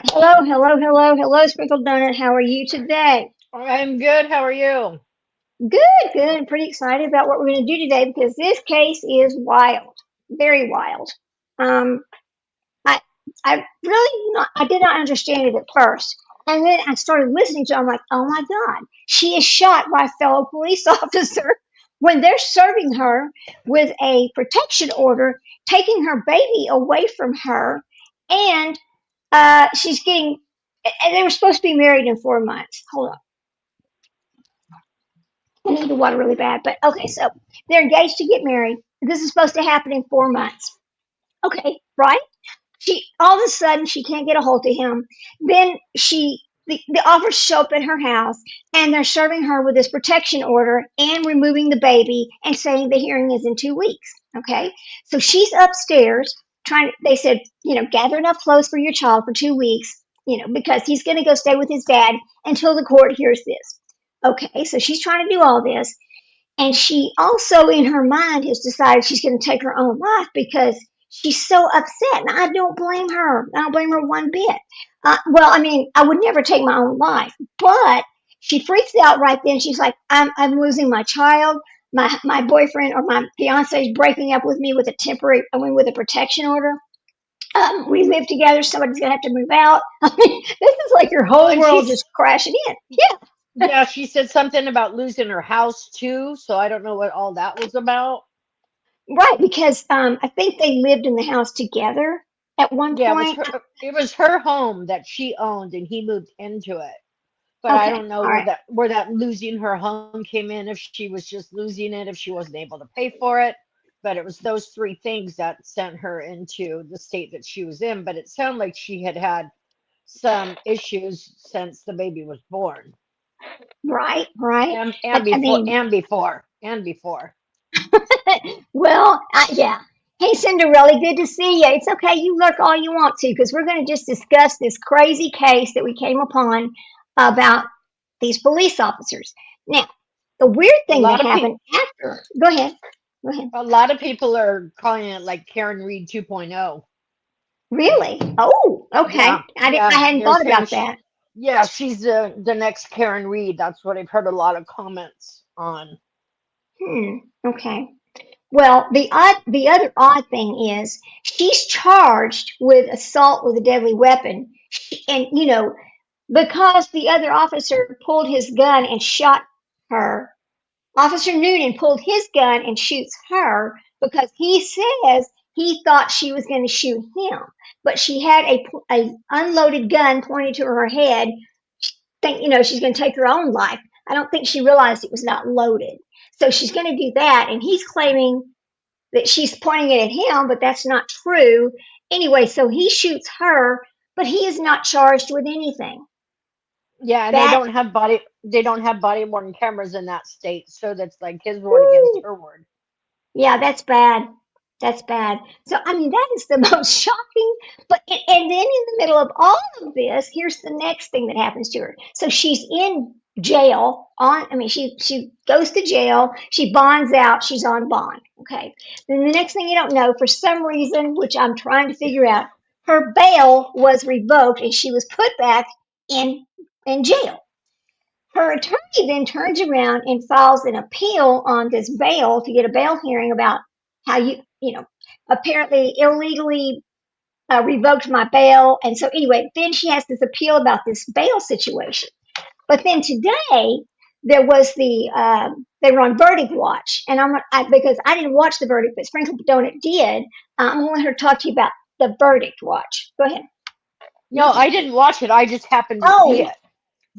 right. Hello, hello, hello, hello, Sprinkled Donut. How are you today? I'm good. How are you? Good, good. I'm pretty excited about what we're going to do today because this case is wild, very wild. Um, I, I really not, I did not understand it at first, and then I started listening to it. I'm like, oh my God, she is shot by a fellow police officer when they're serving her with a protection order, taking her baby away from her, and she's getting. And they were supposed to be married in 4 months. Hold on, I need the water really bad. But okay, so they're engaged to get married. This is supposed to happen in 4 months. Okay, right? She all of a sudden she can't get a hold of him. Then the offers show up at her house and they're serving her with this protection order and removing the baby and saying the hearing is in 2 weeks. Okay, so she's upstairs trying. They said, gather enough clothes for your child for 2 weeks. Because he's going to go stay with his dad until the court hears this. Okay, so she's trying to do all this. And she also, in her mind, has decided she's going to take her own life because she's so upset. And I don't blame her. I don't blame her one bit. Well, I mean, I would never take my own life. But she freaks out right then. She's like, I'm losing my child. My boyfriend or my fiance is breaking up with me with with a protection order. We live together. Somebody's going to have to move out. I mean, this is like your Well, whole and world she's just crashing in. Yeah. yeah, she said something about losing her house too, so I don't know what all that was about. Right, because I think they lived in the house together at one Yeah, point. it was her home that she owned and he moved into it. But I Okay, don't know all right, where that losing her home came in, if she was just losing it, if she wasn't able to pay for it. But it was those three things that sent her into the state that she was in. But it sounded like she had had some issues since the baby was born. right, right. And I mean, before. yeah. Hey, Cinderella, good to see you. It's okay, you lurk all you want to, because we're going to just discuss this crazy case that we came upon about these police officers. Now, the weird A thing that lot of people happened after. Go ahead. Go ahead. a lot of people are calling it like Karen Reed 2.0. Really? Oh, okay. Yeah, I yeah, hadn't they're thought saying about that. yeah, she's the next Karen Reed. That's what I've heard a lot of comments on. Okay. Well, the other odd thing is she's charged with assault with a deadly weapon, and because the other officer pulled his gun and shot her. Officer Noonan pulled his gun and shoots her because he says he thought she was going to shoot him, but she had a unloaded gun pointed to her head. Think she's going to take her own life. I don't think she realized it was not loaded, so she's going to do that, and he's claiming that she's pointing it at him, but that's not true. Anyway, so he shoots her, but he is not charged with anything. Yeah, and That, they don't have body worn cameras in that state, so that's like his word against woo, her word. yeah, that's bad. That's bad. So, I mean, that is the most shocking. And then in the middle of all of this, here's the next thing that happens to her. So she's in jail I mean, she goes to jail. She bonds out. She's on bond. Okay. Then the next thing you don't know, for some reason, which I'm trying to figure out, her bail was revoked and she was put back in, in jail. Her attorney then turns around and files an appeal on this bail to get a bail hearing about how apparently illegally revoked my bail. And so, anyway, then she has this appeal about this bail situation. But then today, there was they were on verdict watch. And because I didn't watch the verdict, but Sprinkle Donut did, I'm going to let her talk to you about the verdict watch. Go ahead. No, I didn't watch it. I just happened to see Oh, it.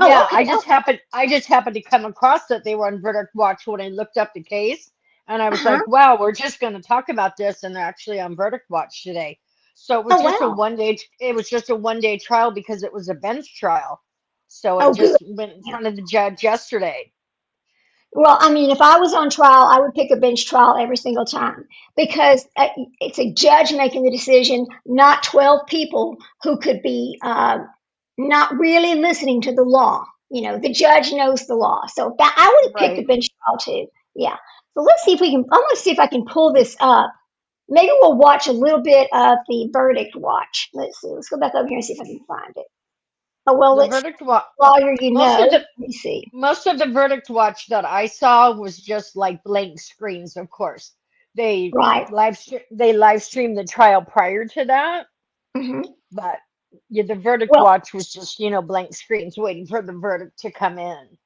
oh, Yeah, okay. Okay. I just happened to come across that they were on verdict watch when I looked up the case, and I Uh was huh. like, "Wow, we're just going to talk about this," and they're actually on verdict watch today. So Oh, wow. it was just a 1 day trial because it was a bench trial. So it Oh, good. just went in Yeah. front of the judge yesterday. Well, I mean, if I was on trial, I would pick a bench trial every single time because it's a judge making the decision, not 12 people who could be not really listening to the law. The judge knows the law. So I would have picked a Right. bench trial too. Yeah. So let's see if we can, I'm going to see if I can pull this up maybe we'll watch a little bit of the verdict watch. Let's see. Let's go back over here and see if I can find it. Oh, well, The let's verdict watch. lawyer, you Most know. of the Let me see. most of the verdict watch that I saw was just like blank screens. Of course, Right. they live streamed the trial prior to that, Hmm. but yeah, the verdict Well, watch was just blank screens waiting for the verdict to come in.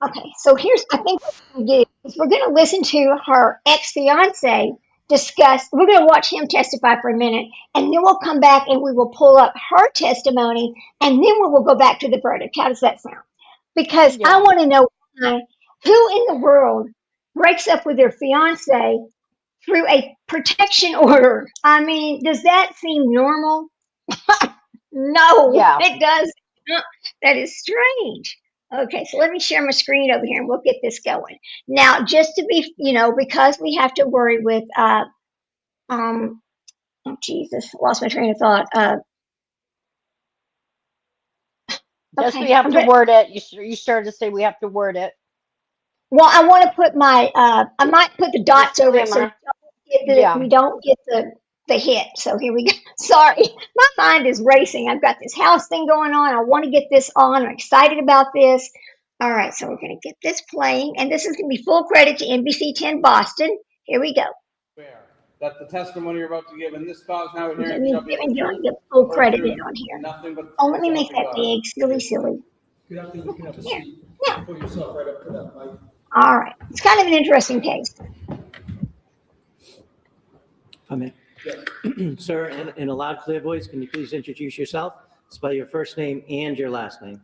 okay. So here's, I think what we're going to do is we're going to listen to her ex fiance discuss. We're going to watch him testify for a minute, and then we'll come back and we will pull up her testimony, and then we will go back to the verdict. How does that sound? Because I Yeah, want to know why, who in the world breaks up with their fiance through a protection order? I mean, does that seem normal? No, yeah. it does not. That is strange. Okay, so let me share my screen over here and we'll get this going. Now, just to be, because we have to worry with, oh Jesus, lost my train of thought. Guess we Okay, have I'm to gonna, word it. You started to say we have to word it. well, I want to put I might put the dots over it so Disclaimer. we Yeah. don't get the hit. So here we go. Sorry, my mind is racing. I've got this house thing going on. I want to get this on. I'm excited about this. All right, so we're going to get this playing, and this is going to be full credit to NBC 10 Boston. Here we go. Swear that the testimony you're about to give in this cause now and Okay, hearing shall be the truth, get the full whole credit truth, in on here. and nothing but the Oh, let truth, me so make help you that God. big. Silly. Good afternoon. You can have a Here. seat. Now, Put yourself right up to that mic. all right. It's kind of an interesting case. Amen. Sir, in a loud, clear voice, can you please introduce yourself? Spell your first name and your last name.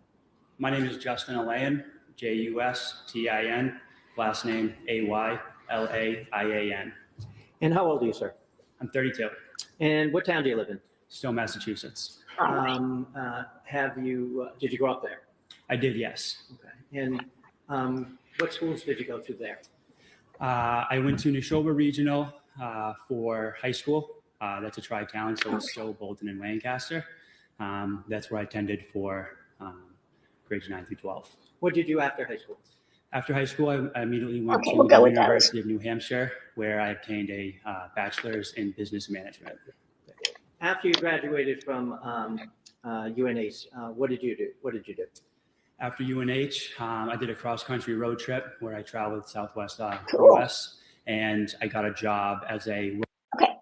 My name is Justin Alain, Justin, last name Aylain. And how old are you, sir? I'm 32, And what town do you live in? still Massachusetts. All right. Did you grow up there? I did, yes. Okay. And what schools did you go to there? I went to Neshoba Regional for high school. That's a tri-town, so it's still Bolton and Lancaster. That's where I attended for grades 9 through 12. What did you do after high school? After high school, I immediately went Okay, to we'll the go with those. University of New Hampshire, where I obtained a bachelor's in business management. After you graduated from UNH, what did you do? After UNH, I did a cross-country road trip where I traveled Southwest Cool. U.S. and I got a job as a. Okay.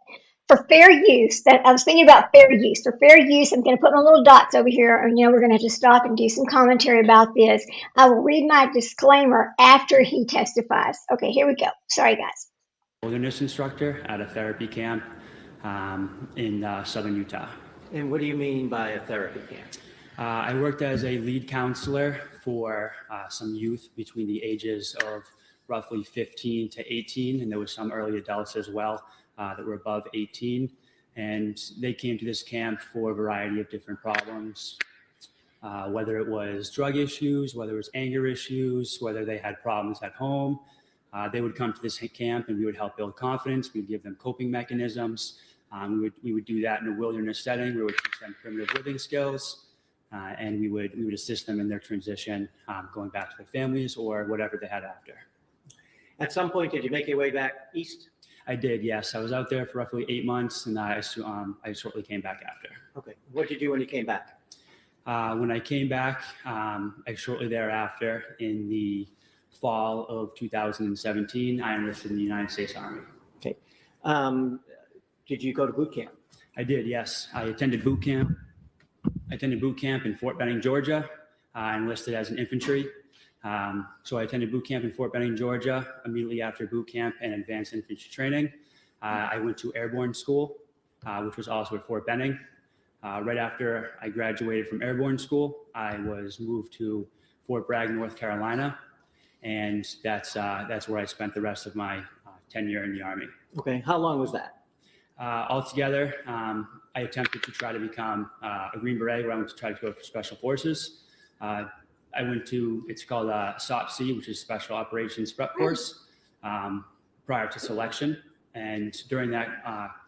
For fair use, that I was thinking about fair use. For fair use, I'm going to put my little dots over here, and we're going to have to stop and do some commentary about this. I will read my disclaimer after he testifies. Okay, here we go. Sorry, guys. Wilderness instructor at a therapy camp in southern Utah. And what do you mean by a therapy camp? I worked as a lead counselor for some youth between the ages of roughly 15 to 18, and there was some early adults as well that were above 18. And they came to this camp for a variety of different problems, whether it was drug issues, whether it was anger issues, whether they had problems at home. They would come to this camp and we would help build confidence. We'd give them coping mechanisms. We would do that in a wilderness setting. We would teach them primitive living skills, and we would assist them in their transition, going back to their families or whatever they had after. At some point, did you make your way back east? I did, yes. I was out there for roughly 8 months, and I shortly came back after. Okay. What did you do when you came back? When I came back, I shortly thereafter, in the fall of 2017, I enlisted in the United States Army. Okay. Did you go to boot camp? I did, yes. I attended boot camp. In Fort Benning, Georgia. I enlisted as an infantry. So I attended boot camp in Fort Benning, Georgia. Immediately after boot camp and advanced infantry training, I went to airborne school, which was also at Fort Benning. Right after I graduated from airborne school, I was moved to Fort Bragg, North Carolina, and that's where I spent the rest of my tenure in the Army. Okay. How long was that? Altogether, I attempted to try to become a Green Beret, where I went to try to go for Special Forces. I went to, it's called SOPC, which is Special Operations Prep Course, prior to selection. And during that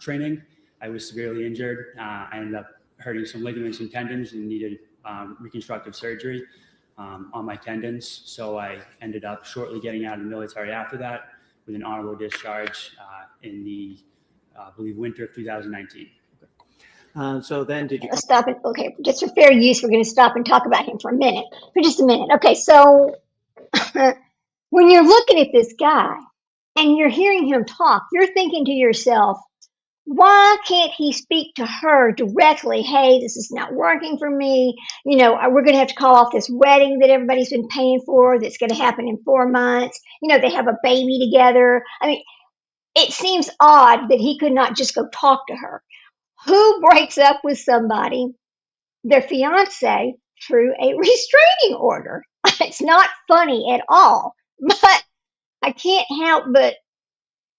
training, I was severely injured. I ended up hurting some ligaments and tendons and needed reconstructive surgery on my tendons. So I ended up shortly getting out of the military after that with an honorable discharge in the I believe winter of 2019. So then did you, Let's stop it. Okay, just for fair use, we're going to stop and talk about him for a minute, for just a minute. Okay, so when you're looking at this guy and you're hearing him talk, you're thinking to yourself, why can't he speak to her directly? Hey, this is not working for me. You know, we're going to have to call off this wedding that everybody's been paying for that's going to happen in 4 months. You know, they have a baby together. I mean, it seems odd that he could not just go talk to her. Who breaks up with somebody, their fiance, through a restraining order? It's not funny at all, but I can't help but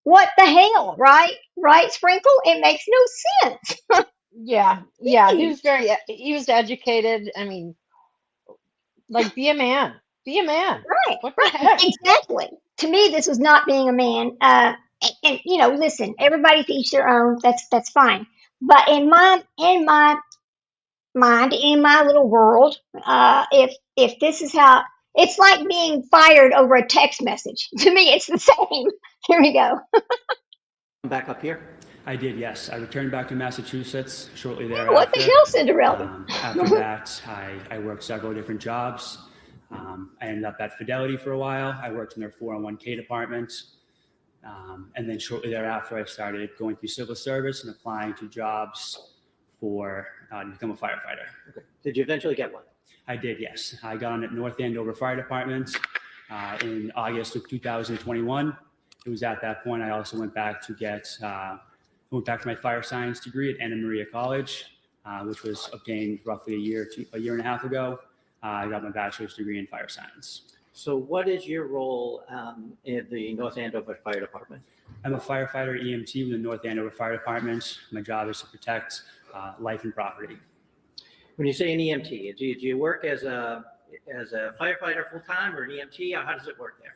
what the hell, right? Right, Sprinkle? It makes no sense. Yeah, yeah. He was educated. I mean, like, be a man. Be a man. Right, What the right, heck? exactly. To me, this was not being a man. And you know, listen, everybody to each their own. That's fine. But in my mind, in my little world, if this is how it's like being fired over a text message. To me, it's the same. Here we go. back up here? I did, yes. I returned back to Massachusetts shortly What the thereafter. hell, Cinderella? After that, I worked several different jobs. I ended up at Fidelity for a while. I worked in their 401k department. And then shortly thereafter, I started going through civil service and applying to jobs for to become a firefighter. Okay. Did you eventually get one? I did, yes. I got on at North Andover Fire Department in August of 2021. It was at that point I also went back to my fire science degree at Anna Maria College, which was obtained roughly a year and a half ago. I got my bachelor's degree in fire science. So what is your role in the North Andover Fire Department? I'm a firefighter EMT with the North Andover Fire Department. My job is to protect life and property. When you say an EMT, do you work as a firefighter full-time or an EMT? How does it work there?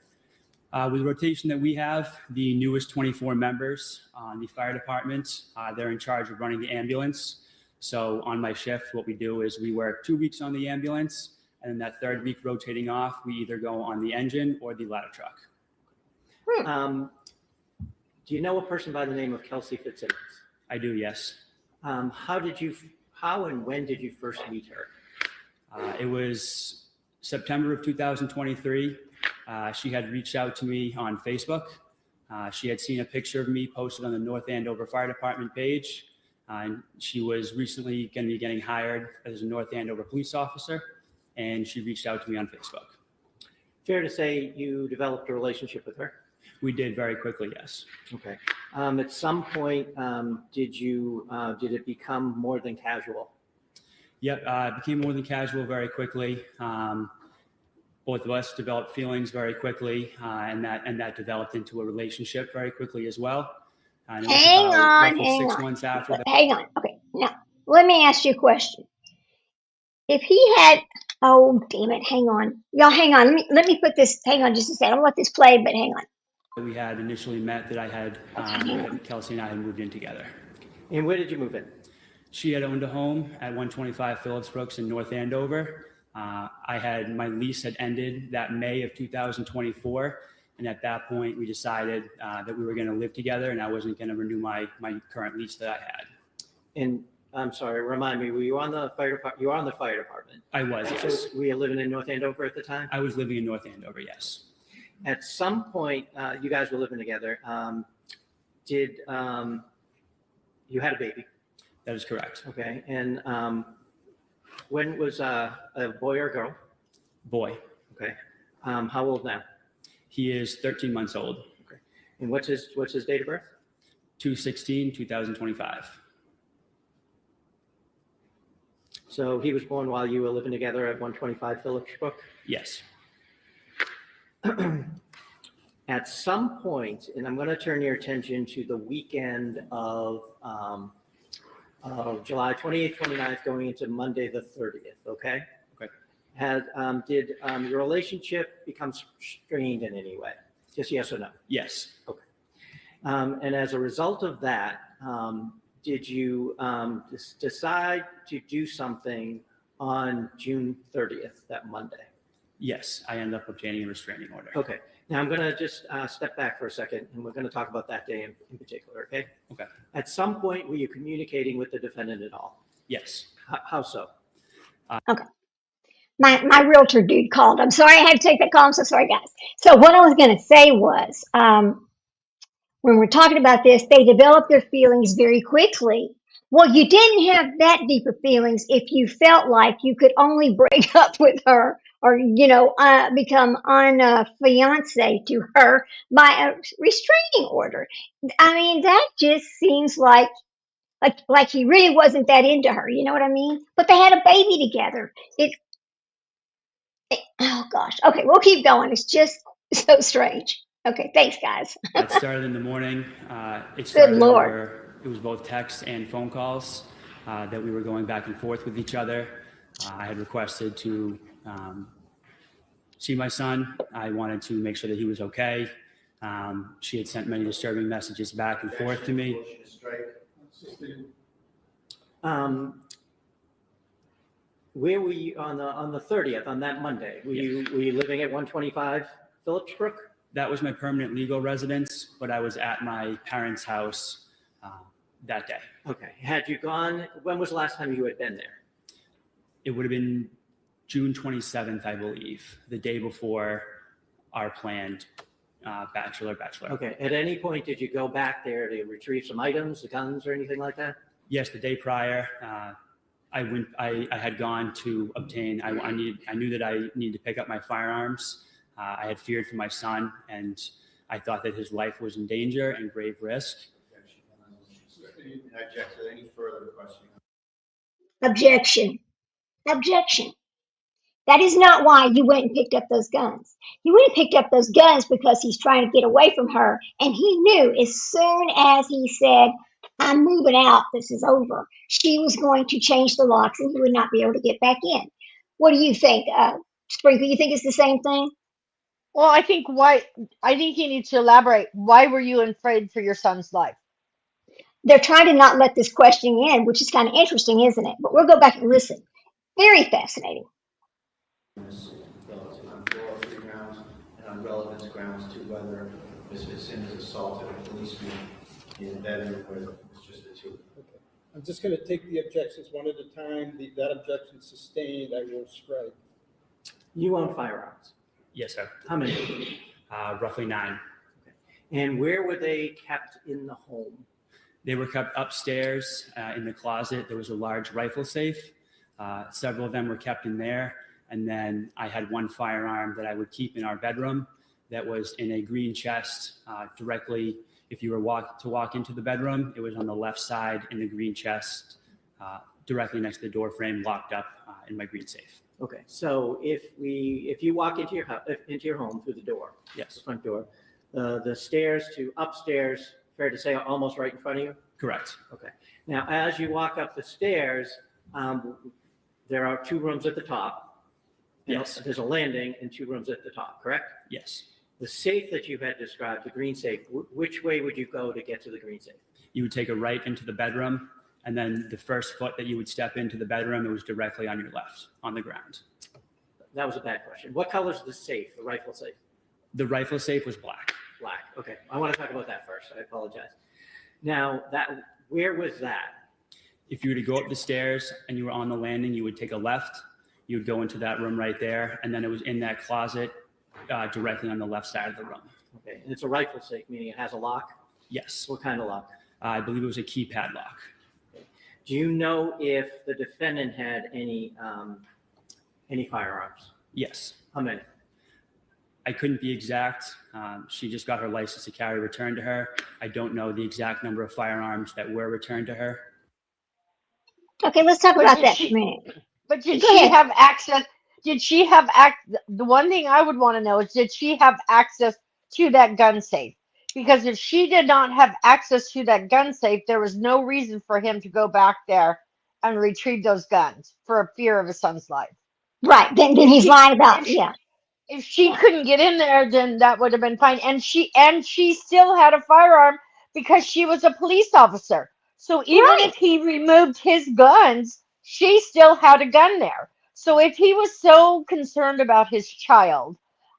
With the rotation that we have, the newest 24 members on the fire department, they're in charge of running the ambulance. So on my shift, what we do is we work 2 weeks on the ambulance, and then that third week rotating off, we either go on the engine or the ladder truck. Do you know a person by the name of Kelsey Fitzsimmons? I do, yes. How and when did you first meet her? It was September of 2023. She had reached out to me on Facebook. She had seen a picture of me posted on the North Andover Fire Department page. And she was recently going to be getting hired as a North Andover police officer, and she reached out to me on Facebook. Fair to say you developed a relationship with her? We did very quickly, yes. Okay. At some point, did it become more than casual? Yep, it became more than casual very quickly. Both of us developed feelings very quickly, and that developed into a relationship very quickly as well. And it was Hang about on, roughly hang 6 on. months after that. Hang on. Okay, now let me ask you a question. If he had, oh damn it, hang on, y'all, hang on. Let me put this. Hang on, just a second. I'll let this play, but hang on. We had initially met, that I had, that Kelsey and I had moved in together. And where did you move in? She had owned a home at 125 Phillips Brooks in North Andover. My lease had ended that May of 2024. And at that point, we decided that we were going to live together, and I wasn't going to renew my current lease that I had. And I'm sorry, remind me, were you on the fire department? You were on the fire department. I was, yes. So were you living in North Andover at the time? I was living in North Andover, yes. At some point, you guys were living together. You had a baby? That is correct. Okay. And when was a boy or girl? Boy. Okay. How old now? He is 13 months old. Okay. And what's his date of birth? 2/16/2025. So he was born while you were living together at 125 Phillips Brook? Yes. At some point, and I'm going to turn your attention to the weekend of July 28th, 29th, going into Monday the 30th, okay? Okay. Did your relationship become strained in any way? Just yes or no? Yes. Okay. And as a result of that, did you decide to do something on June 30th, that Monday? Yes. I ended up obtaining a restraining order. Okay. Now, I'm going to just step back for a second, and we're going to talk about that day in particular, okay? Okay. At some point, were you communicating with the defendant at all? Yes. How so? Okay. My realtor dude called. I'm sorry I had to take that call. I'm so sorry, guys. So what I was going to say was, when we're talking about this, they develop their feelings very quickly. Well, you didn't have that deep of feelings if you felt like you could only break up with her or, become on fiance to her by a restraining order. I mean, that just seems like he really wasn't that into her. You know what I mean? But they had a baby together. Oh gosh. Okay, we'll keep going. It's just so strange. Okay, thanks, guys. That started in the morning. It Good started Lord. over, it was both texts and phone calls that we were going back and forth with each other. I had requested to see my son. I wanted to make sure that he was okay. She had sent many disturbing messages back and forth to me. Where were you on the 30th, on that Monday? Were you living at 125 Phillips Brook? That was my permanent legal residence, but I was at my parents' house that day. Okay. Had you gone, when was the last time you had been there? It would have been June 27th, I believe, the day before our planned bachelor. Okay. At any point, did you go back there to retrieve some items, the guns or anything like that? Yes, the day prior, I had gone to obtain, I knew that I needed to pick up my firearms. I had feared for my son, and I thought that his life was in danger and grave risk. I object to any further question. Objection. Objection. That is not why you went and picked up those guns. You went and picked up those guns because he's trying to get away from her, and he knew as soon as he said, I'm moving out, this is over, she was going to change the locks and he would not be able to get back in. What do you think, Sprinkle? You think it's the same thing? Well, I think you need to elaborate. Why were you afraid for your son's life? They're trying to not let this questioning in, which is kind of interesting, isn't it? But we'll go back and listen. Very fascinating. Relative on 403 grounds and on relevance grounds to whether Ms. Fitzsimmons assaulted a policeman in the bedroom where it was just the two. Okay. I'm just going to take the objections one at a time. That objection sustained, I will strike. You own firearms. Yes, sir. How many? Roughly 9. And where were they kept in the home? They were kept upstairs in the closet. There was a large rifle safe. Several of them were kept in there. And then I had one firearm that I would keep in our bedroom that was in a green chest directly. If you were to walk into the bedroom, it was on the left side in the green chest, directly next to the door frame, locked up in my green safe. Okay, so if you walk into your home through the door, Yes, the front door, the stairs to upstairs, fair to say, are almost right in front of you? correct. Okay. Now, as you walk up the stairs, there are 2 rooms at the top. Yes. There's a landing and 2 rooms at the top, correct? Yes. The safe that you had described, the green safe, which way would you go to get to the green safe? You would take a right into the bedroom, and then the first foot that you would step into the bedroom, it was directly on your left, on the ground. That was a bad question. What color is the safe, the rifle safe? The rifle safe was black. Black. Okay. I want to talk about that first. I apologize. Now, where was that? If you were to go up the stairs and you were on the landing, you would take a left. You would go into that room right there, and then it was in that closet directly on the left side of the room. Okay. And it's a rifle safe, meaning it has a lock? Yes. What kind of lock? I believe it was a keypad lock. Do you know if the defendant had any firearms? Yes. How many? I couldn't be exact. She just got her license to carry returned to her. I don't know the exact number of firearms that were returned to her. Okay, let's talk But about did that she- for a minute. But did Go she ahead. have access? Did she have the one thing I would want to know is, did she have access to that gun safe? Because if she did not have access to that gun safe, there was no reason for him to go back there and retrieve those guns for a fear of his son's life. Right, then he's lying about, yeah. If she couldn't get in there, then that would have been fine. And she still had a firearm because she was a police officer. So even Right. if he removed his guns, she still had a gun there. So if he was so concerned about his child,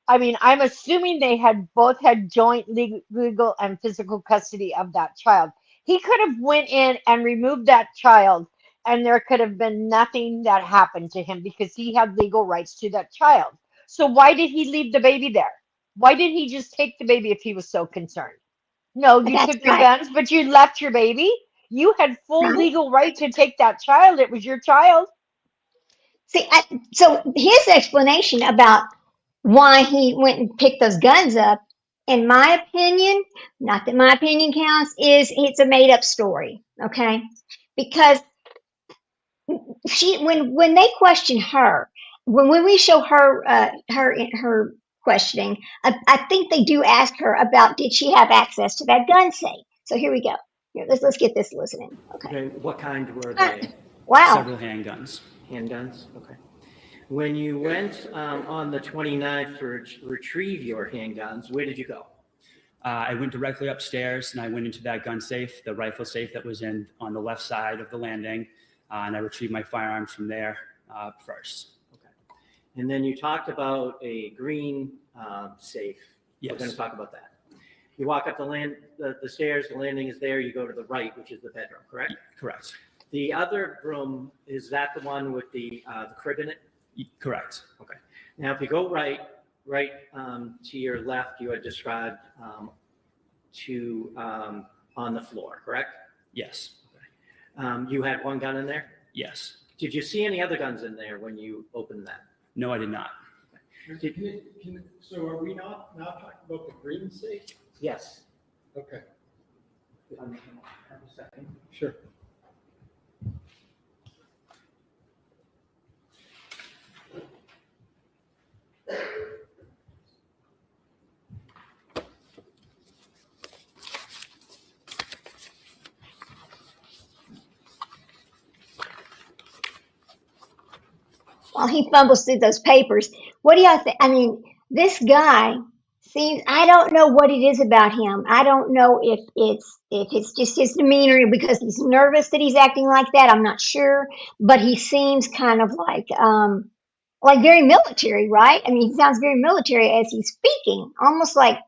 I mean, I'm assuming they had both had joint legal and physical custody of that child. He could have went in and removed that child, and there could have been nothing that happened to him because he had legal rights to that child. So why did he leave the baby there? Why didn't he just take the baby if he was so concerned? No, you That's took your right, guns, but you left your baby. You had full right? legal right to take that child. It was your child. See, so his explanation about why he went and picked those guns up, in my opinion, not that my opinion counts, is it's a made up story. Okay, because when they question her, when we show her her questioning, I think they do ask her about did she have access to that gun safe. So here we go. Here, let's get this listening. Okay. Okay, what kind were Ah, they? wow. Several handguns. Handguns? Okay. When you went on the 29th to retrieve your handguns, where did you go? I went directly upstairs and I went into that gun safe, the rifle safe that was on the left side of the landing, and I retrieved my firearms from there first. Okay. And then you talked about a green safe. We're going Yes, to talk about that. You walk up the stairs, the landing is there, you go to the right, which is the bedroom, correct? correct. The other room, is that the one with the crib in it? Correct. Okay. Now, if you go right to your left, you had described on the floor, correct? Yes. You had one gun in there? Yes. Did you see any other guns in there when you opened that? No, I did not. So are we now talking about the green safe? Yes. Okay, Have a second. sure. While he fumbles through those papers, what do y'all think? I mean, this guy seems, I don't know what it is about him. I don't know if it's just his demeanor because he's nervous that he's acting like that. I'm not sure, but he seems kind of like very military, right? I mean, he sounds very military as he's speaking, almost like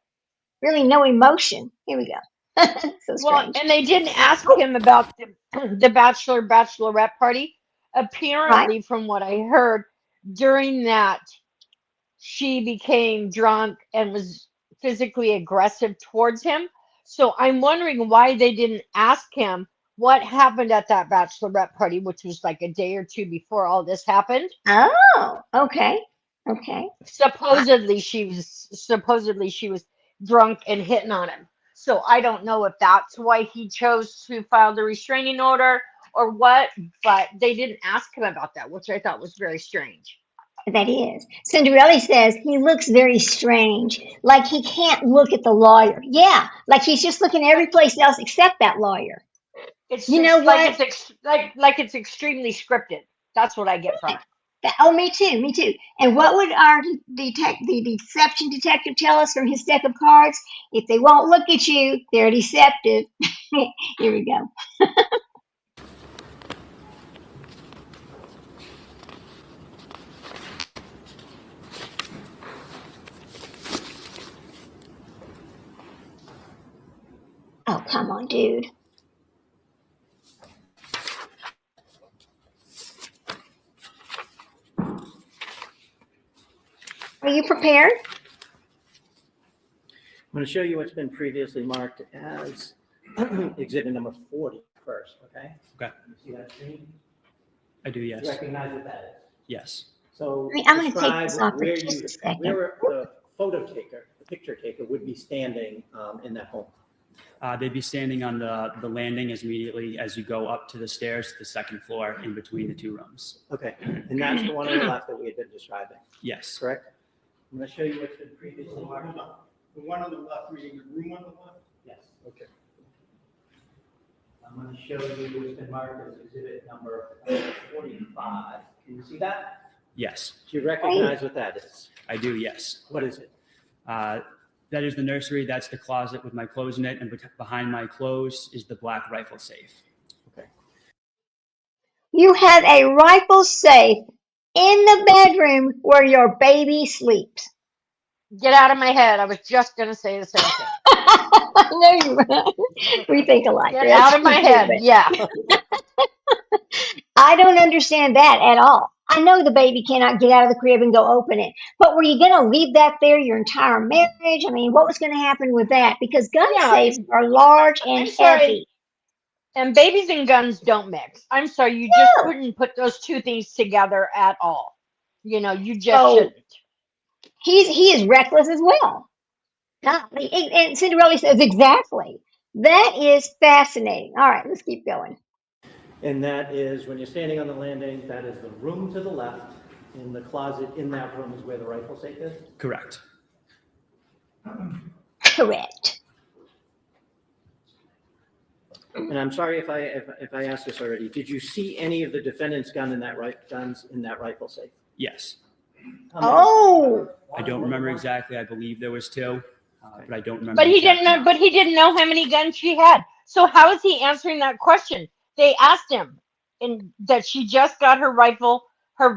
really no emotion. Here we go. So Well, strange, and they didn't ask him about the bachelorette party. right? Apparently, from what I heard, during that, she became drunk and was physically aggressive towards him. So I'm wondering why they didn't ask him what happened at that bachelorette party, which was like a day or two before all this happened. Oh, okay, okay. Supposedly she was drunk and hitting on him. So I don't know if that's why he chose to file the restraining order or what, but they didn't ask him about that, which I thought was very strange. That is. Cinderella says he looks very strange, like he can't look at the lawyer. Yeah, like he's just looking every place else except that lawyer. It's You know just like what? like it's extremely scripted. That's what I get from it. Oh, me too, me too. And what would our the deception detective tell us from his deck of cards? If they won't look at you, they're deceptive. Here we go. Oh, come on, dude. Are you prepared? I'm going to show you what's been previously marked as exhibit number 40 first, okay? Okay. You see that screen? I do, You yes. recognize what that is? Yes. So I'm going to take describe this off for where just a second. where the photo taker, the picture taker would be standing in that home. They'd be standing on the landing as immediately as you go up to the stairs to the second floor in between the two rooms. Okay, and that's the one on the left that we had been describing, Yes. correct? I'm going to show you what's been previously marked. The one on the left, reading the room on the left? Yes. Okay. I'm going to show you what's been marked as exhibit number 45. Can you see that? Yes. Do you recognize what that is? I do, yes. What is it? That is the nursery. That's the closet with my clothes in it. And behind my clothes is the black rifle safe. Okay. You have a rifle safe in the bedroom where your baby sleeps. Get out of my head. I was just going to say the same thing. I know you were. We think alike. Get That's out of my true, head. but Yeah. I don't understand that at all. I know the baby cannot get out of the crib and go open it, but were you going to leave that there your entire marriage? I mean, what was going to happen with that? Because gun Yeah. safes are large and I'm sorry. heavy. And babies and guns don't mix. I'm sorry. You just No. couldn't put those two things together at all. You just So shouldn't. he is reckless as well. And Cinderella says exactly. That is fascinating. All right, let's keep going. And that is, when you're standing on the landing, that is the room to the left. In the closet in that room is where the rifle safe is? Correct. Correct. And I'm sorry if I asked this already. Did you see any of the defendant's guns in that rifle safe? Yes. How many? Oh, I don't remember exactly. I believe there was two, but I don't remember. But the he exact didn't know. amount. But he didn't know how many guns she had. So how is he answering that question? They asked him, and that she just got her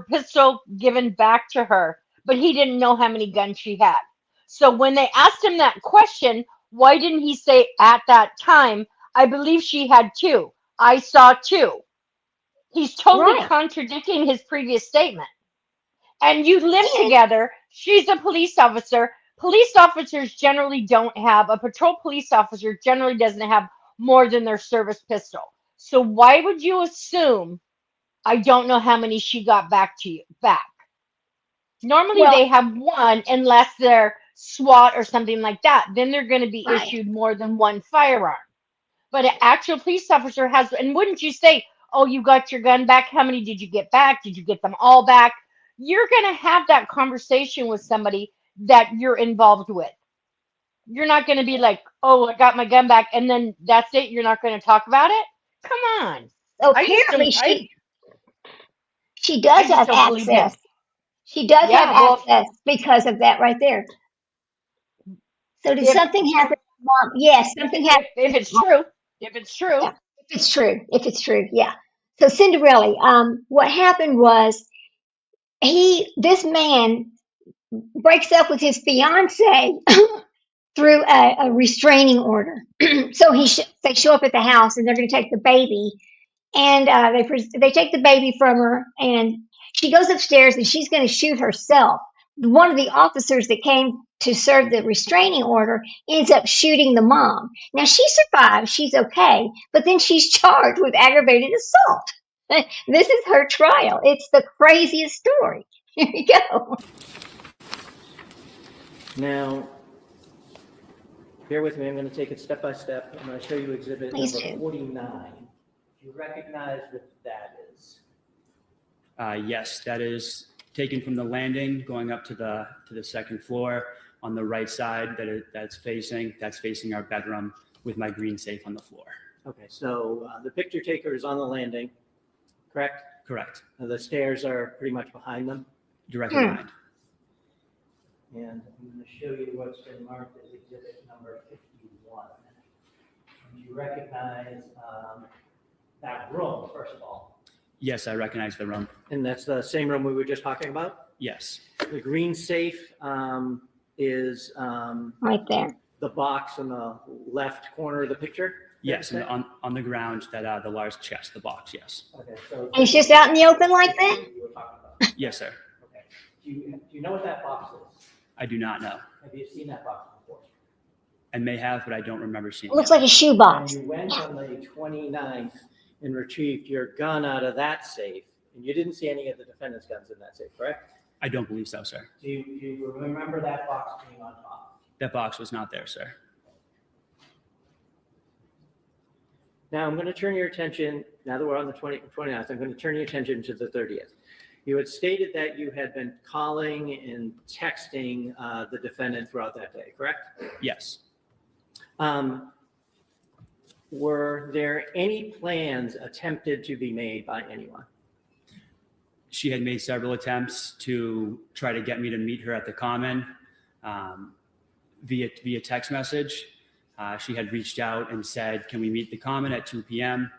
pistol given back to her, but he didn't know how many guns she had. So when they asked him that question, why didn't he say at that time, I believe she had two. I saw two. He's totally right. contradicting his previous statement. And you live And together. She's a police officer. Police officers generally don't have, a patrol police officer generally doesn't have more than their service pistol. So why would you assume I don't know how many she got back? Normally well, they have one unless they're SWAT or something like that. Then they're going to be right. issued more than one firearm. But an actual police officer has, and wouldn't you say, oh, you got your gun back? How many did you get back? Did you get them all back? You're going to have that conversation with somebody that you're involved with. You're not going to be like, oh, I got my gun back, and then that's it. You're not going to talk about it. Come on. So I just apparently don't. she does I just have don't believe him. access. She does have Yeah. Well, access because of that right there. So did if something happen to mom? Yes, something happened. if it's true, if it's true, Yeah, if it's true, yeah. So Cinderella, what happened was this man breaks up with his fiance through a restraining order. So they show up at the house and they're going to take the baby, and they take the baby from her, and she goes upstairs and she's going to shoot herself. One of the officers that came to serve the restraining order ends up shooting the mom. Now she survives, she's okay, but then she's charged with aggravated assault. This is her trial. It's the craziest story. Here you go. Now, bear with me. I'm going to take it step by step. I'm going to show you exhibit Please number do. 49. Do you recognize what that is? Yes, that is taken from the landing going up to the second floor on the right side. That's facing our bedroom with my green safe on the floor. Okay, so the picture taker is on the landing, correct? Correct. The stairs are pretty much behind them. Directly behind. And I'm going to show you what's been marked as exhibit number 51. Do you recognize that room, first of all? Yes, I recognize the room. And that's the same room we were just talking about? Yes. The green safe is Right there. the box on the left corner of the picture? Yes, and on the ground, that the large chest, the box. Yes. Okay, so And it's just out in the open like that? you were talking about. Yes, sir. Okay. Do you know what that box is? I do not know. Have you seen that box before? I may have, but I don't remember seeing It looks it. like a shoebox. And you went on the 29th and retrieved your gun out of that safe, and you didn't see any of the defendant's guns in that safe, correct? I don't believe so, sir. Do you remember that box being on top? That box was not there, sir. Now I'm going to turn your attention, now that we're on the 29th, I'm going to turn your attention to the 30th. You had stated that you had been calling and texting the defendant throughout that day, correct? Yes. Were there any plans attempted to be made by anyone? She had made several attempts to try to get me to meet her at the Common via text message. She had reached out and said, can we meet the Common at 2 p.m.?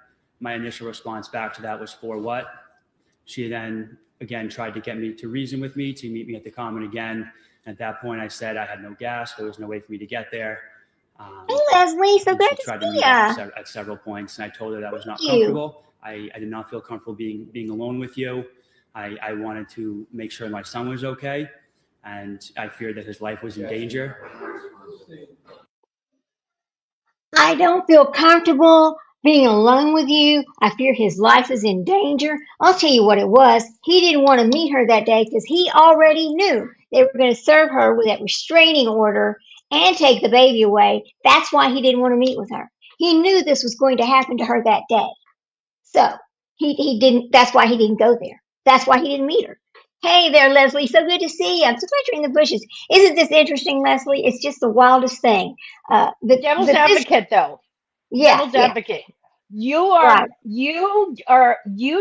My initial response back to that was, for what? She then, again, tried to get me to reason with me, to meet me at the Common again. At that point, I said I had no gas. There was no way for me to get there. Hey, Leslie, so And good she to tried to see meet ya. up at several points, and I told her that was not Thank you. comfortable. I did not feel comfortable being alone with you. I wanted to make sure my son was okay, and I feared that his life was in danger. I don't feel comfortable being alone with you. I fear his life is in danger. I'll tell you what it was. He didn't want to meet her that day because he already knew they were going to serve her with that restraining order and take the baby away. That's why he didn't want to meet with her. He knew this was going to happen to her that day. So he didn't, that's why he didn't go there. That's why he didn't meet her. Hey there, Leslie. So good to see you. I'm so glad you're in the bushes. Isn't this interesting, Leslie? It's just the wildest thing. Devil's advocate, though. Yeah, Devil's yeah, advocate. You right.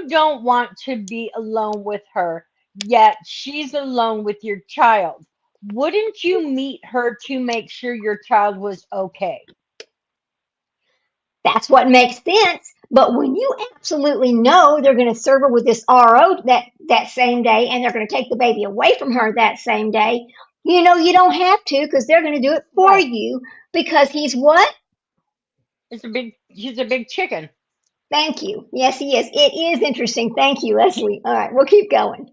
don't want to be alone with her, yet she's alone with your child. Wouldn't you meet her to make sure your child was okay? That's what makes sense. But when you absolutely know they're going to serve her with this RO that same day and they're going to take the baby away from her that same day, you know you don't have to because they're going to do it for Right. you because he's what? He's a big chicken. Thank you. Yes, he is. It is interesting. Thank you, Leslie. All right, we'll keep going.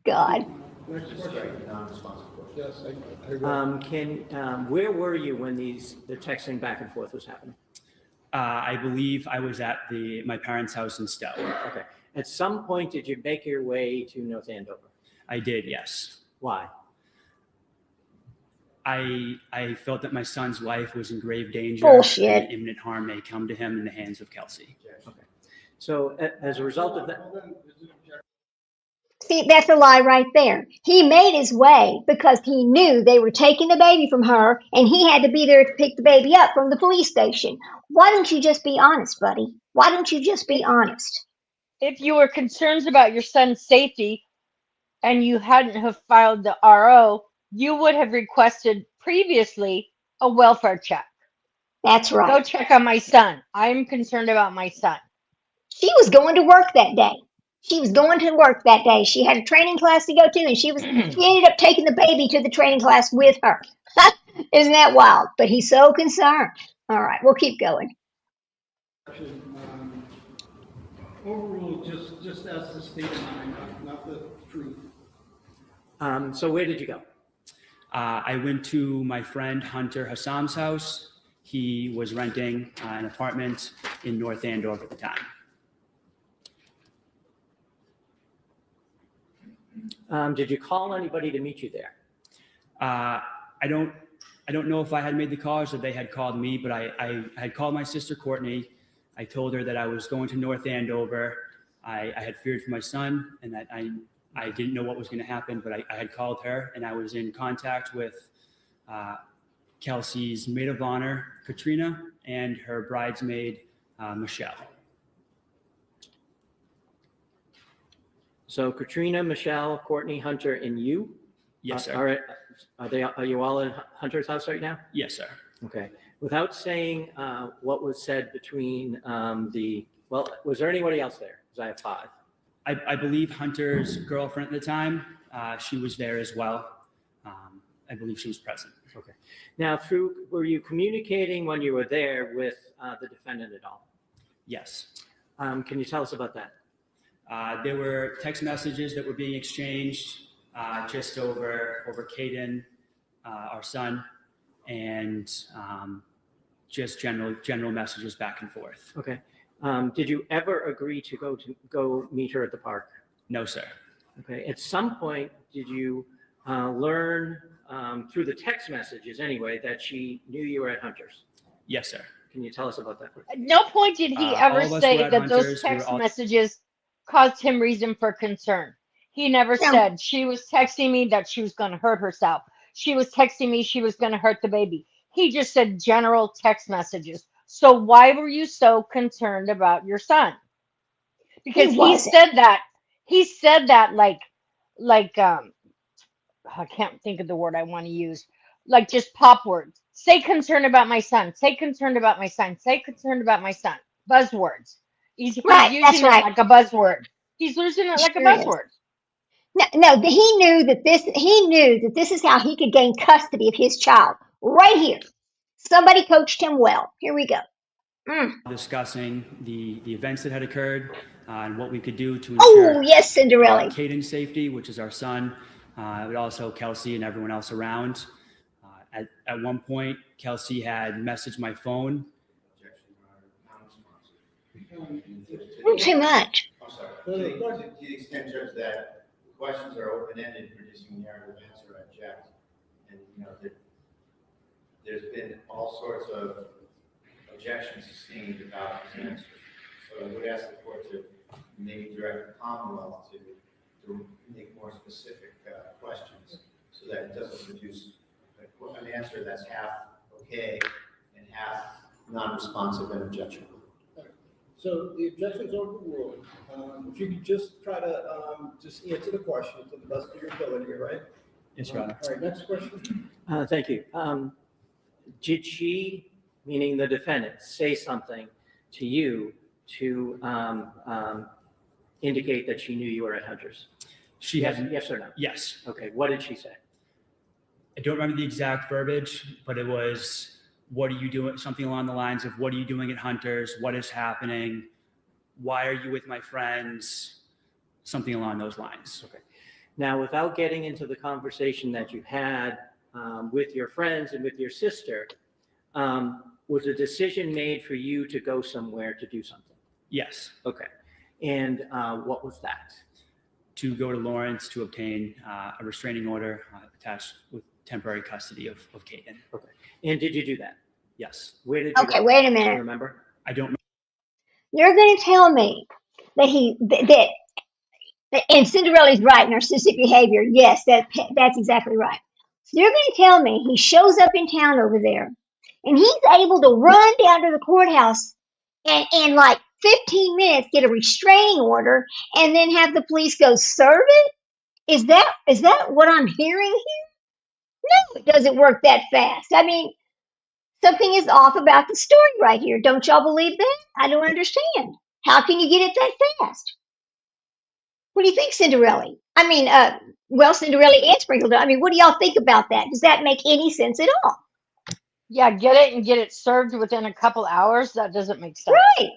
God. Next Just question. strike non-responsive question. Yes, I will. Where were you when the texting back and forth was happening? I believe I was at my parents' house in Stowe. Okay. At some point, did you make your way to North Andover? I did, yes. Why? I felt that my son's life was in grave danger. Bullshit. And imminent harm may come to him in the hands of Kelsey. Okay. So as a result of that, See, that's a lie right there. He made his way because he knew they were taking the baby from her and he had to be there to pick the baby up from the police station. Why don't you just be honest, buddy? Why don't you just be honest? If you were concerned about your son's safety and you hadn't have filed the RO, you would have requested previously a welfare check. That's Go right. check on my son. I'm concerned about my son. She was going to work that day. She was going to work that day. She had a training class to go to and she ended up taking the baby to the training class with her. Isn't that wild? But he's so concerned. All right, we'll keep going. Overrule, just as the state of mind, not the truth. so where did you go? I went to my friend Hunter Hassam's house. He was renting an apartment in North Andover at the time. Did you call anybody to meet you there? I don't know if I had made the calls or they had called me, but I had called my sister Courtney. I told her that I was going to North Andover. I had feared for my son and that I didn't know what was going to happen, but I had called her and I was in contact with Kelsey's maid of honor, Katrina, and her bridesmaid, Michelle. So Katrina, Michelle, Courtney, Hunter, and you? Yes, sir. All right. Are you all in Hunter's house right now? Yes, sir. Okay. Without saying what was said between was there anybody else there? Because I have 5. I believe Hunter's girlfriend at the time, she was there as well. I believe she was present. Okay. Now, were you communicating when you were there with the defendant at all? Yes. Can you tell us about that? There were text messages that were being exchanged just over Caden, our son, and just general messages back and forth. Okay. Did you ever agree to go meet her at the park? No, sir. Okay. At some point, did you learn through the text messages anyway that she knew you were at Hunter's? Yes, sir. Can you tell us about that? At no point did he All ever of us say were at that those Hunter's. We were text all- messages caused him reason for concern. He never No. said she was texting me that she was going to hurt herself. She was texting me she was going to hurt the baby. He just said general text messages. So why were you so concerned about your son? Because he wasn't. said that. He said that like I can't think of the word I want to use. Like just pop words. Say concerned about my son. Say concerned about my son. Say concerned about my son. Buzzwords. He's Right, using that's it right. like a buzzword. He's using it like a Sure is. buzzword. No, he knew that this is how he could gain custody of his child. Right here. Somebody coached him well. Here we go. Mm. Discussing the events that had occurred and what we could do to Oh, ensure yes, Cinderella. Caden's safety, which is our son, but also Kelsey and everyone else around. At one point, Kelsey had messaged my phone. Too much. I'm sorry. To the extent, Judge, that questions are open-ended, producing narrative answer, I object. And, there's been all sorts of objections sustained about his answer. So I would ask the court to maybe direct the Commonwealth to make more specific questions so that it doesn't produce an answer that's half okay and half non-responsive and objectionable. So the objection's overruled. If you could just try to just answer the question to the best of your ability, right? Yes, Your Honor. All right, next question. Thank you. Did she, meaning the defendant, say something to you to indicate that she knew you were at Hunter's? She Yes, had, yes or no? yes. Okay, what did she say? I don't remember the exact verbiage, but it was, what are you doing? Something along the lines of, what are you doing at Hunter's? What is happening? Why are you with my friends? Something along those lines. Okay. Now, without getting into the conversation that you had with your friends and with your sister, was a decision made for you to go somewhere to do something? Yes. Okay. And what was that? To go to Lawrence to obtain a restraining order attached with temporary custody of Caden. Okay. And did you do that? Yes. Where did you Okay, go? wait a Do you minute. remember? I don't. You're going to tell me that and Cinderella's right, narcissistic behavior. Yes, that's exactly right. So you're going to tell me he shows up in town over there, and he's able to run down to the courthouse and in like 15 minutes get a restraining order, and then have the police go serve it? Is that what I'm hearing here? No, it doesn't work that fast. I mean, something is off about the story right here. Don't y'all believe that? I don't understand. How can you get it that fast? What do you think, Cinderella? I mean, Cinderella and Sprinkle. I mean, what do y'all think about that? Does that make any sense at all? Yeah, get it and get it served within a couple hours. That doesn't make sense. Right.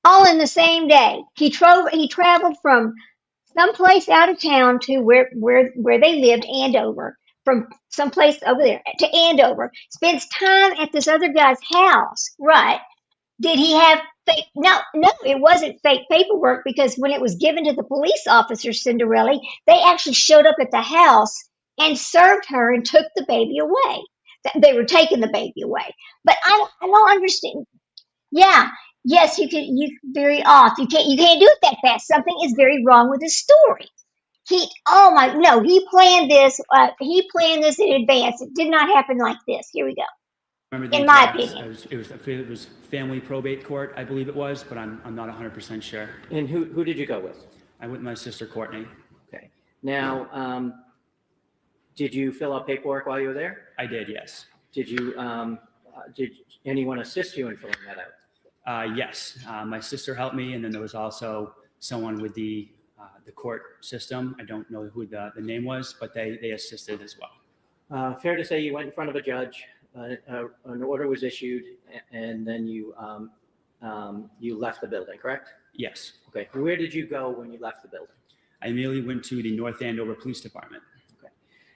All in the same day. He traveled from someplace out of town to where they lived, Andover, from someplace over there to Andover. Spends time at this other guy's house. Right. Did he have fake? No, it wasn't fake paperwork, because when it was given to the police officer, Cinderella, they actually showed up at the house and served her and took the baby away. They were taking the baby away. But I don't understand. Yeah, yes, you very off. You can't do it that fast. Something is very wrong with his story. He planned this. He planned this in advance. It did not happen like this. Here we go. Remember the In my exact- opinion. It was family probate court, I believe it was, but I'm not 100% sure. And who did you go with? I went with my sister Courtney. Okay. Now, did you fill out paperwork while you were there? I did, yes. Did anyone assist you in filling that out? Yes, my sister helped me, and then there was also someone with the court system. I don't know who the name was, but they assisted as well. Fair to say you went in front of a judge, an order was issued, and then you left the building, correct? Yes. Okay. Where did you go when you left the building? I immediately went to the North Andover Police Department.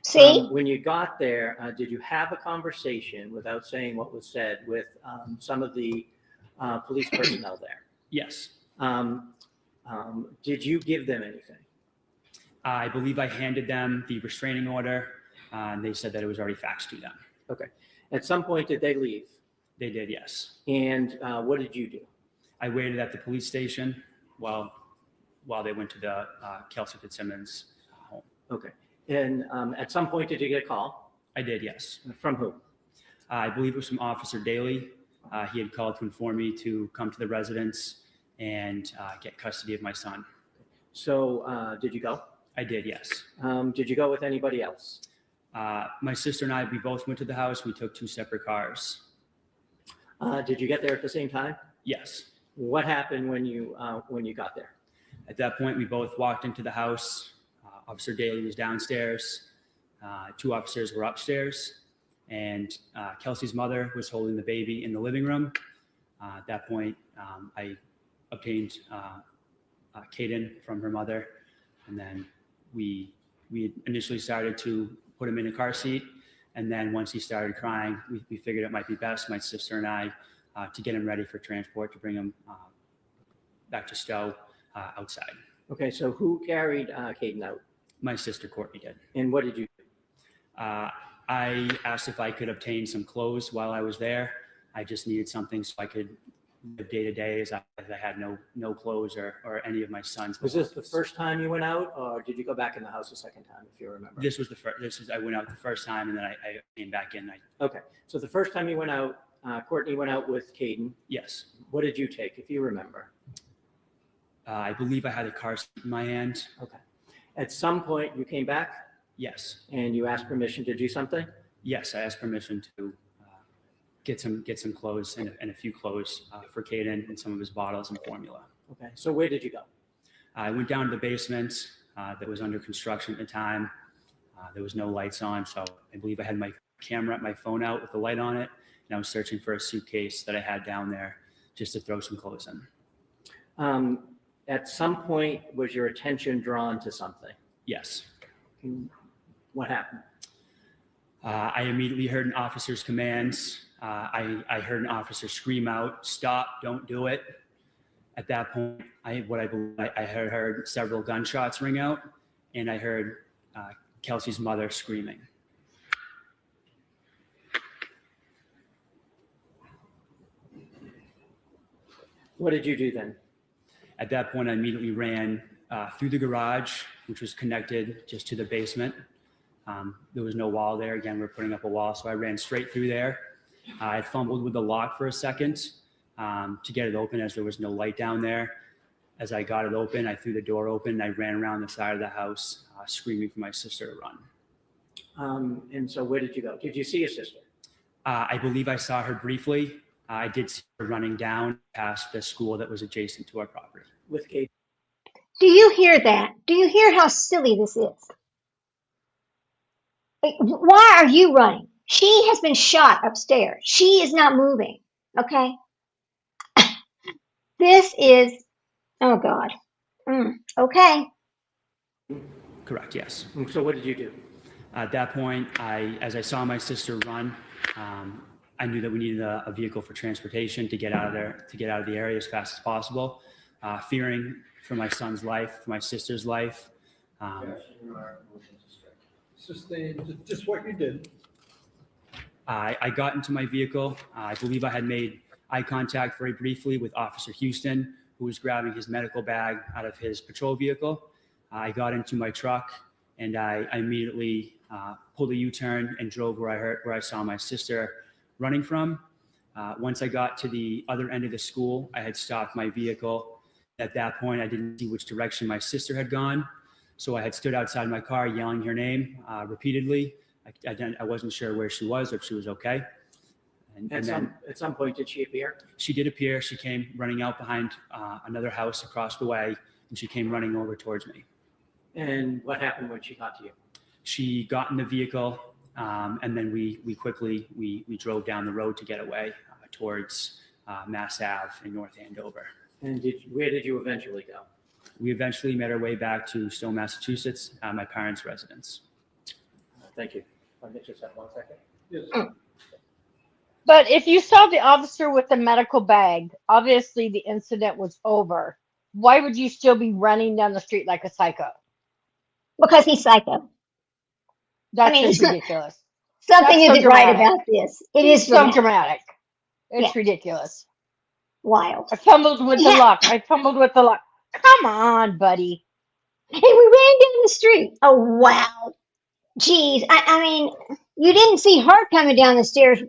See? When you got there, did you have a conversation, without saying what was said, with some of the police personnel there? Yes. Did you give them anything? I believe I handed them the restraining order, and they said that it was already faxed to them. Okay. At some point, did they leave? They did, yes. And what did you do? I waited at the police station while they went to the Kelsey Fitzsimmons home. Okay. And at some point, did you get a call? I did, yes. From who? I believe it was from Officer Daly. He had called to inform me to come to the residence and get custody of my son. So did you go? I did, yes. Did you go with anybody else? My sister and I, we both went to the house. We took 2 separate cars. Did you get there at the same time? Yes. What happened when you got there? At that point, we both walked into the house. Officer Daly was downstairs. 2 officers were upstairs, and Kelsey's mother was holding the baby in the living room. At that point, I obtained Caden from her mother, and then we initially started to put him in a car seat, and then once he started crying, we figured it might be best, my sister and I, to get him ready for transport, to bring him back to Stowe outside. Okay, so who carried Caden out? My sister Courtney did. And what did you do? I asked if I could obtain some clothes while I was there. I just needed something so I could live day to day, as I had no clothes or any of my sons' Was this the belongings. first time you went out, or did you go back in the house a second time, if you remember? This was the first. I went out the first time, and then I came back in. Okay, so the first time you went out, Courtney went out with Caden. Yes. What did you take, if you remember? I believe I had a car seat in my hand. Okay. At some point, you came back Yes. and you asked permission to do something? Yes, I asked permission to get some clothes and a few clothes for Caden and some of his bottles and formula. Okay, so where did you go? I went down to the basement that was under construction at the time. There was no lights on, so I believe I had my camera, my phone out with the light on it, and I was searching for a suitcase that I had down there just to throw some clothes in. At some point, was your attention drawn to something? Yes. What happened? I immediately heard an officer's commands. I heard an officer scream out, "Stop, don't do it." At that point, I had heard several gunshots ring out, and I heard Kelsey's mother screaming. What did you do then? At that point, I immediately ran through the garage, which was connected just to the basement. There was no wall there. Again, we're putting up a wall, so I ran straight through there. I fumbled with the lock for a second to get it open, as there was no light down there. As I got it open, I threw the door open, and I ran around the side of the house, screaming for my sister to run. And so where did you go? Did you see your sister? I believe I saw her briefly. I did see her running down past the school that was adjacent to our property. With Caden? Do you hear that? Do you hear how silly this is? Like, why are you running? She has been shot upstairs. She is not moving. Okay? This is, oh God. Okay. Correct, yes. So what did you do? At that point, as I saw my sister run, I knew that we needed a vehicle for transportation to get out of there, to get out of the area as fast as possible, fearing for my son's life, for my sister's life. Sustain, just what you did. I got into my vehicle. I believe I had made eye contact very briefly with Officer Houston, who was grabbing his medical bag out of his patrol vehicle. I got into my truck, and I immediately pulled a U-turn and drove where I saw my sister running from. Once I got to the other end of the school, I had stopped my vehicle. At that point, I didn't see which direction my sister had gone, so I had stood outside my car yelling her name repeatedly. I wasn't sure where she was or if she was okay. And then At some point, did she appear? she did appear. She came running out behind another house across the way, and she came running over towards me. And what happened when she got to you? She got in the vehicle, and then we quickly drove down the road to get away towards Mass Ave in North Andover. And where did you eventually go? We eventually made our way back to Stowe, Massachusetts, my parents' residence. Thank you. I'll just have 1 second. Yes. But if you saw the officer with the medical bag, obviously the incident was over. Why would you still be running down the street like a psycho? Because he's psycho. That's mean, just it's not- ridiculous. Something That's so isn't right dramatic. about this. It is so dramatic. dramatic. It's Yeah. ridiculous. Wild. I fumbled with the Yeah. lock. Come on, buddy. Hey, we ran down the street. Oh, wow. Geez. I mean, you didn't see her coming down the stairs.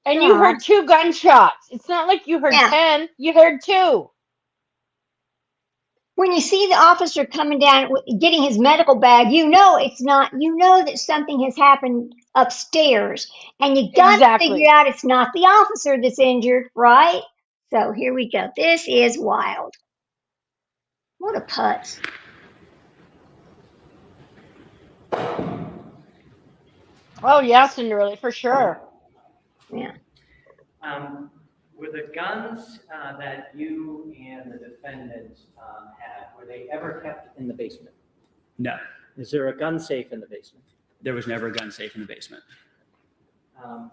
And you heard 2 gunshots. It's not like you heard Yeah. 10. You heard 2. When you see the officer coming down, getting his medical bag, you know it's not, you know that something has happened upstairs. And you got to Exactly. figure out it's not the officer that's injured, right? So here we go. This is wild. What a putz. Oh, yeah, Cinderella, for sure. Yeah. Were the guns that you and the defendant had, were they ever kept in the basement? No, Is there a gun safe in the basement? there was never a gun safe in the basement. Um,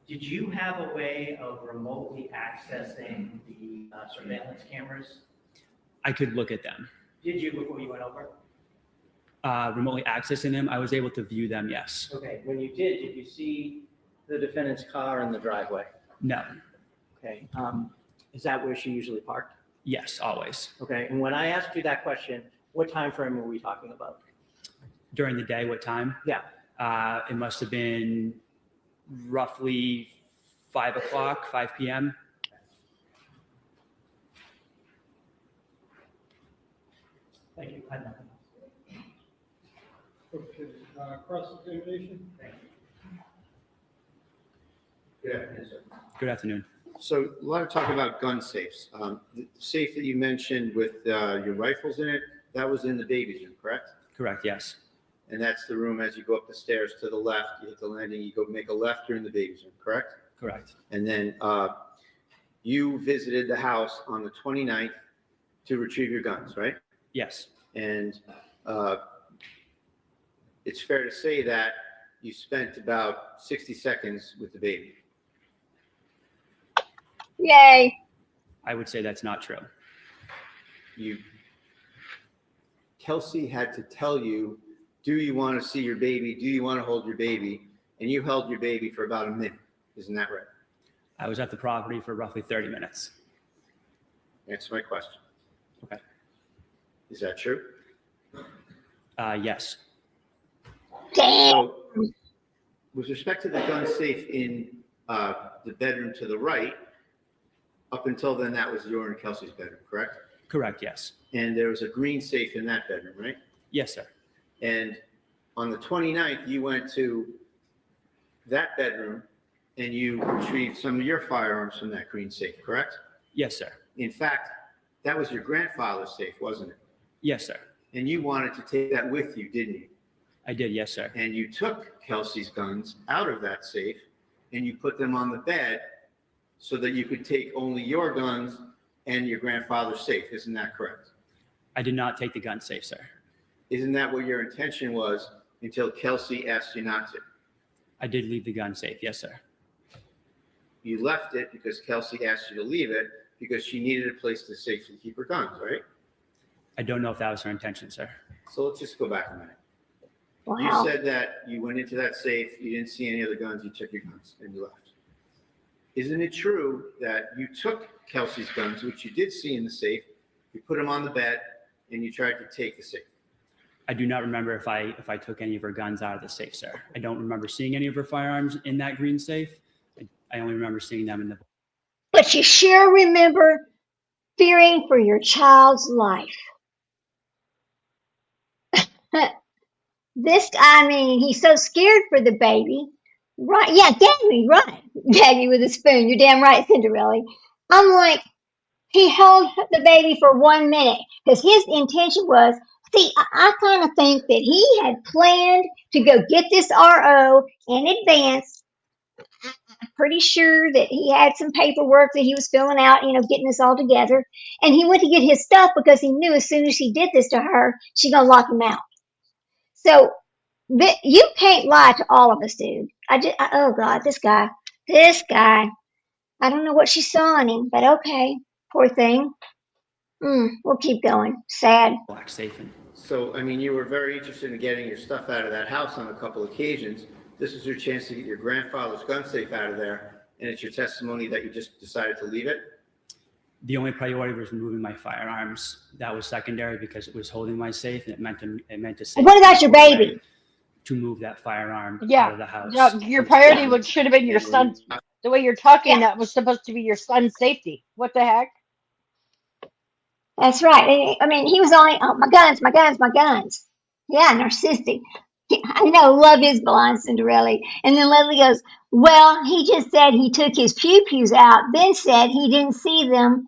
Did you have a way of remotely accessing the surveillance cameras? I could look at them. Did you before you went over? Remotely accessing them, I was able to view them, yes. Okay, when you did you see the defendant's car in the driveway? No, Okay, is that where she usually parked? yes, always. Okay, and when I asked you that question, what time frame were we talking about? During the day, what time? Yeah. It must have been roughly 5 o'clock, 5 p.m. Thank you. I had nothing else. Okay, cross-examination? Good afternoon, sir. Good afternoon. So a lot of talk about gun safes. The safe that you mentioned with your rifles in it, that was in the baby's room, correct? Correct, yes. And that's the room as you go up the stairs to the left, you hit the landing, you go make a left, you're in the baby's room, correct? Correct. And then you visited the house on the 29th to retrieve your guns, right? Yes, And it's fair to say that you spent about 60 seconds with the baby. Yay. I would say that's not true. Kelsey had to tell you, do you want to see your baby? Do you want to hold your baby? And you held your baby for about a minute. Isn't that right? I was at the property for roughly 30 minutes. Answer my question. Okay. Is that true? Yes, Damn. So, with respect to the gun safe in the bedroom to the right, up until then, that was your and Kelsey's bedroom, correct? correct, yes. And there was a green safe in that bedroom, right? Yes, sir. And on the 29th, you went to that bedroom and you retrieved some of your firearms from that green safe, correct? Yes, sir. In fact, that was your grandfather's safe, wasn't it? Yes, sir. And you wanted to take that with you, didn't you? I did, yes, sir. And you took Kelsey's guns out of that safe and you put them on the bed so that you could take only your guns and your grandfather's safe. Isn't that correct? I did not take the gun safe, sir. Isn't that what your intention was until Kelsey asked you not to? I did leave the gun safe, yes, sir. You left it because Kelsey asked you to leave it because she needed a place to safely keep her guns, right? I don't know if that was her intention, sir. So let's just go back a minute. Wow. You said that you went into that safe, you didn't see any other guns, you took your guns and you left. Isn't it true that you took Kelsey's guns, which you did see in the safe, you put them on the bed and you tried to take the safe? I do not remember if I took any of her guns out of the safe, sir. I don't remember seeing any of her firearms in that green safe. I only remember seeing them in the. But you sure remember fearing for your child's life. This, I mean, he's so scared for the baby. Right. Yeah, Gabby, right. Gabby with a spoon. You're damn right, Cinderella. I'm like, he held the baby for 1 minute because his intention was, see, I kind of think that he had planned to go get this RO in advance. I'm pretty sure that he had some paperwork that he was filling out, getting this all together. And he went to get his stuff because he knew as soon as he did this to her, she's going to lock him out. So you can't lie to all of us, dude. Oh God, this guy. I don't know what she saw in him, but okay, poor thing. We'll keep going. Sad. Black safe. So, I mean, you were very interested in getting your stuff out of that house on a couple occasions. This was your chance to get your grandfather's gun safe out of there, and it's your testimony that you just decided to leave it? The only priority was removing my firearms. That was secondary because it was holding my safe, and it meant to say. What about your baby? To move that firearm out of the house. Yeah, your priority should have been your son. The way you're talking, that was supposed to be your son's safety. What the heck? That's right. I mean, he was only, oh, my guns, my guns, my guns. Yeah, narcissistic. I know, love is blind, Cinderella. And then Leslie goes, well, he just said he took his pew-pews out, then said he didn't see them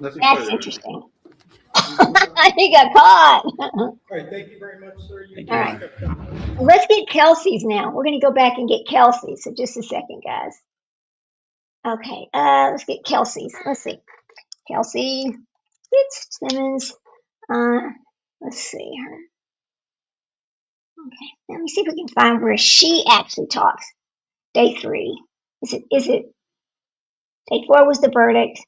Nothing That's further. interesting. He got caught. All right, thank you very much, sir. Thank All you. right. Let's get Kelsey's now. We're going to go back and get Kelsey's. So just a second, guys. Okay, let's get Kelsey's. Let's see. Kelsey Fitzsimmons. Uh, let's see her. Okay, let me see if we can find where she actually talks. Day 3. Is it day 4 was the verdict?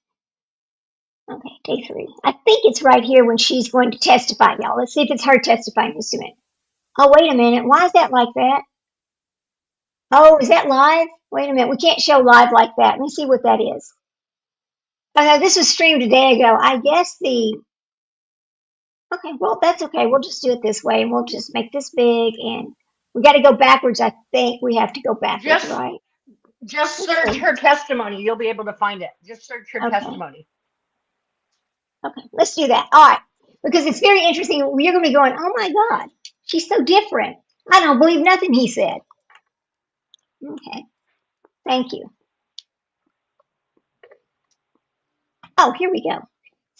Okay, day 3. I think it's right here when she's going to testify, y'all. Let's see if it's her testifying just a minute. Oh, wait a minute. Why is that like that? Oh, is that live? Wait a minute. We can't show live like that. Let me see what that is. Oh, no, this was streamed a day ago. I guess okay, well, that's okay. We'll just do it this way and we'll just make this big and we got to go backwards. I think we have to go backwards, Just right? just search her testimony. You'll be able to find it. Just search her Okay. testimony. Okay, let's do that. All right. Because it's very interesting. You're going to be going, oh my God, she's so different. I don't believe nothing he said. Okay, thank you. Oh, here we go.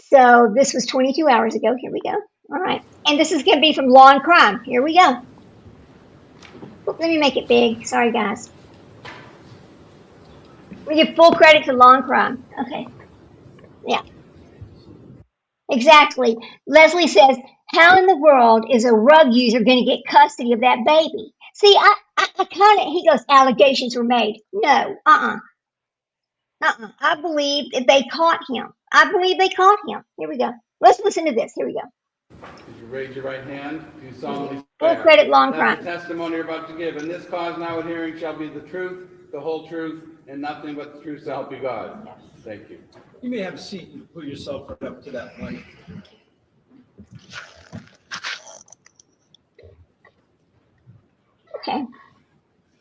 So this was 22 hours ago. Here we go. All right. And this is going to be from Law and Crime. Here we go. Let me make it big. Sorry, guys. We give full credit to Law and Crime. Okay. Yeah, exactly. Leslie says, how in the world is a rug user going to get custody of that baby? See, I kind of, he goes, allegations were made. No, I believe that they caught him. I believe they caught him. Here we go. Let's listen to this. Here we go. Would you raise your right hand? Do you solemnly Full swear credit, Law and that Crime. the testimony you're about to give in this cause now and hearing shall be the truth, the whole truth, and nothing but the truth, so help you God? Thank you. You may have a seat and put yourself right up to that mic. Okay.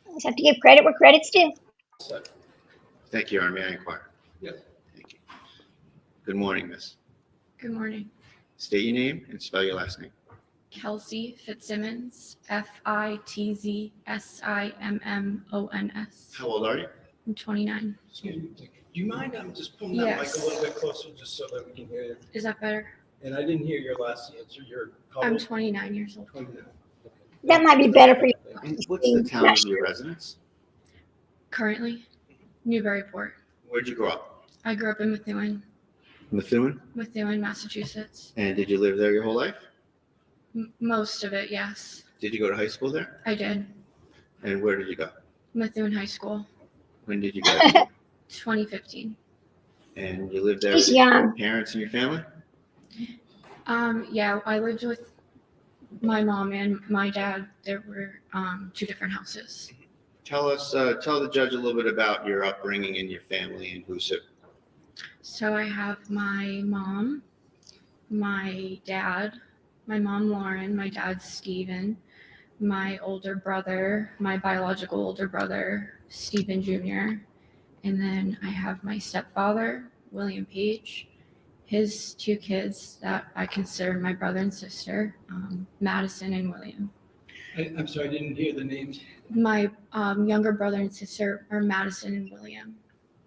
I just have to give credit where credit's due. Thank you, Your Honor. May I inquire? Yes. Thank you. Good morning, miss. Good morning. State your name and spell your last name. Kelsey Fitzsimmons, Fitzsimmons. How old are you? I'm 29. Excuse me. Do you mind? I'm just pulling that mic Yes. a little bit closer just so that we can hear you. Is that better? And I didn't hear your last answer. You're how I'm old? 29 years old. 29. That might be better for you. And what's the town of your residence? Currently, Newburyport. Where'd you grow up? I grew up in Methuen. Methuen, Massachusetts. And did you live there your whole life? Most of it, yes. Did you go to high school there? I did. And where did you go? Methuen High School, When did you graduate? 2015. And you lived there He's with your young. parents and your family? Yeah, I lived with my mom and my dad. There were 2 different houses. Tell the judge a little bit about your upbringing and your family and who's it. So I have my mom, my dad, my mom Lauren, my dad Steven, my older brother, my biological older brother Stephen Jr., and then I have my stepfather William Page, his 2 kids that I consider my brother and sister, Madison and William. I'm sorry, I didn't hear the names. My younger brother and sister are Madison and William.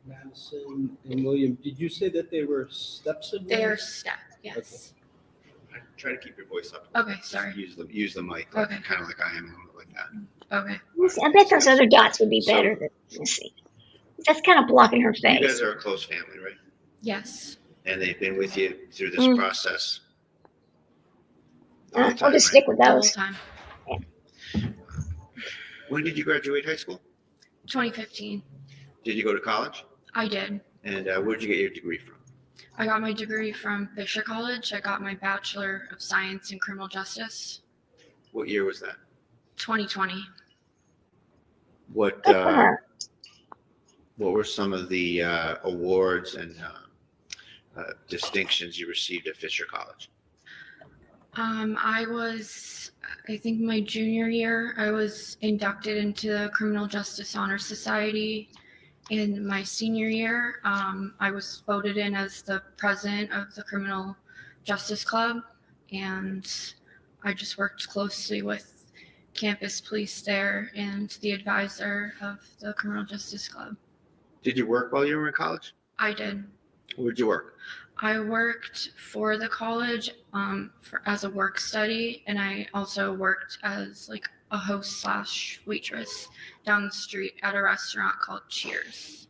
Madison and William. Did you say that they were step-siblings? They are step, yes. Try to keep your voice up. Okay, Just sorry. use the mic, Okay. kind of like I am, a little bit like that. Okay. I bet those other dots would be better. Let's see. That's kind of blocking her You guys face. are a close family, right? Yes. And they've been with you through this Mm. process. all the We'll time, just right? stick with The whole those. time. When did you graduate high school? 2015. Did you go to college? I did. And where'd you get your degree from? I got my degree from Fisher College. I got my Bachelor of Science in Criminal Justice. What year was that? 2020. What Good for her. what were some of the awards and distinctions you received at Fisher College? I think my junior year, I was inducted into the Criminal Justice Honor Society. In my senior year, I was voted in as the president of the Criminal Justice Club, and I just worked closely with campus police there and the advisor of the Criminal Justice Club. Did you work while you were in college? I did. Where'd you work? I worked for the college as a work study, and I also worked as like a host slash waitress down the street at a restaurant called Cheers.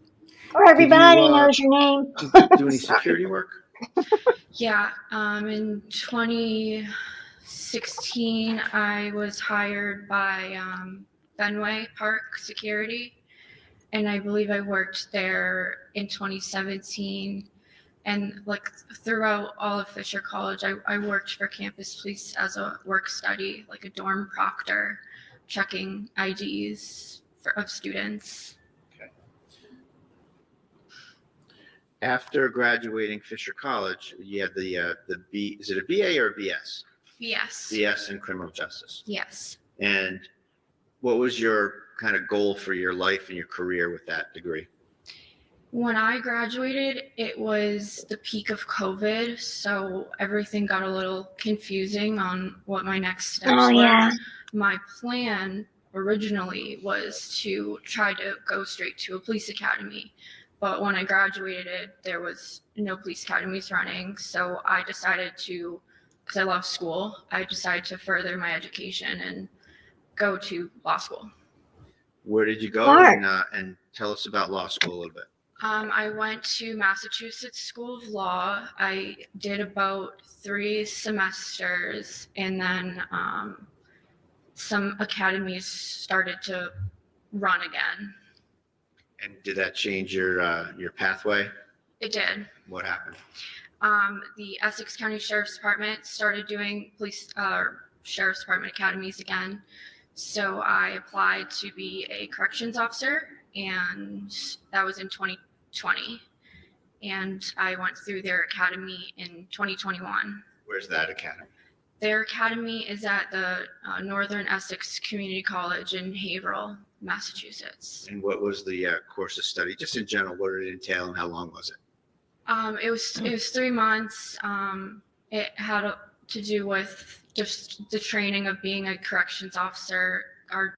Or everybody Did you, knows your name. Do any Sorry. security work? Yeah, in 2016, I was hired by Fenway Park Security, and I believe I worked there in 2017. And like throughout all of Fisher College, I worked for campus police as a work study, like a dorm proctor, checking IDs of students. After graduating Fisher College, you have the B. Is it a BA or a BS? Yes. BS in criminal justice. Yes. And what was your kind of goal for your life and your career with that degree? When I graduated, it was the peak of COVID, so everything got a little confusing on what my next steps Oh, were. yeah. My plan originally was to try to go straight to a police academy, but when I graduated, there was no police academies running, so I decided to, because I love school, I decided to further my education and go to law school. Where did you go? Smart. And tell us about law school a little bit. I went to Massachusetts School of Law. I did about 3 semesters, and then some academies started to run again. And did that change your pathway? It did. What happened? The Essex County Sheriff's Department started doing Sheriff's Department academies again. So I applied to be a corrections officer, and that was in 2020. And I went through their academy in 2021. Where's that academy? Their academy is at the Northern Essex Community College in Haverhill, Massachusetts. And what was the course of study? Just in general, what did it entail and how long was it? It was 3 months. It had to do with just the training of being a corrections officer. Do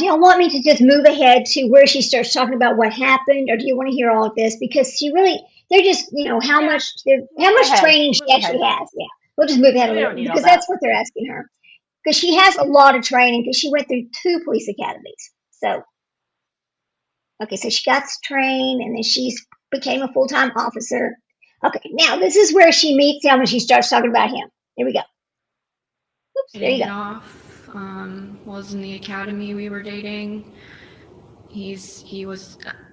you want me to just move ahead to where she starts talking about what happened, or do you want to hear all of this? Because they're just, how much ahead. training she Move actually ahead. has. Yeah, we'll just move ahead a We little don't need all because that. that's what they're asking her. Because she has a lot of training because she went through 2 police academies. So, okay, so she got trained and then she became a full-time officer. Okay, now this is where she meets him and she starts talking about him. Here we go. Oops, there you Hitting go. off. Was in the academy we were dating. He is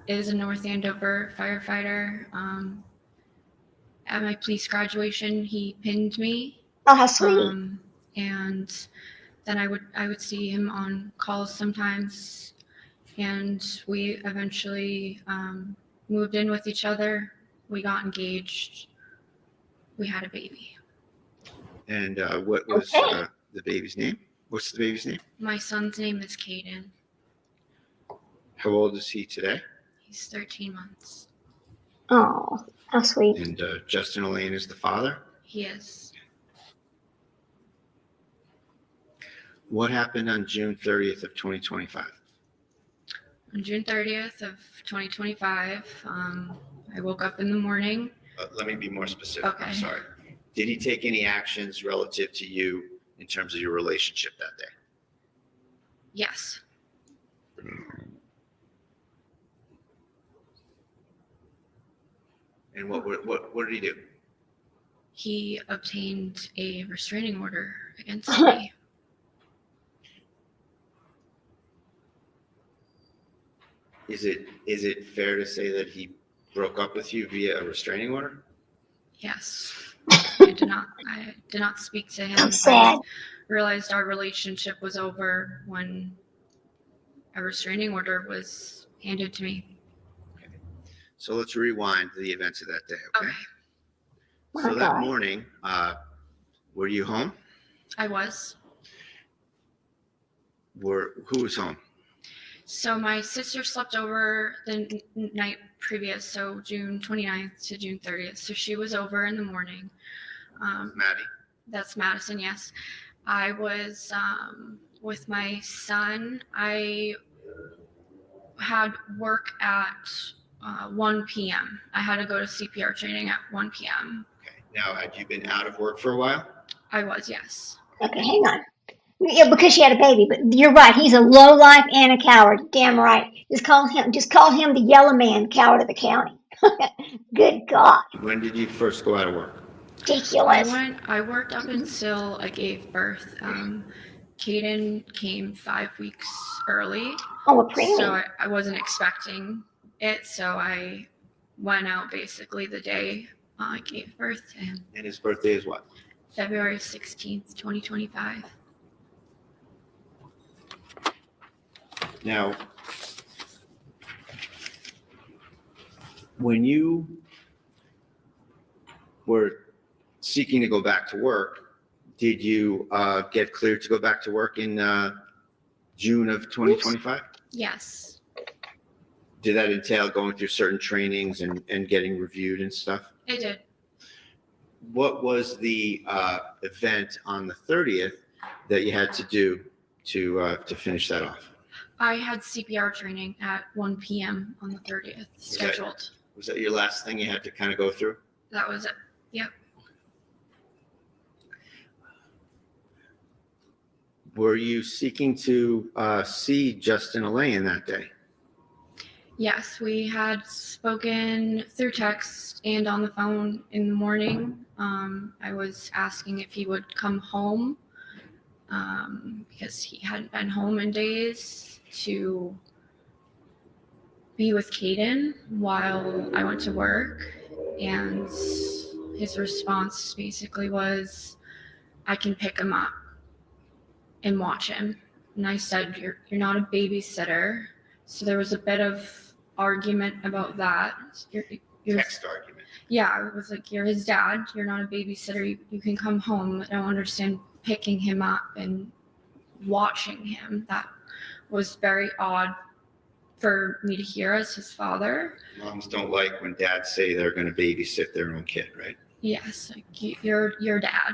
a North Andover firefighter. At my police graduation, he pinned me. Oh, how sweet. And then I would see him on calls sometimes, and we eventually moved in with each other. We got engaged. We had a baby. And what was Okay. the baby's name? What's the baby's name? My son's name is Caden. How old is he today? He's 13 months. Oh, how sweet. And Justin Elaine is the father. He is. What happened on June 30th of 2025? On June 30th of 2025, I woke up in the morning. Let me be more specific. Okay. I'm sorry. Did he take any actions relative to you in terms of your relationship that day? Yes. And what did he do? He obtained a restraining order against me. Is it fair to say that he broke up with you via a restraining order? Yes. I did not speak to him. I'm sad. I realized our relationship was over when a restraining order was handed to me. So let's rewind to the events of that day, okay? Okay. My So that God. morning, were you home? I was. Who was home? So my sister slept over the night previous, so June 29th to June 30th. So she was over in the morning. Maddie. That's Madison, yes. I was with my son. I had work at 1 p.m. I had to go to CPR training at 1 p.m. Okay. Now, had you been out of work for a while? I was, yes. Okay, hang on. Yeah, because she had a baby, but you're right. He's a lowlife and a coward. Damn right. Just call him the yellow man, coward of the county. Good God. When did you first go out of work? Ridiculous. I worked up until I gave birth. Caden came 5 weeks early, Oh, a preemie. so I wasn't expecting it. So I went out basically the day I gave birth to him, And his birthday is what? February 16th, 2025. Now, when you were seeking to go back to work, did you get cleared to go back to work in June of 2025? Yes, Did that entail going through certain trainings and getting reviewed and stuff? I did. What was the event on the 30th that you had to do to finish that off? I had CPR training at 1 p.m. on the 30th scheduled. Was that your last thing you had to kind of go through? That was it. Yep. Were you seeking to see Justin Elaine that day? Yes, we had spoken through text and on the phone in the morning. I was asking if he would come home because he hadn't been home in days to be with Caden while I went to work. And his response basically was, I can pick him up and watch him. And I said, you're not a babysitter. So there was a bit of argument about that. You're, Text argument. yeah, it was like, you're his dad. You're not a babysitter. You can come home. I don't understand picking him up and watching him. That was very odd for me to hear as his father. Moms don't like when dads say they're going to babysit their own kid, right? Yes, like you're your dad.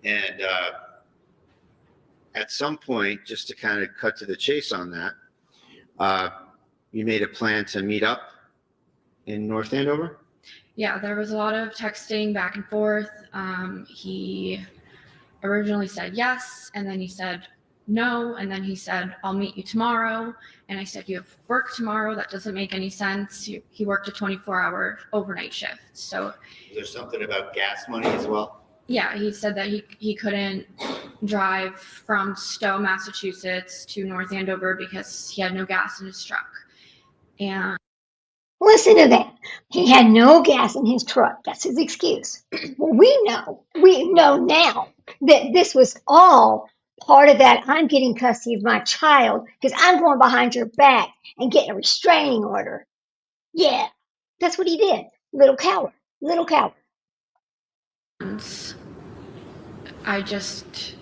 And at some point, just to kind of cut to the chase on that, you made a plan to meet up in North Andover? Yeah, there was a lot of texting back and forth. He originally said yes, and then he said no, and then he said, I'll meet you tomorrow. And I said, you have work tomorrow? That doesn't make any sense. He worked a 24-hour overnight shift. So Is there something about gas money as well? yeah, he said that he couldn't drive from Stowe, Massachusetts to North Andover because he had no gas in his truck. And Listen to that. He had no gas in his truck. That's his excuse. Well, we know now that this was all part of that. I'm getting custody of my child because I'm going behind your back and getting a restraining order. Yeah, that's what he did. Little coward. Little coward. I just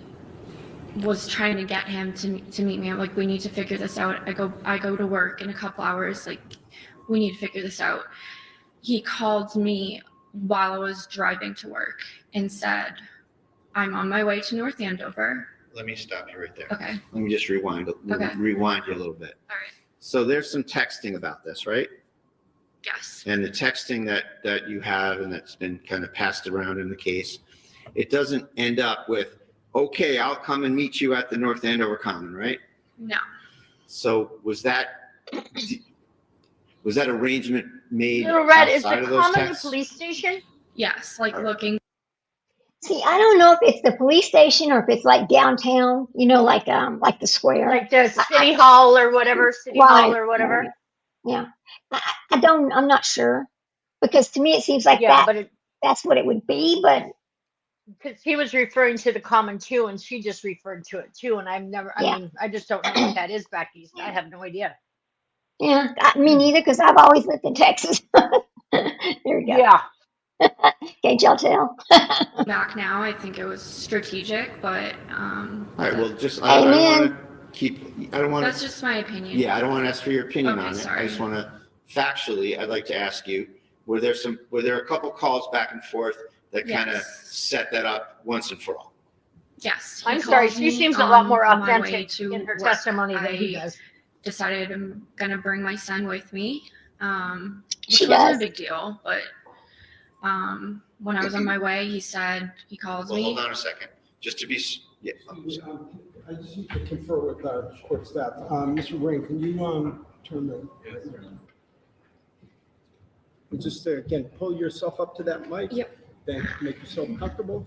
was trying to get him to meet me. I'm like, we need to figure this out. I go to work in a couple hours. Like, we need to figure this out. He called me while I was driving to work and said, I'm on my way to North Andover. Let me stop you right there. Okay. Let me just rewind you a little bit. All right. So there's some texting about this, right? Yes. And the texting that you have and that's been kind of passed around in the case, it doesn't end up with, okay, I'll come and meet you at the North Andover Common, right? No. So was that arrangement made Little Red, is outside the of those common the texts? police station? Yes. Like looking. See, I don't know if it's the police station or if it's like downtown, like the square. Like the city hall or whatever, city hall or whatever? Yeah. I'm not sure. Because to me it seems like Yeah, but that's what it would be, but because he was referring to the common too, and she just referred to it too, and I mean, I just don't know what that is back east. I have no idea. yeah, me neither, because I've always lived in Texas. There we go. Yeah. Can't y'all tell? Back now, I think it was strategic, but All right, well, I don't want that's to, just my opinion. yeah, I don't want to ask for your opinion Okay, on it. sorry. I just want to, factually, I'd like to ask you, were there a couple calls back and forth that kind of Yes. set that up once and for all? Yes. he I'm sorry, called she me seems a lot more on my way authentic to in her work. testimony than he I does. decided I'm gonna bring my son with me. Which She wasn't does. a big deal, but when I was on my way, he calls Well, me. hold on a second, just to be, yeah. I just need to confer with our court staff. Mr. Ring, can you turn the? And just again, pull yourself up to that mic. Yep. Then make yourself comfortable.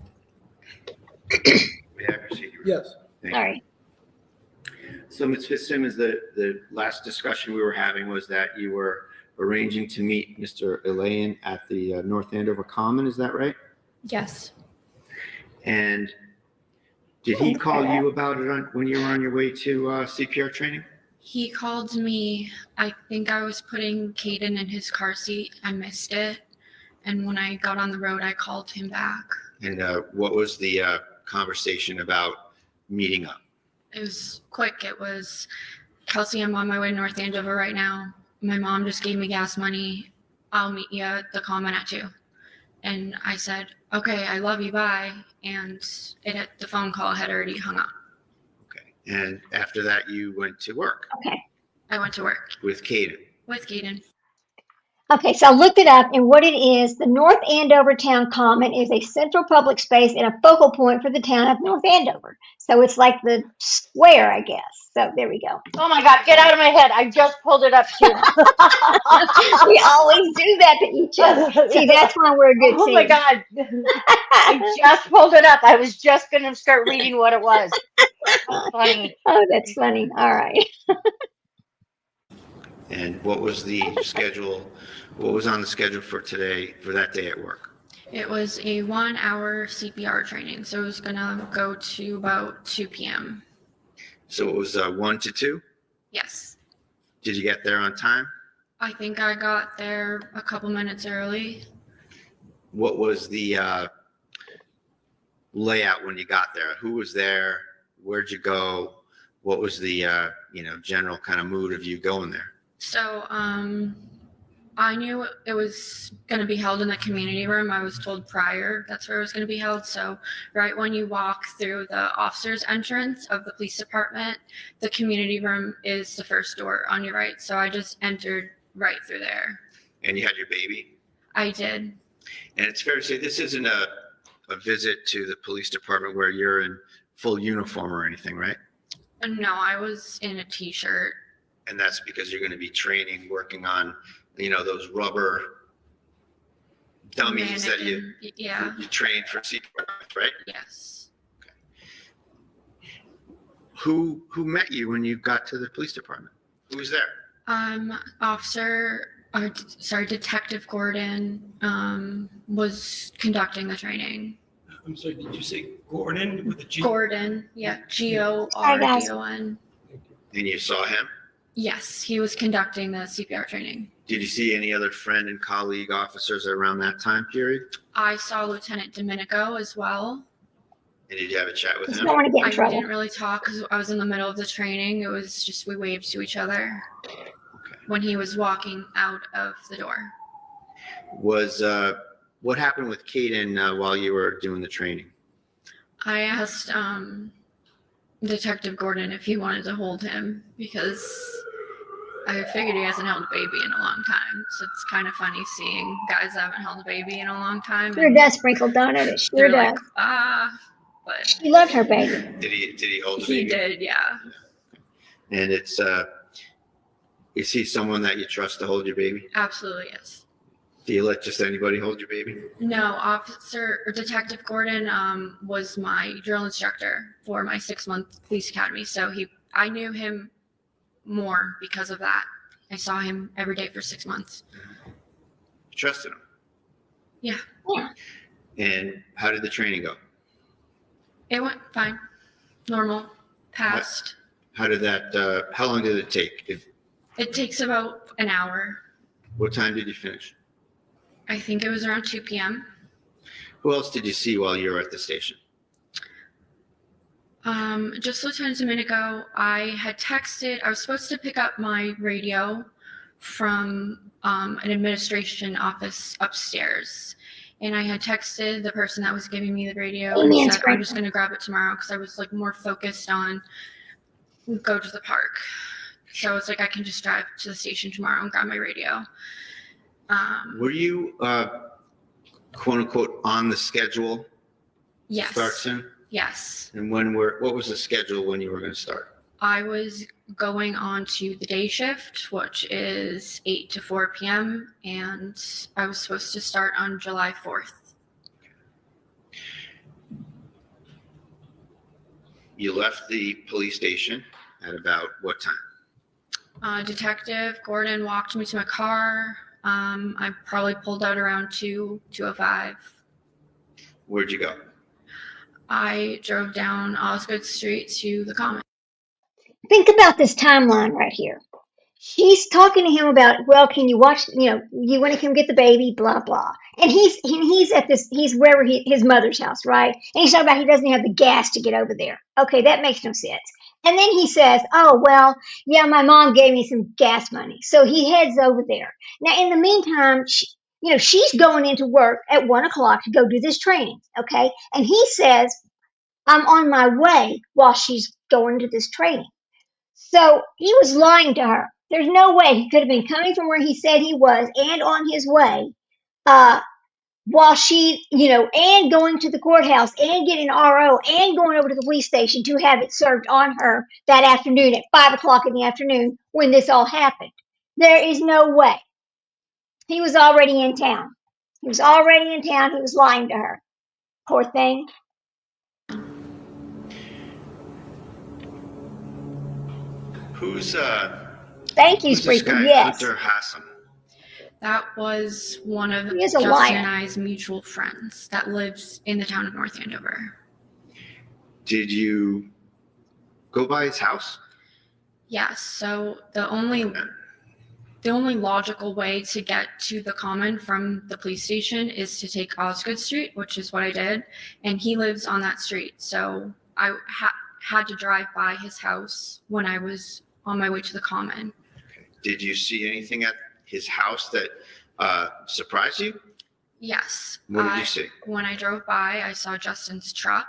May I proceed? Yes. Thank you. Sorry. So, Ms. Fitzsimmons, the last discussion we were having was that you were arranging to meet Mr. Elaine at the North Andover Common, is that right? Yes. And did he call you about it when you were on your way to CPR training? He called me. I think I was putting Caden in his car seat. I missed it. And when I got on the road, I called him back. And what was the conversation about meeting up? It was quick. It was, Kelsey, I'm on my way to North Andover right now. My mom just gave me gas money. I'll meet you at the Common at 2. And I said, okay, I love you, bye. And the phone call had already hung up. Okay. And after that, you went to work Okay. I went to work with Caden. with Caden. Okay, so I looked it up, and what it is, the North Andover Town Common is a central public space and a focal point for the town of North Andover. So it's like the square, I guess. So there we go. Oh my God, get out of my head. I just pulled it up too. We always do that to each other. See, that's why we're a good Oh team. my God. I just pulled it up. I was just going to start reading what it was. Funny. Oh, that's funny. All right. And what was the schedule? What was on the schedule for today, for that day at work? It was a 1-hour CPR training. So it was going to go to about 2 p.m. So it was 1 to 2? Yes. Did you get there on time? I think I got there a couple minutes early. What was the layout when you got there? Who was there? Where'd you go? What was the general kind of mood of you going there? So I knew it was going to be held in the community room. I was told prior that's where it was going to be held. So right when you walk through the officer's entrance of the police department, the community room is the first door on your right. So I just entered right through there. And you had your baby? I did. And it's fair to say this isn't a visit to the police department where you're in full uniform or anything, right? No, I was in a t-shirt. And that's because you're going to be training, working on, those rubber dummies that you trained for CPR, right? Yes. Who met you when you got to the police department? Who was there? Detective Gordon was conducting the training. I'm sorry, did you say Gordon with a G? Gordon, yeah, Gordon. And you saw him? Yes, he was conducting the CPR training. Did you see any other friend and colleague officers around that time period? I saw Lieutenant Domenico as well. And did you have a chat with Just him? don't want to get in I trouble. didn't really talk because I was in the middle of the training. It was just we waved to each other when he was walking out of the door. What happened with Caden while you were doing the training? I asked Detective Gordon if he wanted to hold him because I figured he hasn't held a baby in a long time. So it's kind of funny seeing guys that haven't held a baby in a long time. Sure does, Sprinkle, don't it? It sure They're does. like, but She loved her baby. Did he hold the he baby? did, yeah. And is he someone that you trust to hold your baby? Absolutely, yes. Do you let just anybody hold your baby? No, Detective Gordon was my drill instructor for my 6-month police academy. So I knew him more because of that. I saw him every day for 6 months. You trusted him? Yeah. Yeah. And how did the training go? It went fine. Normal. Passed. How long did it take? It takes about an hour. What time did you finish? I think it was around 2 p.m. Who else did you see while you were at the station? Just Lieutenant Domenico. I was supposed to pick up my radio from an administration office upstairs. And I had texted the person that was giving me the radio and said, I'm just going to grab it tomorrow because I was more focused on go to the park. So it's like I can just drive to the station tomorrow and grab my radio. Were you, quote unquote, on the schedule? Yes. Start soon? Yes. And what was the schedule when you were going to start? I was going on to the day shift, which is 8 to 4 p.m., and I was supposed to start on July 4th. You left the police station at about what time? Detective Gordon walked me to my car. I probably pulled out around 2:05. Where'd you go? I drove down Osgood Street to the Common. Think about this timeline right here. She's talking to him about, well, can you watch, you want to come get the baby, blah, blah. And he's at this, he's wherever his mother's house, right? And he's talking about he doesn't have the gas to get over there. Okay, that makes no sense. And then he says, oh, well, yeah, my mom gave me some gas money. So he heads over there. Now, in the meantime, she's going into work at 1 o'clock to go do this training, okay? And he says, I'm on my way while she's going to this training. So he was lying to her. There's no way he could have been coming from where he said he was and on his way, while she, and going to the courthouse and getting RO and going over to the police station to have it served on her that afternoon at 5 o'clock in the afternoon when this all happened. There is no way. He was already in town. He was lying to her. Poor thing. Thank you, Who's this Spreaker. guy, Yes. Hunter Hassam? That was one of He is a Justin liar. and I's mutual friends that lives in the town of North Andover. Did you go by his house? Yes. So the only logical way to get to the Common from the police station is to take Osgood Street, which is what I did, and he lives on that street. So I had to drive by his house when I was on my way to the Common. Did you see anything at his house that surprised you? Yes. What did you see? When I drove by, I saw Justin's truck,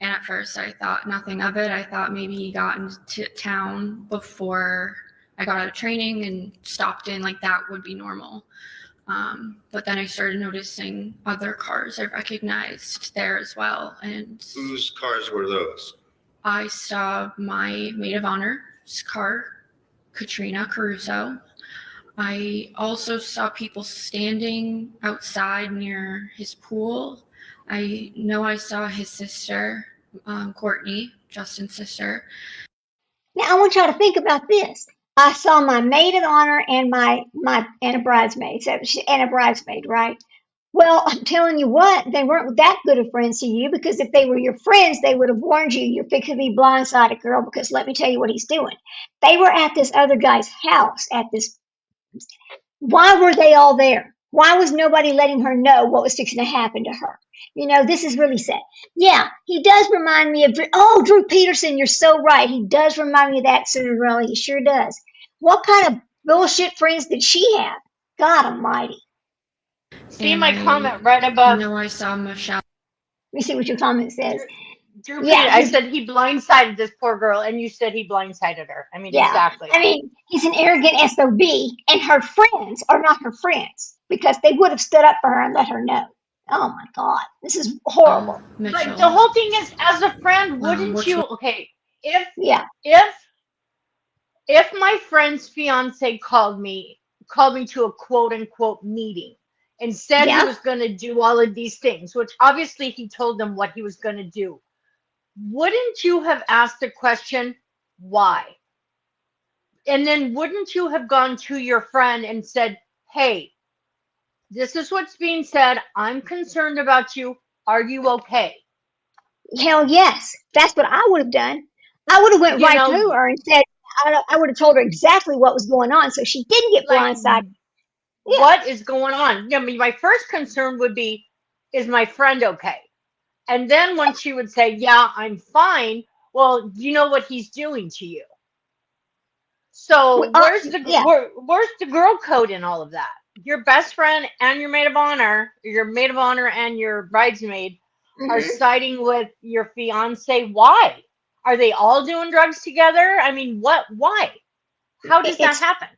and at first I thought nothing of it. I thought maybe he got into town before I got out of training and stopped in, like that would be normal. But then I started noticing other cars I recognized there as well. And Whose cars were those? I saw my maid of honor's car, Katrina Caruso. I also saw people standing outside near his pool. I know I saw his sister, Courtney, Justin's sister. Now I want y'all to think about this. I saw my maid of honor and and a bridesmaid. And a bridesmaid, right? Well, I'm telling you what, they weren't that good of friends to you, because if they were your friends, they would have warned you, you're fixing to be blindsided, girl, because let me tell you what he's doing. They were at this other guy's house at this. Why were they all there? Why was nobody letting her know what was fixing to happen to her? This is really sad. Yeah, he does remind me of, Drew Peterson, you're so right. He does remind me of that, Cinderella. He sure does. What kind of bullshit friends did she have? God almighty. See my comment right above. No, I saw Michelle. Let me see what your comment says. Drew, Yeah, I said he blindsided this poor girl, and you said he blindsided her. I mean, Yeah. exactly. I mean, he's an arrogant SOB, and her friends are not her friends, because they would have stood up for her and let her know. Oh my God, this is horrible. But Mitchell. the whole thing is, as a friend, wouldn't which you? one? Okay, if my friend's fiance called me to a quote unquote meeting and said Yeah. he was going to do all of these things, which obviously he told them what he was going to do, wouldn't you have asked the question, why? And then wouldn't you have gone to your friend and said, hey, this is what's being said. I'm concerned about you. Are you okay? Hell yes, that's what I would have done. I would have went You right know- to her and said, I would have told her exactly what was going on, so she didn't get Like, blindsided. Yeah. What is going on? I mean, my first concern would be, is my friend okay? And then when she would say, yeah, I'm fine, well, you know what he's doing to you. So Well, where's the yeah. where's the girl code in all of that? Your best friend and your maid of honor and your bridesmaid are Mhm. siding with your fiance. Why? Are they all doing drugs together? I mean, why? How does that It's, happen?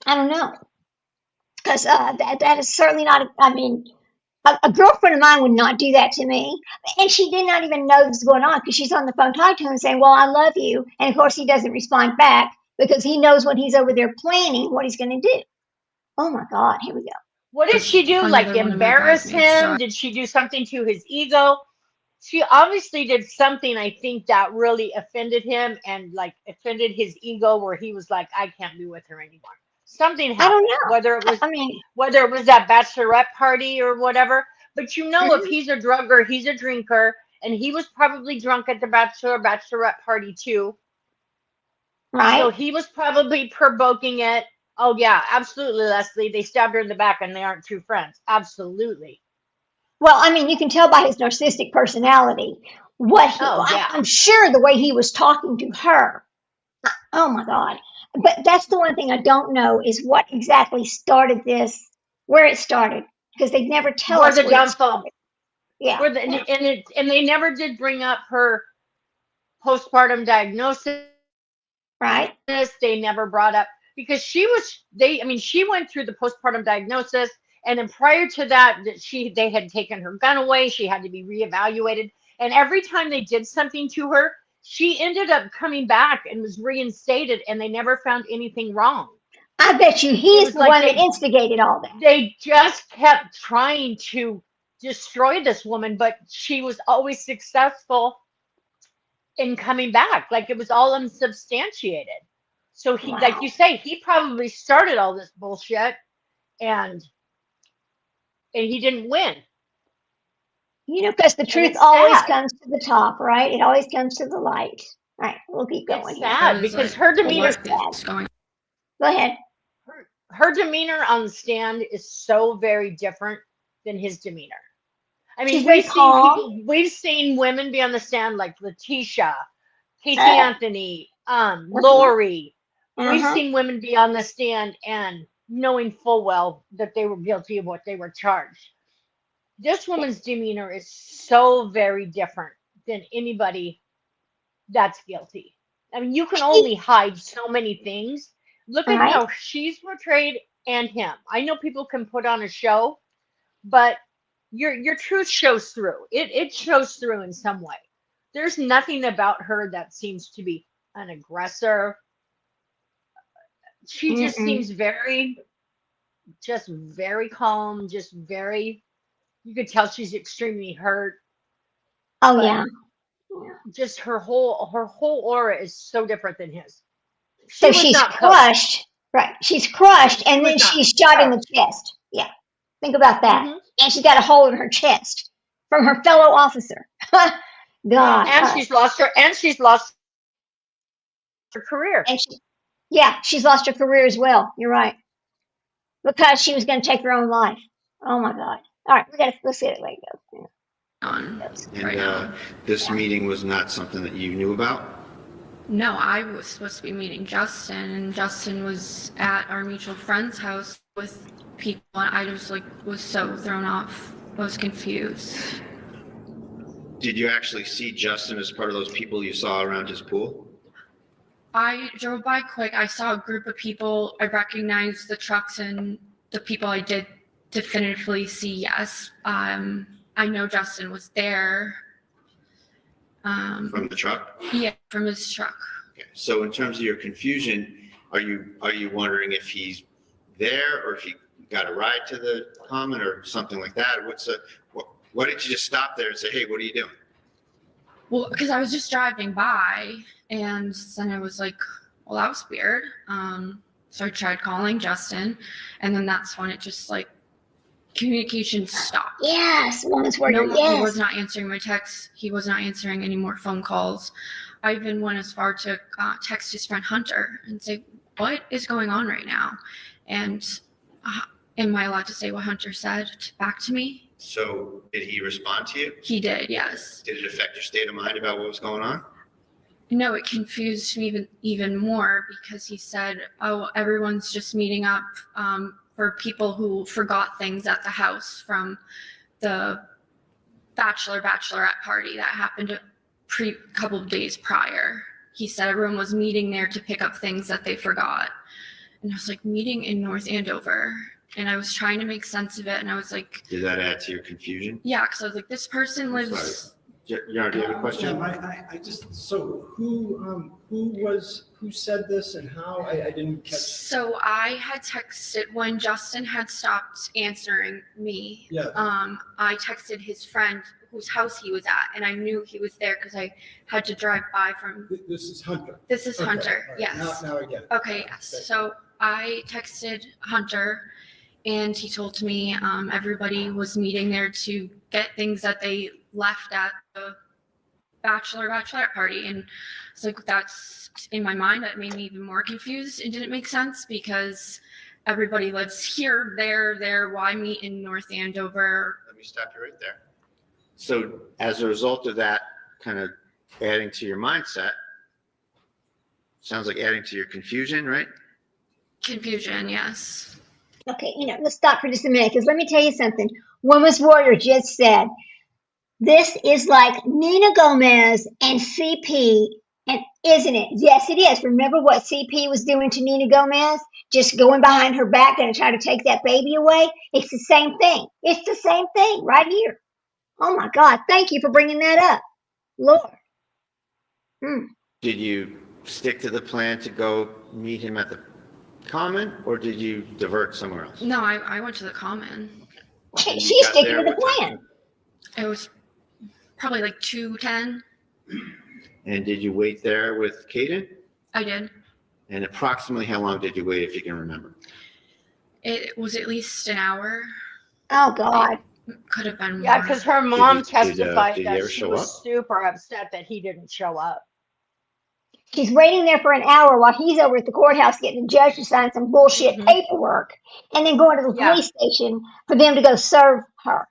I don't know. Because that is certainly not, I mean, a girlfriend of mine would not do that to me. And she did not even know this was going on because she's on the phone talking to him saying, well, I love you. And of course, he doesn't respond back because he knows what he's over there planning, what he's going to do. Oh my God, here we go. What did she do? Like Another one of my embarrass bridesmaids, so him? Did she do something to his ego? She obviously did something, I think, that really offended him and like offended his ego where he was like, I can't be with her anymore. Something I don't happened, know. I mean, whether it was that bachelorette party or whatever. But you know, if mhm, he's a drugger, he's a drinker, and he was probably drunk at the bachelorette party too. So right? he was probably provoking it. Oh yeah, absolutely, Leslie. They stabbed her in the back and they aren't true friends. Absolutely. Well, I mean, you can tell by his narcissistic personality what Oh yeah. I'm sure the way he was talking to her. Oh my God. But that's the one thing I don't know is what exactly started this, where it started, because they never tell Where us the where it downfall started. Yeah, where the yeah, and they never did bring up her postpartum diagnosis. right. They never brought up because she went through the postpartum diagnosis, and then prior to that they had taken her gun away. She had to be reevaluated, and every time they did something to her, she ended up coming back and was reinstated, and they never found anything wrong. I bet you It he's was the like one that instigated all that. they just kept trying to destroy this woman, but she was always successful in coming back. Like it was all unsubstantiated. So he, like Wow. you say, he probably started all this bullshit, and he didn't win, You know, because the and truth it's always sad. comes to the top, right? It always comes to the light. All right, we'll keep going It's here. I sad was because like, her It demeanor, is what sad. is going Go ahead. her demeanor on the stand is so very different than his demeanor. I She's mean, very calm. we've seen women be on the stand like Letitia, Casey Uh, Anthony, uh-huh, Lori. We've uh-huh, seen women be on the stand and knowing full well that they were guilty of what they were charged. This woman's demeanor is so very different than anybody that's guilty. I mean, you can only hide so many things. Look at right? how she's portrayed and him. I know people can put on a show, but your truth shows through. It shows through in some way. There's nothing about her that seems to be an aggressor. She just Mm-mm. seems very calm, just very, you could tell she's extremely hurt, Oh, but yeah. Yeah. just her whole aura is so different than his. She So was she's not coached. crushed, right? She's crushed, She and was then not she's shot in the coached. chest. Yeah, think about that. Hmm. And she's got a hole in her chest from her fellow officer. God, And she's lost her career. and yeah, she's lost her career as well. You're right because she was going to take her own life. Oh my God! All right, let's get it later. Yeah, on right And now? this yeah. meeting was not something that you knew about? No, I was supposed to be meeting Justin, and Justin was at our mutual friend's house with people, and I just like was so thrown off. I was confused. Did you actually see Justin as part of those people you saw around his pool? I drove by quick. I saw a group of people. I recognized the trucks and the people I did definitively see, yes. I know Justin was there. From the truck? Yeah, from his truck. Okay. So in terms of your confusion, are you wondering if he's there or if he got a ride to the common or something like that? What did you just stop there and say, hey, what are you doing? Well, because I was just driving by, and then I was like, well, that was weird. So I tried calling Justin, and then that's when it just like communication stopped. Yes, woman's word. No, he Yes. was not answering my texts. He was not answering any more phone calls. I even went as far to text his friend Hunter and say, what is going on right now? And am I allowed to say what Hunter said back to me? So did he respond to you? He did, yes. Did it affect your state of mind about what was going on? No, it confused me even more because he said, oh, everyone's just meeting up for people who forgot things at the house from the bachelorette party that happened a couple of days prior. he said everyone was meeting there to pick up things that they forgot. And I was like, meeting in North Andover. And I was trying to make sense of it. And I was like, Did that add to your confusion? yeah, because I was like, this person I'm lives. Yara, do you have a question? Yeah, I just, so who said this and how? I didn't catch. So I had texted when Justin had stopped answering me. Yeah. I texted his friend whose house he was at, and I knew he was there because I had to drive by from. This is Hunter. This is Okay, Hunter. all right, Yes. Now I get it. Okay. Yes. So I texted Hunter, and he told me everybody was meeting there to get things that they left at the bachelorette party, and it's like, that's in my mind, that made me even more confused. It didn't make sense because everybody lives here, there. Why meet in North Andover? Let me stop you right there. So as a result of that kind of adding to your mindset, sounds like adding to your confusion, right? Confusion, yes. Okay, let's stop for just a minute, because let me tell you something. Woman's Warrior just said, this is like Nina Gomez and CP, and isn't it? Yes, it is. Remember what CP was doing to Nina Gomez? Just going behind her back and trying to take that baby away? It's the same thing. It's the same thing right here. Oh my God, thank you for bringing that up. Lord. Did you stick to the plan to go meet him at the common, or did you divert somewhere else? No, I went to the common. She's sticking to the plan. It was probably like 2:10. And did you wait there with Kaden? I did. And approximately how long did you wait, if you can remember? It was at least an hour. Oh God. Could have been more. Yeah, because her mom testified did he ever that she show was up? super upset that he didn't show up. She's waiting there for an hour while he's over at the courthouse getting the judge to sign some bullshit paperwork, and then going to the police station for them to go serve her.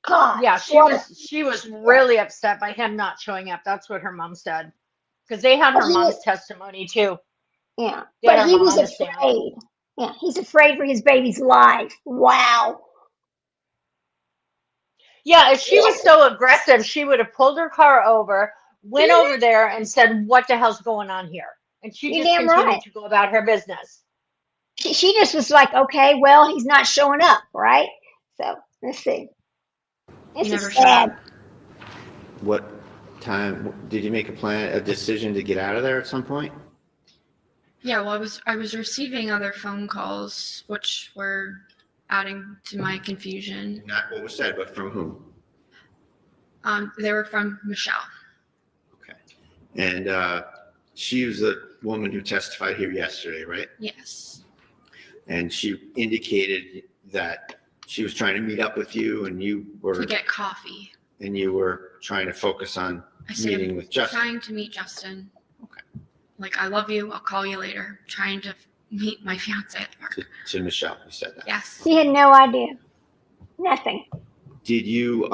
God. Yeah, she was really upset by him not showing up. That's what her mom said. Because they had her mom's testimony too. Yeah. Yeah, But he was understand. afraid. Yeah, he's afraid for his baby's life. Wow. Yeah, if she was so aggressive, she would have pulled her car over, went over there and said, what the hell's going on here? And she You're just damn continued right. to go about her business. She just was like, okay, well, he's not showing up, right? So let's see. This Never is showed sad. up. What time, did you make a decision to get out of there at some point? Yeah, well, I was receiving other phone calls, which were adding to my confusion. Not what was said, but from whom? They were from Michelle. Okay. And she was the woman who testified here yesterday, right? Yes. And she indicated that she was trying to meet up with you, and you were To get coffee. and you were trying to focus on I said, meeting with Justin. trying to meet Justin. Okay. Like, I love you. I'll call you later. Trying to meet my fiance at the park. To Michelle, you said that. Yes. He had no idea. Nothing. Did you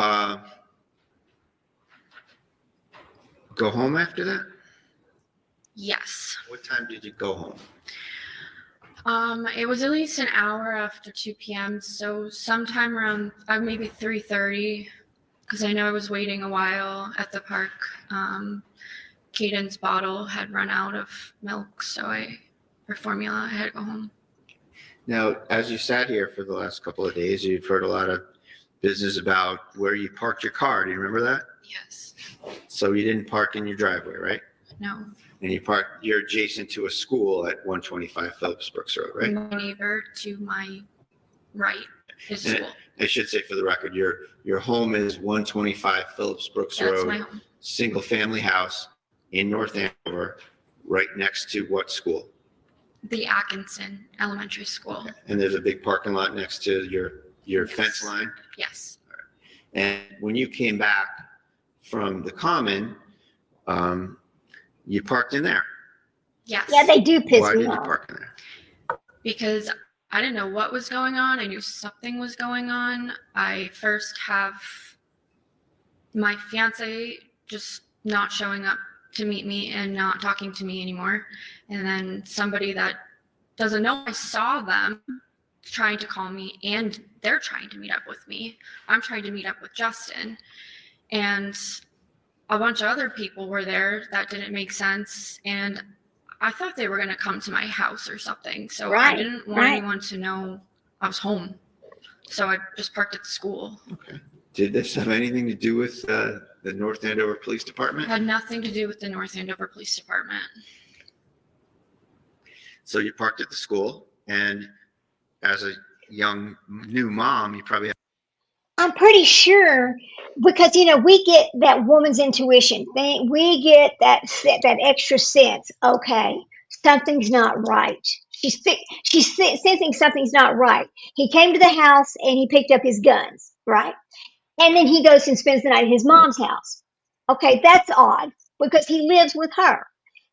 go home after that? Yes. What time did you go home? It was at least an hour after 2 p.m. So sometime around maybe 3:30, because I know I was waiting a while at the park. Caden's bottle had run out of milk, or formula. I had to go home. Now, as you sat here for the last couple of days, you've heard a lot of business about where you parked your car. Do you remember that? Yes. So you didn't park in your driveway, right? No. And you're adjacent to a school at 125 Phillips Brooks Road, right? My neighbor to my right is And school. I should say for the record, your home is 125 Phillips Brooks That's Road, my home. single family house in North Andover, right next to what school? The Atkinson Elementary School. And there's a big parking lot next to your Yes. fence line. Yes. And when you came back from the common, you parked in there. Yes. Yeah, they do piss Why me did you off. park in there? Because I didn't know what was going on. I knew something was going on. I first have my fiance just not showing up to meet me and not talking to me anymore. And then somebody that doesn't know I saw them trying to call me, and they're trying to meet up with me. I'm trying to meet up with Justin. And a bunch of other people were there. That didn't make sense. And I thought they were going to come to my house or something. So I Right, didn't want right. anyone to know I was home. So I just parked at the school. Okay. Did this have anything to do with the North Andover Police Department? Had nothing to do with the North Andover Police Department. So you parked at the school, and as a young new mom, you probably I'm pretty sure because we get that woman's intuition. We get that extra sense. Okay, something's not right. She's sensing something's not right. He came to the house and he picked up his guns, right? And then he goes and spends the night at his mom's house. Okay, that's odd because he lives with her.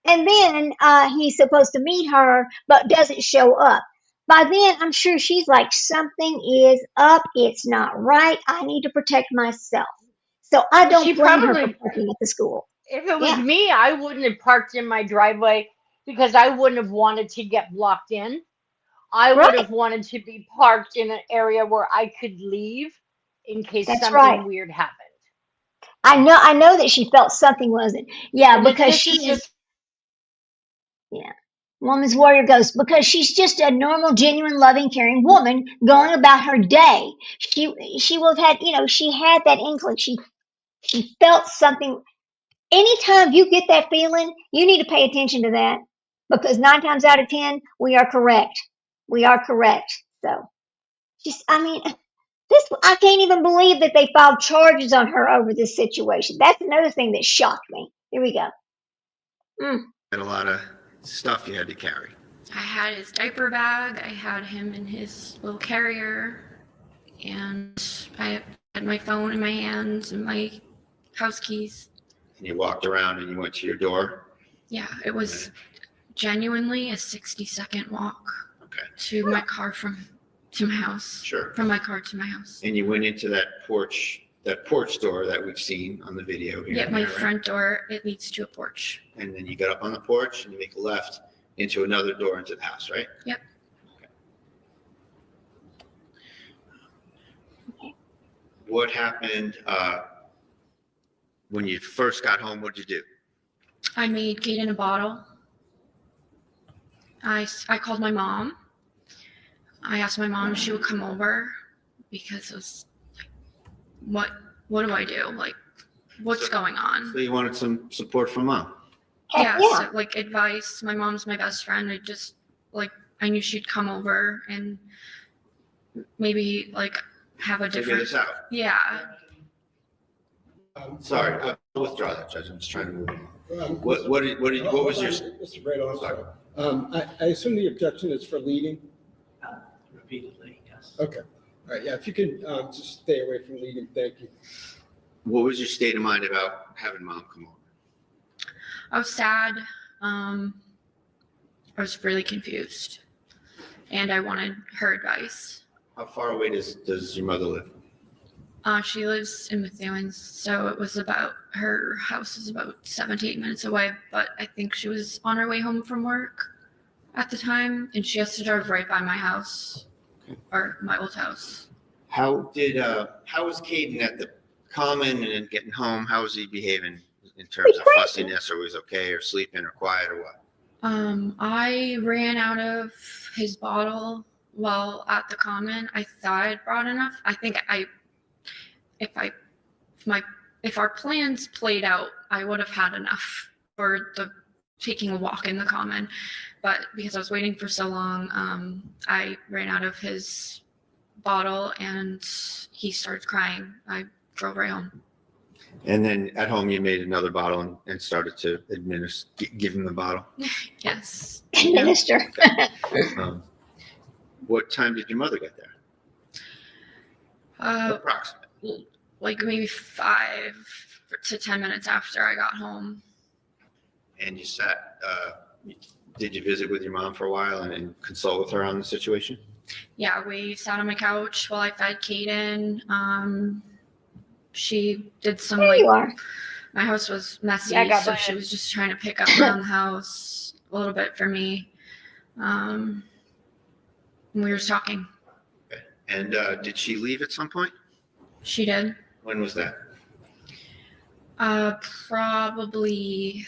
And then he's supposed to meet her, but doesn't show up. By then, I'm sure she's like, something is up. It's not right. I need to protect myself. So I don't She blame her for probably, parking at the school. if it was Yeah, me, I wouldn't have parked in my driveway because I wouldn't have wanted to get blocked in. I would right. have wanted to be parked in an area where I could leave in case That's right. something weird happened. I know that she felt something wasn't. Yeah, And if because this is she is, just, yeah. Woman's warrior ghost because she's just a normal, genuine, loving, caring woman going about her day. She will have had, she had that inkling. She felt something. Anytime you get that feeling, you need to pay attention to that because 9 times out of 10, we are correct. We are correct. So I mean, I can't even believe that they filed charges on her over this situation. That's another thing that shocked me. Here we go. Mm. had a lot of stuff you had to carry. I had his diaper bag. I had him in his little carrier. And I had my phone in my hands and my house keys. And you walked around and you went to your door. Yeah, it was genuinely a 60-second walk Okay, to my car to my house. sure. From my car to my house. And you went into that porch door that we've seen on the video here. Yeah, and my there, right? front door, it leads to a porch. And then you got up on the porch and you make a left into another door into the house, right? Yep. Okay. What happened when you first got home? What did you do? I made Kaden a bottle. I called my mom. I asked my mom if she would come over because it was like, what do I do? Like, what's going on? So you wanted some support from mom. Yeah, Yeah. so, like advice. My mom's my best friend. I knew she'd come over and maybe like have a Figure different. this out. Yeah. Sorry, I'll withdraw that, Judge. I'm just trying to move on. What was your? Mr. Brado, I'm sorry. I assume the objection is for leading? Repeatedly, yes. Okay. All right, yeah, if you could just stay away from leading, thank you. What was your state of mind about having mom come over? I was sad. I was really confused, and I wanted her advice. How far away does your mother live? She lives in Methuen, so her house is about 7 to 8 minutes away, but I think she was on her way home from work at the time, and she has to drive right by my house, or my old house. How was Caden at the common and then getting home? How was he behaving in terms of fussiness? Or was he okay or sleeping or quiet or what? I ran out of his bottle while at the common. I thought I'd brought enough. I think if our plans played out, I would have had enough for taking a walk in the common. But because I was waiting for so long, I ran out of his bottle and he started crying. I drove right home. And then at home, you made another bottle and started to give him the bottle. Yes. Minister. What time did your mother get there? Approximately. Like maybe 5 to 10 minutes after I got home. And you did you visit with your mom for a while and consult with her on the situation? Yeah, we sat on my couch while I fed Kaden. She did some There you are. my house was messy, Yeah, I got so mine. she was just trying to pick up around the house a little bit for me. And we were just talking. Okay. And did she leave at some point? She did. When was that? probably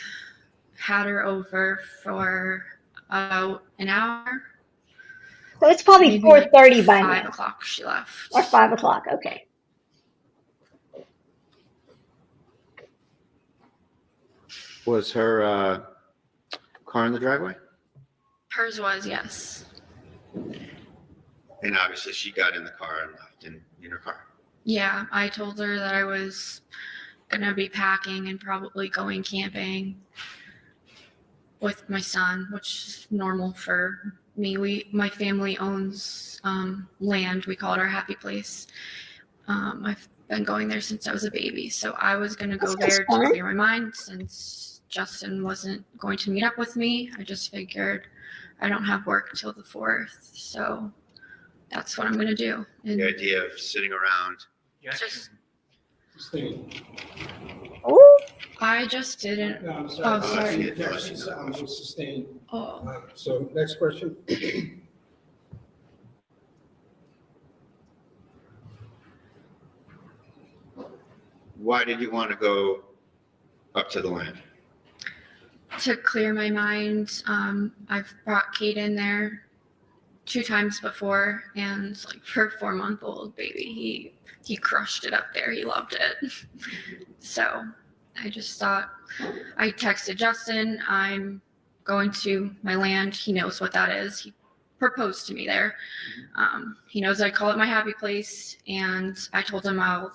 had her over for about an hour. So it's probably Maybe 4:30 by 5 o'clock now, she left. or 5 o'clock. Okay. Was her car in the driveway? Hers was, yes. And obviously she got in the car and left in her car. Yeah, I told her that I was gonna be packing and probably going camping with my son, which is normal for me. My family owns land. We call it our happy place. I've been going there since I was a baby, so I was gonna go That sounds there fun. to clear my mind since Justin wasn't going to meet up with me. I just figured I don't have work till the 4th, so that's what I'm gonna do. And The idea of sitting around. just, Sustained. Ooh. I just didn't. No, I'm Oh, sorry. sorry. Objection, sustained. Oh, So next question. Why did you want to go up to the land? to clear my mind. I've brought Kate in there 2 times before, and like for a 4-month-old baby, he crushed it up there. He loved it. So I just thought, I texted Justin, I'm going to my land. He knows what that is. He proposed to me there. He knows I call it my happy place, and I told him I'll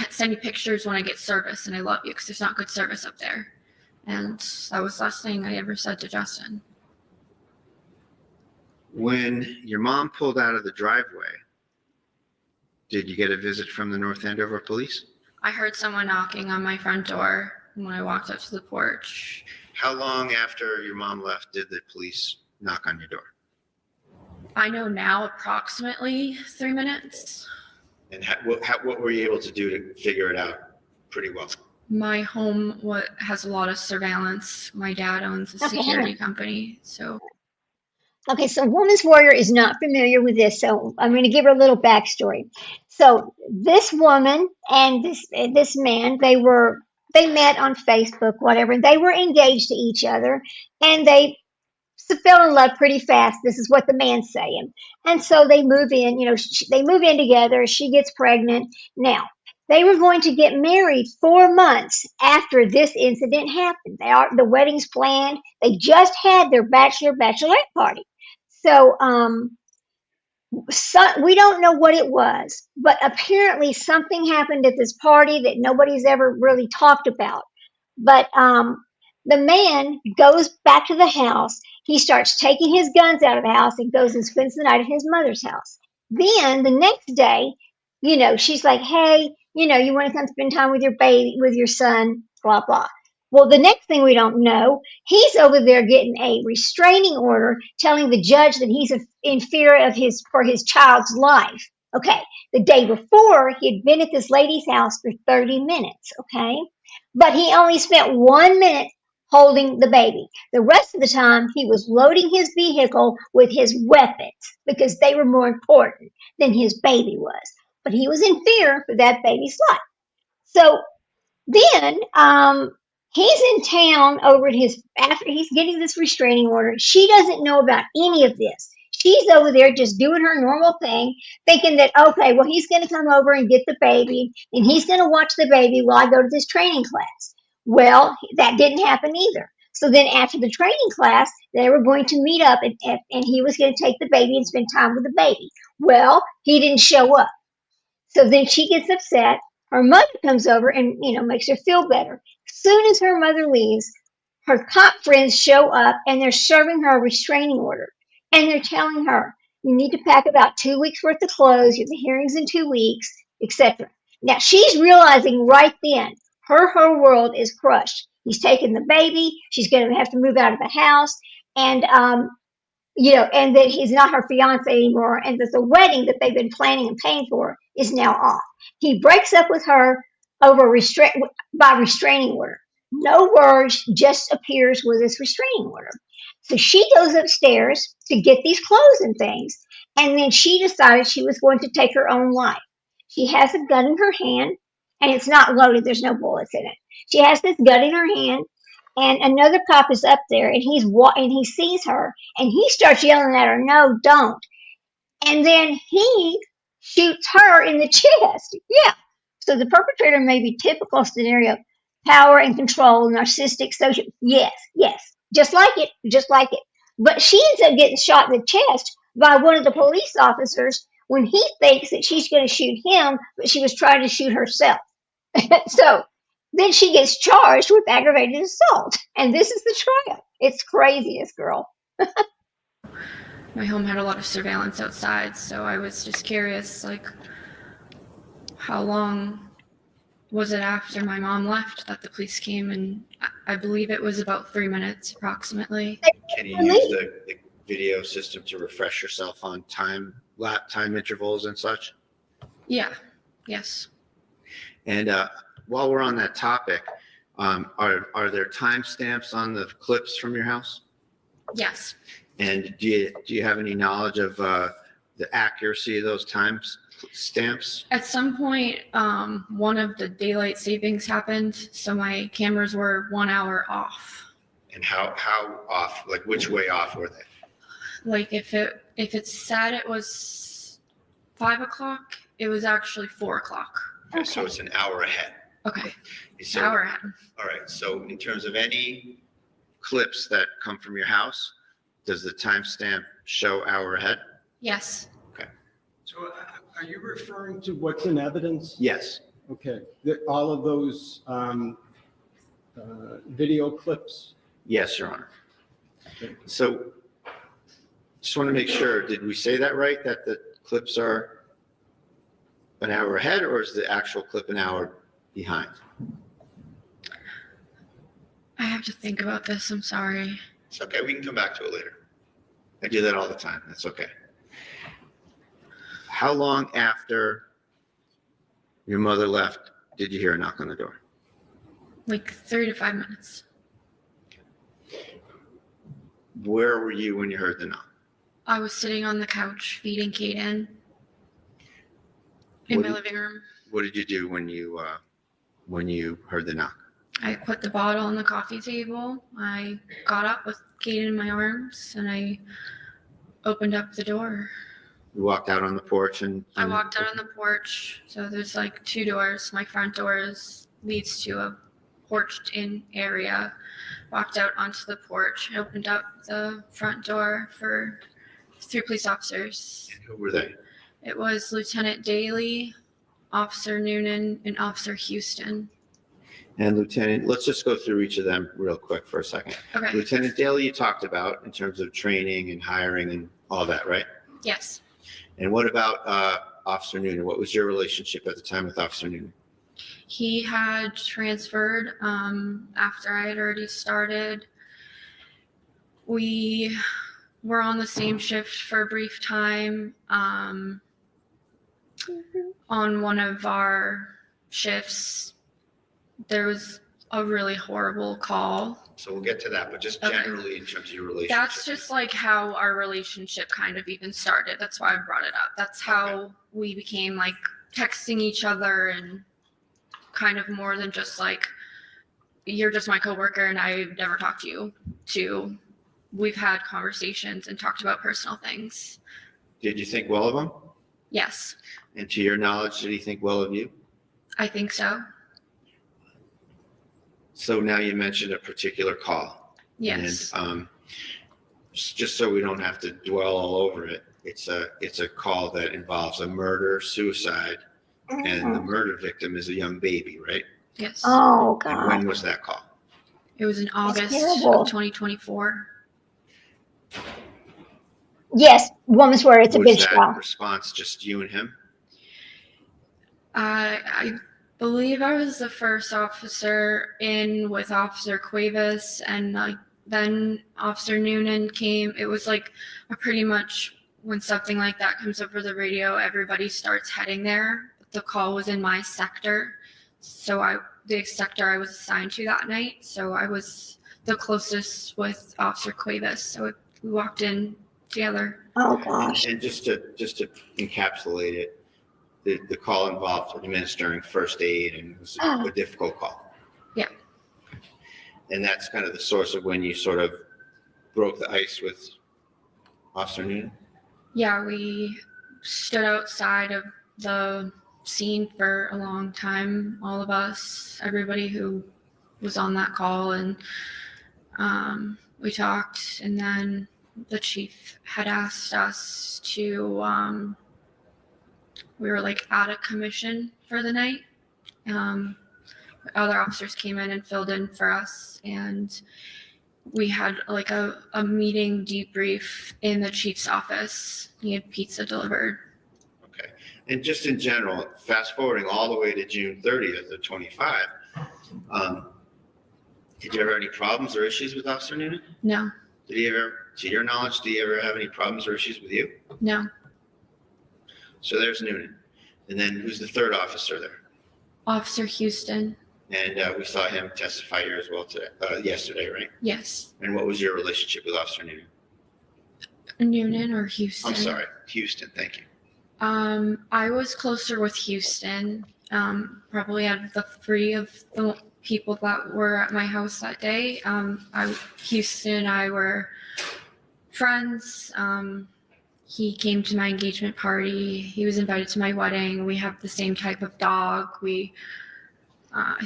send you pictures when I get service, and I love you because there's not good service up there. And that was the last thing I ever said to Justin. When your mom pulled out of the driveway, did you get a visit from the North Andover police? I heard someone knocking on my front door when I walked up to the porch. How long after your mom left did the police knock on your door? I know now approximately 3 minutes. And what were you able to do to figure it out pretty well? My home has a lot of surveillance. My dad owns a Okay, security company, so Okay, so Woman's Warrior is not familiar with this, so I'm going to give her a little backstory. So this woman and this man, they met on Facebook, whatever. They were engaged to each other, and they fell in love pretty fast. This is what the man's saying, and so they move in. They move in together. She gets pregnant. Now they were going to get married 4 months after this incident happened. The wedding's planned. They just had their bachelorette party. So, we don't know what it was, but apparently something happened at this party that nobody's ever really talked about. But the man goes back to the house. He starts taking his guns out of the house and goes and spends the night at his mother's house. Then the next day, she's like, hey, you want to come spend time with your baby, with your son, blah, blah. Well, the next thing we don't know, he's over there getting a restraining order telling the judge that he's in fear for his child's life. Okay, the day before, he had been at this lady's house for 30 minutes, okay? But he only spent 1 minute holding the baby. The rest of the time, he was loading his vehicle with his weapons because they were more important than his baby was. But he was in fear for that baby's life. So then, he's in town after he's getting this restraining order. She doesn't know about any of this. She's over there just doing her normal thing, thinking that, okay, well, he's going to come over and get the baby, and he's going to watch the baby while I go to this training class. Well, that didn't happen either. So then after the training class, they were going to meet up, and he was going to take the baby and spend time with the baby. Well, he didn't show up. So then she gets upset. Her mother comes over and, makes her feel better. As soon as her mother leaves, her cop friends show up and they're serving her a restraining order. And they're telling her, you need to pack about 2 weeks worth of clothes. The hearing's in 2 weeks, etc. Now she's realizing right then her world is crushed. He's taken the baby. She's going to have to move out of the house. And, and that he's not her fiance anymore. And that the wedding that they've been planning and paying for is now off. He breaks up with her over by restraining order. No words, just appears with this restraining order. So she goes upstairs to get these clothes and things, and then she decided she was going to take her own life. She has a gun in her hand, and it's not loaded. There's no bullets in it. She has this gun in her hand, and another cop is up there, and and he sees her, and he starts yelling at her, "No, don't!" And then he shoots her in the chest. Yeah. So the perpetrator may be typical scenario, power and control, narcissistic, social. Yes, yes, just like it, just like it. But she ends up getting shot in the chest by one of the police officers when he thinks that she's going to shoot him, but she was trying to shoot herself. So then she gets charged with aggravated assault, and this is the trial. It's craziest, girl. My home had a lot of surveillance outside, so I was just curious, like, how long was it after my mom left that the police came? And I believe it was about 3 minutes approximately. Can you use the video system to refresh yourself on time intervals and such? Yeah, yes. And while we're on that topic, are there timestamps on the clips from your house? Yes. And do you have any knowledge of the accuracy of those timestamps? At some point, one of the daylight savings happened, so my cameras were 1 hour off. And how off? Like which way off were they? Like if it said it was 5 o'clock, it was actually 4 o'clock. Okay, so it's an hour ahead. Okay, So, hour ahead. all right. So in terms of any clips that come from your house, does the timestamp show hour ahead? Yes. So are you referring to what's in evidence? Yes. Okay, all of those video clips? Yes, Your Honor. So just want to make sure, did we say that right, that the clips are an hour ahead, or is the actual clip an hour behind? I have to think about this. I'm sorry. It's okay. We can come back to it later. I do that all the time. That's okay. How long after your mother left did you hear a knock on the door? Like 3 to 5 minutes. Where were you when you heard the knock? I was sitting on the couch feeding Kaden in my living room. What did you do when you heard the knock? I put the bottle on the coffee table. I got up with Kaden in my arms and I opened up the door. You walked out on the porch I walked out on the porch. So there's like 2 doors. My front door leads to a porched-in area. Walked out onto the porch. I opened up the front door for 3 police officers. And who were they? It was Lieutenant Daly, Officer Noonan, and Officer Houston. And Lieutenant, let's just go through each of them real quick for a second. Okay. Lieutenant Daly, you talked about in terms of training and hiring and all that, right? Yes. And what about Officer Noonan? What was your relationship at the time with Officer Noonan? He had transferred after I had already started. We were on the same shift for a brief time. On one of our shifts, there was a really horrible call. So we'll get to that, but just Okay. generally in terms of your relationship. That's just like how our relationship kind of even started. That's why I brought it up. That's how we became like texting each other and kind of more than just like, you're just my coworker and I never talked to you, to we've had conversations and talked about personal things. Did you think well of him? Yes, And to your knowledge, did he think well of you? I think so. So now you mentioned a particular call. Yes. And just so we don't have to dwell all over it, it's a call that involves a murder, suicide, and the murder victim is a young baby, right? Yes. Oh, And God. when was that call? It was in August terrible. of 2024. Yes, woman's word. It's a Was bench that trial. response just you and him? I believe I was the first officer in with Officer Cuevas, and then Officer Noonan came. It was like a pretty much when something like that comes over the radio, everybody starts heading there. The call was in my sector, so the sector I was assigned to that night. So I was the closest with Officer Cuevas. So we walked in together. Oh, gosh. And just to encapsulate it, the call involved administering first aid and it was a difficult call. Yeah. And that's kind of the source of when you sort of broke the ice with Officer Noonan? Yeah, we stood outside of the scene for a long time, all of us, everybody who was on that call, and we talked, and then the chief had asked us to, we were like out of commission for the night. Other officers came in and filled in for us, and we had like a meeting debrief in the chief's office. He had pizza delivered. Okay. And just in general, fast forwarding all the way to June 30th of 25, did you ever have any problems or issues with Officer Noonan? No. Did he ever, to your knowledge, did he ever have any problems or issues with you? No. So there's Noonan. And then who's the third officer there? Officer Houston. And we saw him testify here as well today, yesterday, right? Yes. And what was your relationship with Officer Noonan? Noonan or Houston? I'm sorry, Houston, thank you. I was closer with Houston. Probably out of the three of the people that were at my house that day, Houston and I were friends. He came to my engagement party. He was invited to my wedding. We have the same type of dog. I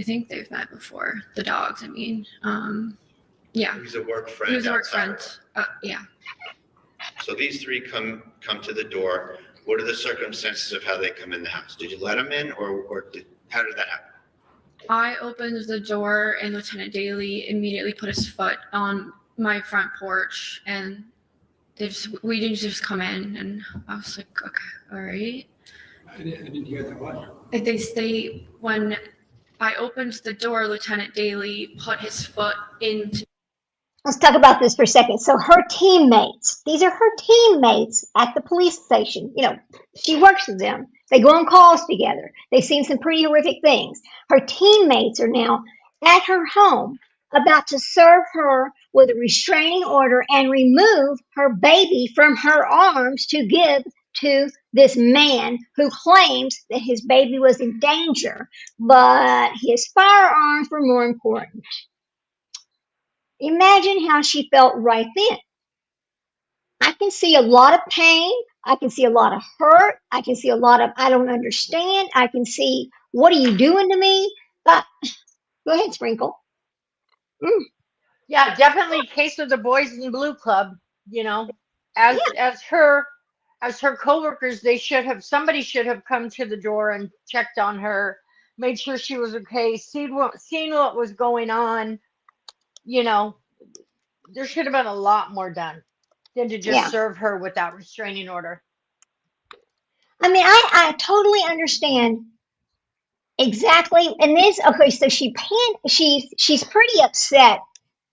think they've met before. The dogs, I mean. Yeah. He was a work friend. He was a work outside. friend. Yeah. So these three come to the door. What are the circumstances of how they come in the house? Did you let them in, or how did that happen? I opened the door and Lieutenant Daly immediately put his foot on my front porch, and we didn't just come in, and I was like, okay, all right. I didn't hear that one. When I opened the door, Lieutenant Daly put his foot into. Let's talk about this for a second. So her teammates, these are her teammates at the police station. You know, she works with them. They go on calls together. They've seen some pretty horrific things. Her teammates are now at her home about to serve her with a restraining order and remove her baby from her arms to give to this man who claims that his baby was in danger, but his firearms were more important. Imagine how she felt right then. I can see a lot of pain. I can see a lot of hurt. I can see a lot of, I don't understand. I can see, what are you doing to me? Go ahead, Sprinkle. Yeah, definitely case of the Boys in Blue Club, you know, as her coworkers, somebody should have come to the door and checked on her, made sure she was okay, seen what was going on. You know, there should have been a lot more done than to just serve her without restraining order. I mean, I totally understand exactly. And this, okay, so she's pretty upset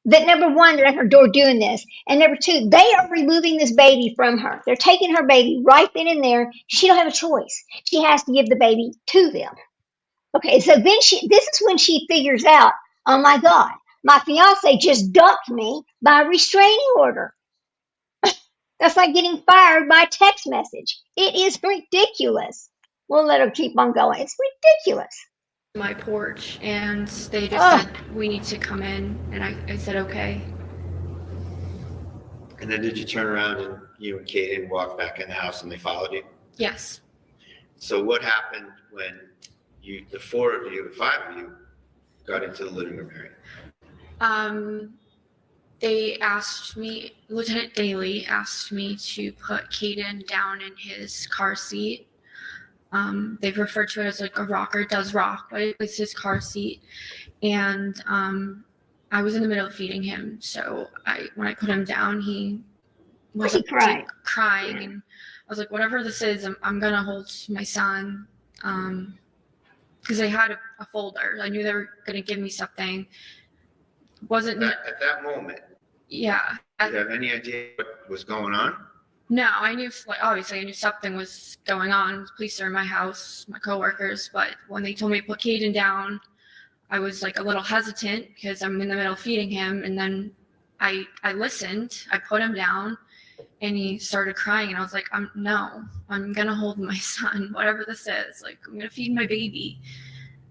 that number one, they're at her door doing this. And number two, they are removing this baby from her. They're taking her baby right then and there. She don't have a choice. She has to give the baby to them. Okay, so then this is when she figures out, oh my God, my fiance just dumped me by a restraining order. That's like getting fired by text message. It is ridiculous. We'll let her keep on going. It's ridiculous. My porch, and they just said, we need to come in, and I said, okay. And then did you turn around and you and Kaden walked back in the house and they followed you? Yes. So what happened when the five of you got into the living room area? They asked me, Lieutenant Daly asked me to put Kaden down in his car seat. They've referred to it as like a rocker does rock, but it was his car seat. And I was in the middle of feeding him. So when I put him down, he was crying. And I was like, whatever this is, I'm going to hold my son. Because they had a folder. I knew they were going to give me something. Wasn't at that moment. Yeah. Did you have any idea what was going on? No, I knew, obviously I knew something was going on. The police are in my house, my coworkers, but when they told me to put Kaden down, I was like a little hesitant because I'm in the middle of feeding him. And then I listened, I put him down, And he started crying, and I was like, no, I'm going to hold my son, whatever this is. Like, I'm going to feed my baby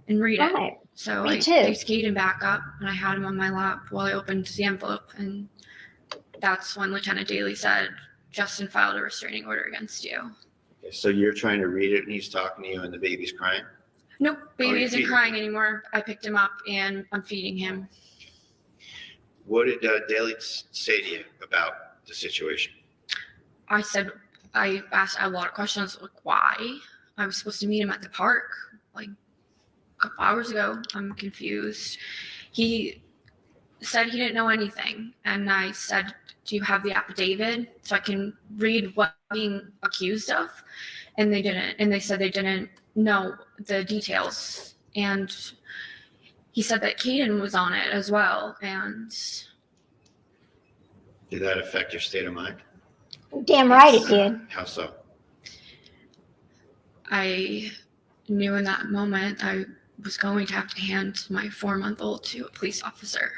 and read it. Right. So Me I too. picked Caden back up, and I had him on my lap while I opened the envelope. And that's when Lieutenant Daly said, Justin filed a restraining order against you. Okay, so you're trying to read it and he's talking to you and the baby's crying? Nope, baby you isn't feeding crying anymore. I picked him up, and I'm feeding him. What did Daly say to you about the situation? I asked a lot of questions, like why? I was supposed to meet him at the park like a couple hours ago. I'm confused. He said he didn't know anything. And I said, do you have the affidavit so I can read what I'm being accused of? And they didn't. And they said they didn't know the details. And he said that Caden was on it as well. And Did that affect your state of mind? Damn right it did. How so? I knew in that moment I was going to have to hand my 4-month-old to a police officer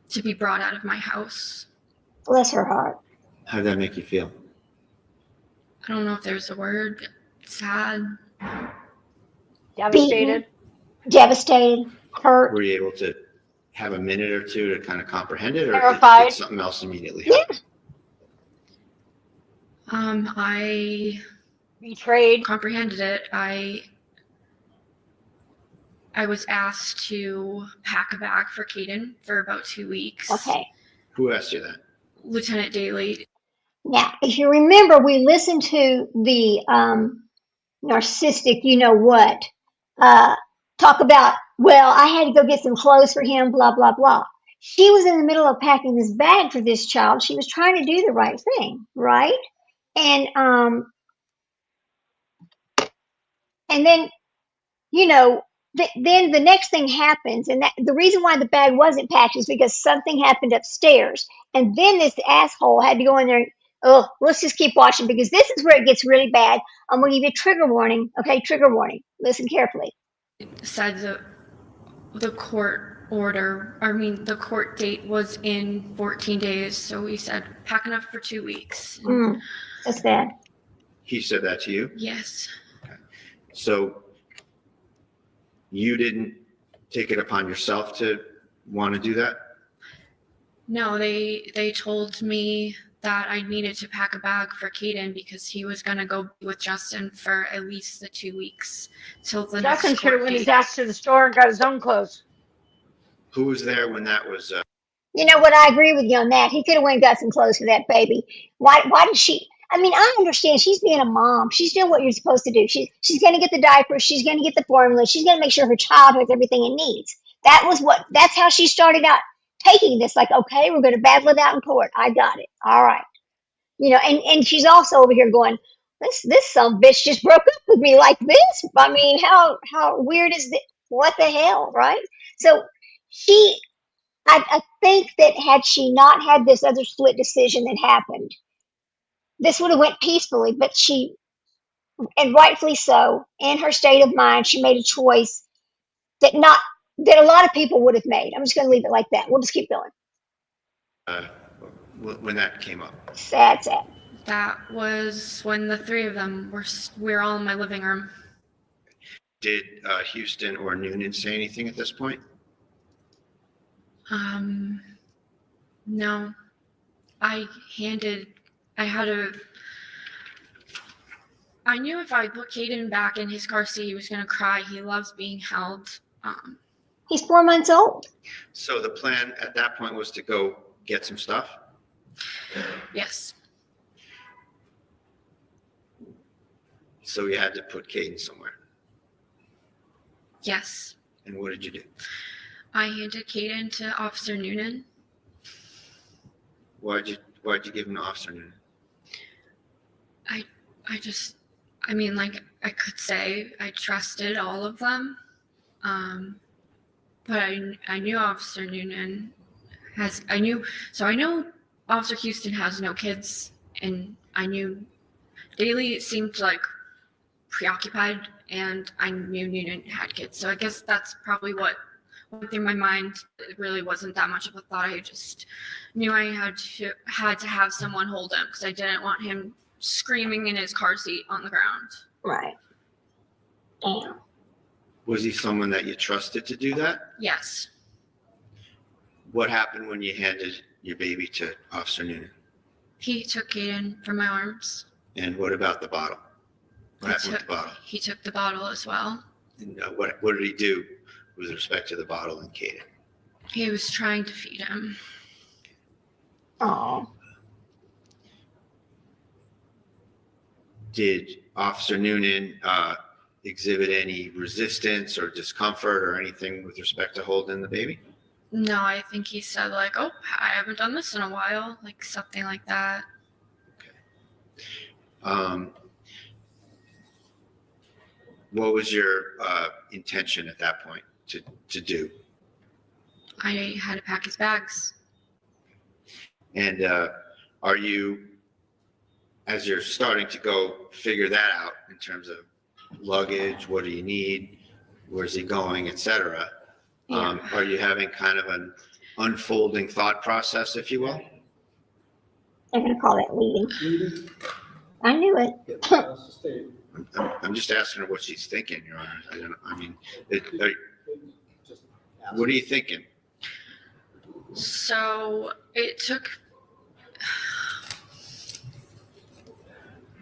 to be brought out of my house. Bless her heart. How did that make you feel? I don't know if there's a word. Sad. Devastated. Devastated, hurt. Were you able to have a minute or two to kind of comprehend it, or Terrified. did something else immediately happen? I Betrayed. comprehended it. I was asked to pack a bag for Caden for about 2 weeks. Okay. Who asked you that? Lieutenant Daly. Now, if you remember, we listened to the narcissistic, you know what, talk about, well, I had to go get some clothes for him, blah, blah, blah. She was in the middle of packing this bag for this child. She was trying to do the right thing, right? And then, you know, then the next thing happens, and the reason why the bag wasn't packed is because something happened upstairs, and then this asshole had to go in there. Oh, let's just keep watching because this is where it gets really bad. I'm going to give you a trigger warning. Okay, trigger warning. Listen carefully. Said the court the court date was in 14 days. So we said pack enough for 2 weeks. That's bad. He said that to you? Yes. So you didn't take it upon yourself to want to do that? No, they told me that I needed to pack a bag for Caden because he was going to go with Justin for at least the 2 weeks till the Justin next should have court went his date. ass to the store and got his own clothes. Who was there when that was? You know what? I agree with you on that. He could have went and got some clothes for that baby. Why did she? I mean, I understand she's being a mom. She's doing what you're supposed to do. She's going to get the diapers. She's going to get the formula. She's going to make sure her child has everything it needs. That's how she started out taking this. Like, okay, we're going to battle it out in court. I got it. All right. You know, and she's also over here going, this some bitch just broke up with me like this. I mean, how weird is this? What the hell, right? So I think that had she not had this other split decision that happened, this would have went peacefully, but and rightfully so, in her state of mind, she made a choice that a lot of people would have made. I'm just going to leave it like that. We'll just keep going. When that came up? Sad. That was when the three of them we were all in my living room. Did Houston or Noonan say anything at this point? No. I knew if I put Caden back in his car seat, he was going to cry. He loves being held. He's 4 months old. So the plan at that point was to go get some stuff? Yes. So you had to put Caden somewhere. Yes. And what did you do? I handed Caden to Officer Noonan. Why'd you give him to Officer Noonan? I could say I trusted all of them. But I knew Officer Noonan I know Officer Houston has no kids, and I knew Daly seemed like preoccupied, and I knew Noonan had kids. So I guess that's probably what went through my mind. It really wasn't that much of a thought. I just knew I had to have someone hold him because I didn't want him screaming in his car seat on the ground. Right. Damn. Was he someone that you trusted to do that? Yes. What happened when you handed your baby to Officer Noonan? He took Caden from my arms. And what about the bottle? What happened with the bottle? He took the bottle as well. And what did he do with respect to the bottle and Caden? He was trying to feed him. Oh. Did Officer Noonan exhibit any resistance or discomfort or anything with respect to holding the baby? No, I think he said like, "Oh, I haven't done this in a while," like something like that. What was your intention at that point to do? I had to pack his bags. And are you, as you're starting to go figure that out in terms of luggage, what do you need, where's he going, etc., are you having kind of an unfolding thought process, if you will? I'm going to call that leading. Leading? I knew it. Yeah, that's the state. I'm just asking her what she's thinking, Your Honor. Just ask. What are you thinking? So it took.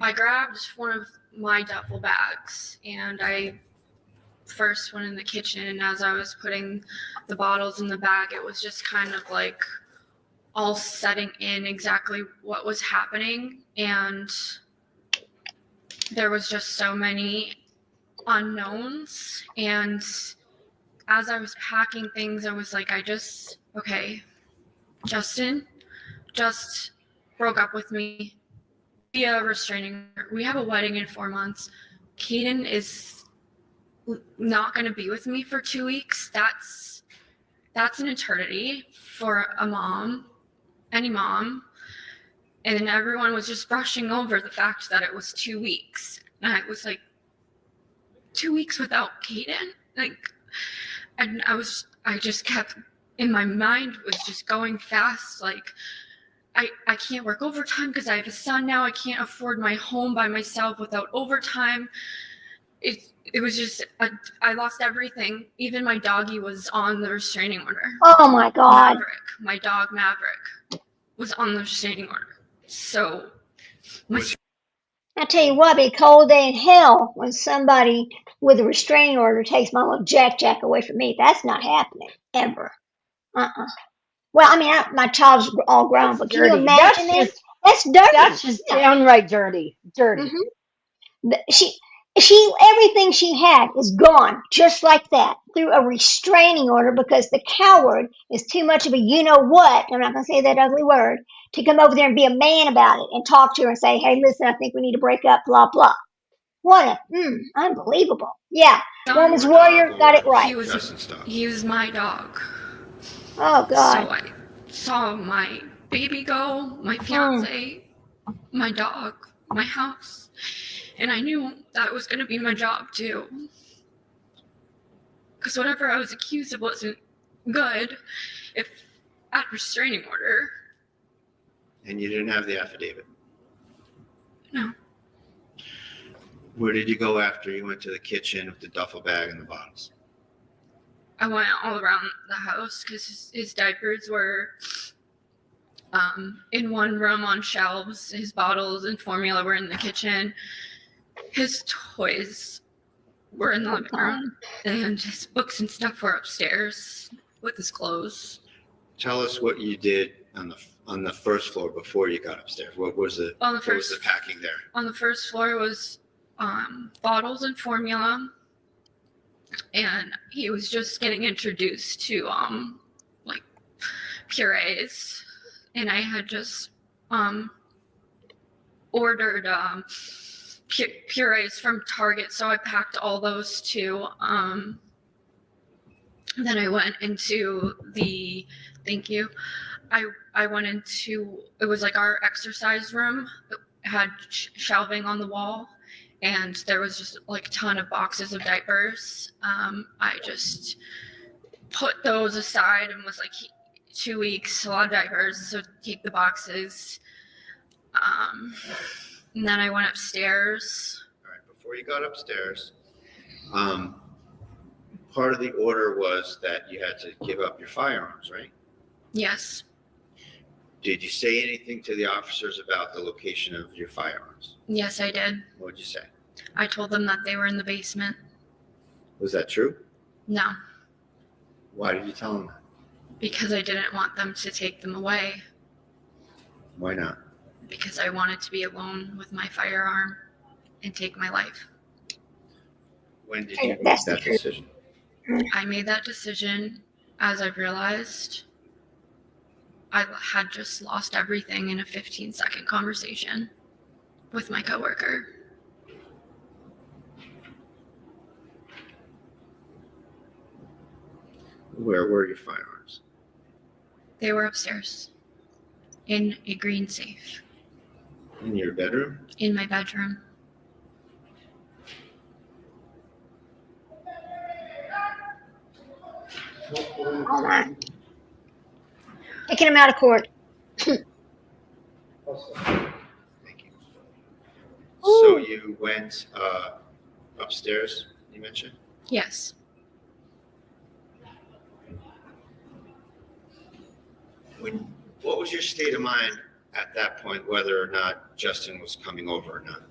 I grabbed one of my duffel bags and I first went in the kitchen, and as I was putting the bottles in the bag, it was just kind of like all setting in exactly what was happening, and there was just so many unknowns. And as I was packing things, I was like, okay, Justin just broke up with me via restraining order. We have a wedding in 4 months. Caden is not going to be with me for 2 weeks. That's an eternity for a mom, any mom. And then everyone was just brushing over the fact that it was 2 weeks. And I was like, 2 weeks without Caden? Like, and I just kept, in my mind was just going fast. Like, I can't work overtime because I have a son now. I can't afford my home by myself without overtime. It was just, I lost everything. Even my doggy was on the restraining order. Oh my God. Maverick, my dog Maverick, was on the restraining order. So, I tell you what, it'd be a cold day in hell when somebody with a restraining order takes my little Jack away from me. That's not happening, ever. Well, I mean, my child's all grown, but can you Dirty. imagine That's this? That's dirty. That's just downright dirty. Dirty. She everything she had is gone just like that through a restraining order because the coward is too much of a you know what, I'm not going to say that ugly word, to come over there and be a man about it and talk to her and say, hey, listen, I think we need to break up, blah, blah. What unbelievable. Yeah, Woman's Warrior got it right. He was my dog. Oh, God. So I saw my baby go, my fiance, my dog, my house. And I knew that was going to be my job, too. Because whatever I was accused of wasn't good if at restraining order. And you didn't have the affidavit? No. Where did you go after you went to the kitchen with the duffel bag and the bottles? I went all around the house because his diapers were in one room on shelves. His bottles and formula were in the kitchen. His toys were in the living room, and his books and stuff were upstairs with his clothes. Tell us what you did on the first floor before you got upstairs. What was the packing there? On the first floor was bottles and formula, and he was just getting introduced to like purees, and I had just ordered purees from Target, so I packed all those too. Then I went into the I went into, it was like our exercise room. It had shelving on the wall, and there was just like a ton of boxes of diapers. I just put those aside and was like, 2 weeks, a lot of diapers, so take the boxes. And then I went upstairs. All right, before you got upstairs, part of the order was that you had to give up your firearms, right? Yes. Did you say anything to the officers about the location of your firearms? Yes, I did. What did you say? I told them that they were in the basement. Was that true? No, Why did you tell them that? because I didn't want them to take them away. Why not? Because I wanted to be alone with my firearm and take my life. When did you make That's the that truth. decision? I made that decision as I realized I had just lost everything in a 15-second conversation with my coworker. Where were your firearms? They were upstairs in a green safe In your bedroom? in my bedroom. Hold on. Taking him out of court. Thank you. So you went upstairs, you mentioned? Yes. What was your state of mind at that point, whether or not Justin was coming over or not?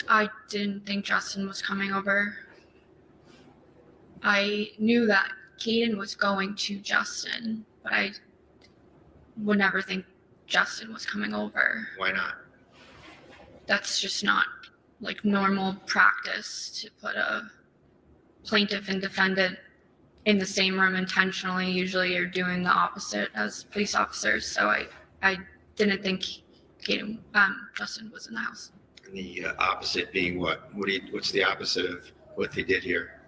I didn't think Justin was coming over. I knew that Caden was going to Justin, but I would never think Justin was coming over. Why not? That's just not like normal practice to put a plaintiff and defendant in the same room intentionally. Usually you're doing the opposite as police officers. So I didn't think Caden, Justin was in the house. And the opposite being what? What's the opposite of what they did here?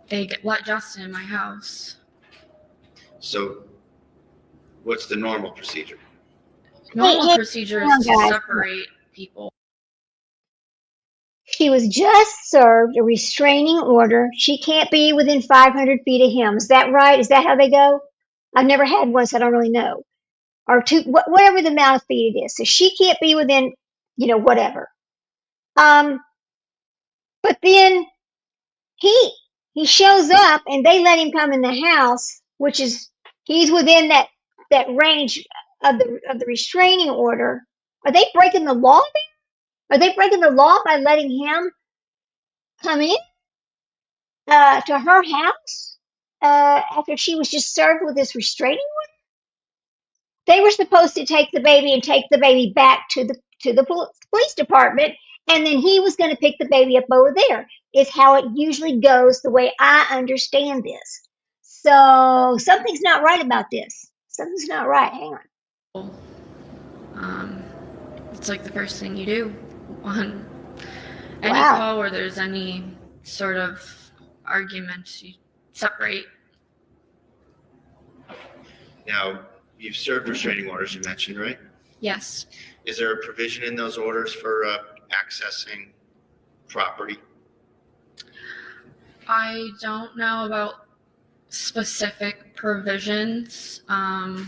They let Justin in my house. So what's the normal procedure? Normal Hey, procedure hang on, is to guys. separate people. She was just served a restraining order. She can't be within 500 feet of him. Is that right? Is that how they go? I've never had one, so I don't really know. Or two, whatever the amount of feet it is. So she can't be within, whatever. But then he shows up and they let him come in the house, which is he's within that range of the restraining order. Are they breaking the law there? Are they breaking the law by letting him come in to her house after she was just served with this restraining order? They were supposed to take the baby and take the baby back to the police department, and then he was going to pick the baby up over there. Is how it usually goes, the way I understand this. So something's not right about this. Something's not right. Hang on. It's like the first thing you do on any Wow. call where there's any sort of argument, you separate. Now, you've served restraining orders, you mentioned, right? Yes. Is there a provision in those orders for accessing property? I don't know about specific provisions. I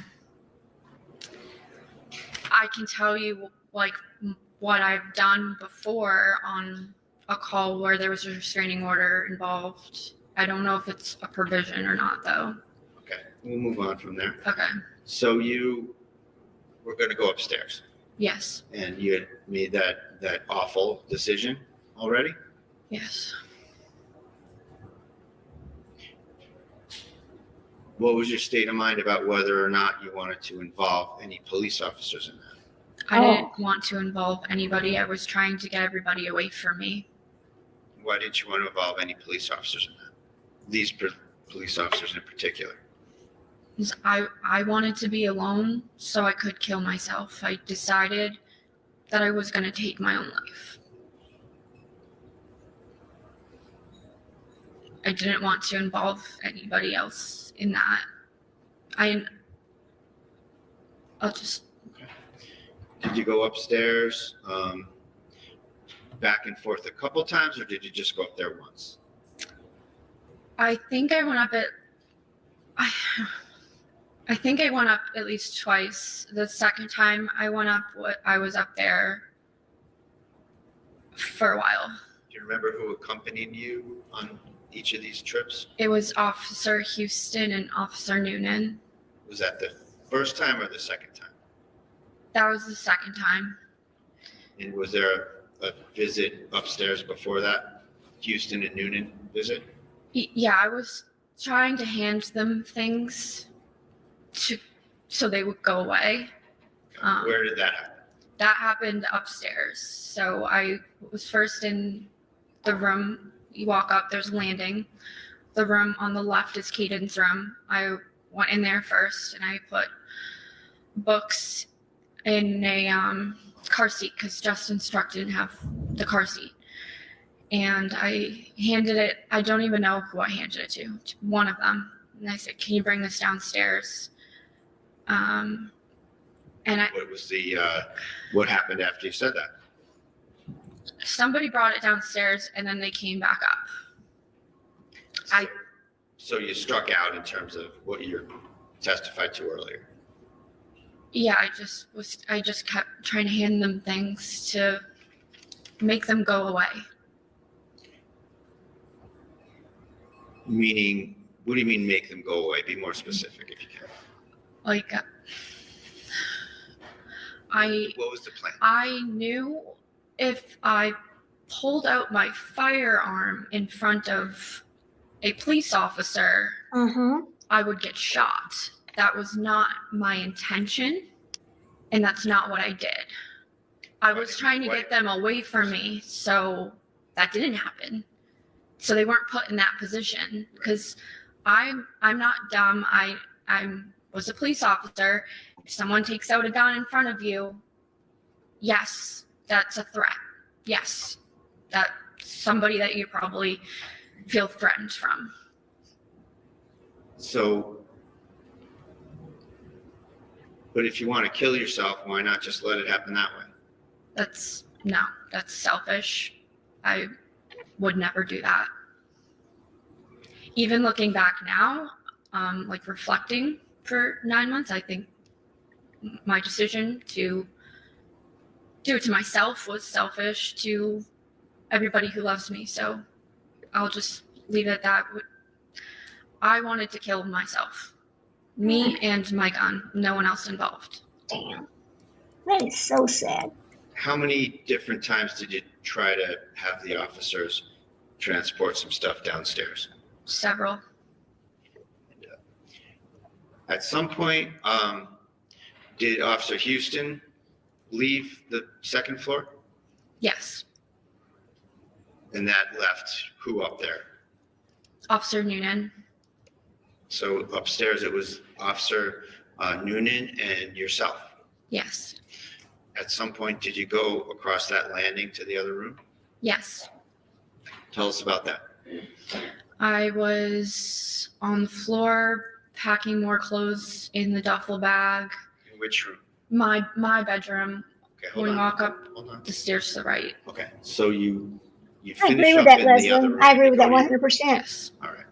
can tell you like what I've done before on a call where there was a restraining order involved. I don't know if it's a provision or not though. Okay, we'll move on from there. Okay. So you were going to go upstairs Yes. and you had made that awful decision already? Yes. What was your state of mind about whether or not you wanted to involve any police officers in that? I didn't want to involve anybody. I was trying to get everybody away from me. Why didn't you want to involve any police officers in that? These police officers in particular? 'Cause I wanted to be alone so I could kill myself. I decided that I was going to take my own life. I didn't want to involve anybody else in that. I'll just, Did you go upstairs back and forth a couple times, or did you just go up there once? I think I went up I think I went up at least twice. The second time I went up, I was up there for a while. Do you remember who accompanied you on each of these trips? It was Officer Houston and Officer Noonan. Was that the first time or the second time? That was the second time. And was there a visit upstairs before that? Houston and Noonan visit? Yeah, I was trying to hand them things so they would go away. Where did that happen? That happened upstairs. So I was first in the room. You walk up, there's a landing. The room on the left is Keaton's room. I went in there first and I put books in a car seat because Justin Struck didn't have the car seat. And I handed it, I don't even know who I handed it to one of them. And I said, can you bring this downstairs? And What was the, what happened after you said that? somebody brought it downstairs and then they came back up. So you struck out in terms of what you testified to earlier. Yeah, I just kept trying to hand them things to make them go away. Meaning, what do you mean make them go away? Be more specific if you can. Like, What was the plan? I knew if I pulled out my firearm in front of a police officer, I would get shot. That was not my intention, and that's not what I did. I was trying to get them away from me, so that didn't happen. So they weren't put in that position because I'm not dumb. I was a police officer. If someone takes out a gun in front of you, yes, that's a threat. Yes, that's somebody that you probably feel threatened from. So, but if you want to kill yourself, why not just let it happen that way? That's selfish. I would never do that. Even looking back now, like reflecting for 9 months, I think my decision to do it to myself was selfish to everybody who loves me. So I'll just leave it at that. I wanted to kill myself. Me and my gun. No one else involved. Damn. That is so sad. How many different times did you try to have the officers transport some stuff downstairs? Several. At some point, did Officer Houston leave the second floor? Yes. And that left who up there? Officer Noonan. So upstairs, it was Officer Noonan and yourself. Yes. At some point, did you go across that landing to the other room? Yes. Tell us about that. I was on the floor packing more clothes in the duffel bag. In which room? My bedroom. Okay, When we walk up Hold on. the stairs to the right. Okay, so you I finish agree with up that, in the Leslie. other room. I agree and with go that to your- 100%. Yes. All right.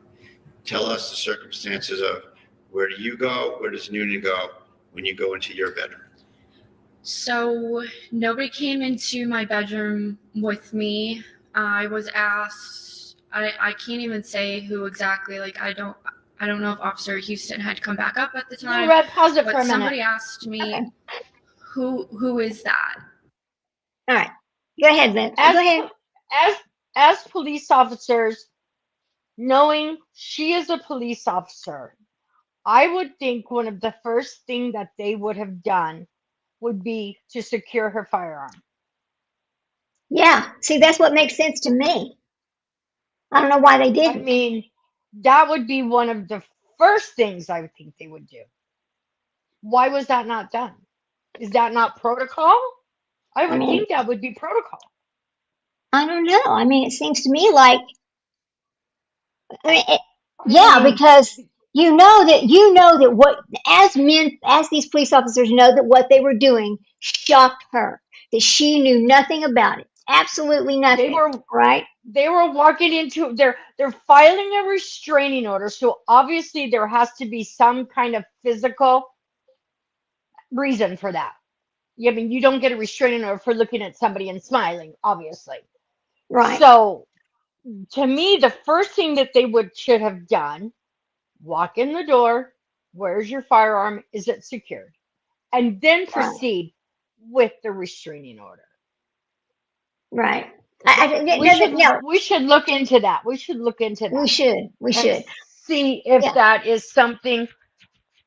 Tell us the circumstances of where do you go, where does Noonan go when you go into your bedroom? So nobody came into my bedroom with me. I was asked, I can't even say who exactly, like I don't know if Officer Houston had come back up at the time. Red, pause it for But a somebody minute. asked me, Okay. who is that? All right. Go ahead, Liz. Go ahead. As police officers, knowing she is a police officer, I would think one of the first thing that they would have done would be to secure her firearm. Yeah. See, that's what makes sense to me. I don't know why they I didn't. mean, that would be one of the first things I would think they would do. Why was that not done? Is that not protocol? I would mean- think that would be protocol. I don't know. I mean, it seems to me like, yeah, because you know that what, as these police officers know that what they were doing shocked her, that she knew nothing about it. absolutely nothing. They were Right? they were walking into they're filing a restraining order, so obviously there has to be some kind of physical reason for that. I mean, you don't get a restraining order for looking at somebody and smiling, obviously. Right. So to me, the first thing that they would should have done, walk in the door, where's your firearm? Is it secured? And then Right. proceed with the restraining order. Right. It We should doesn't. No. we should look into that. We should look into We that should. We and should. see if Yeah. that is something.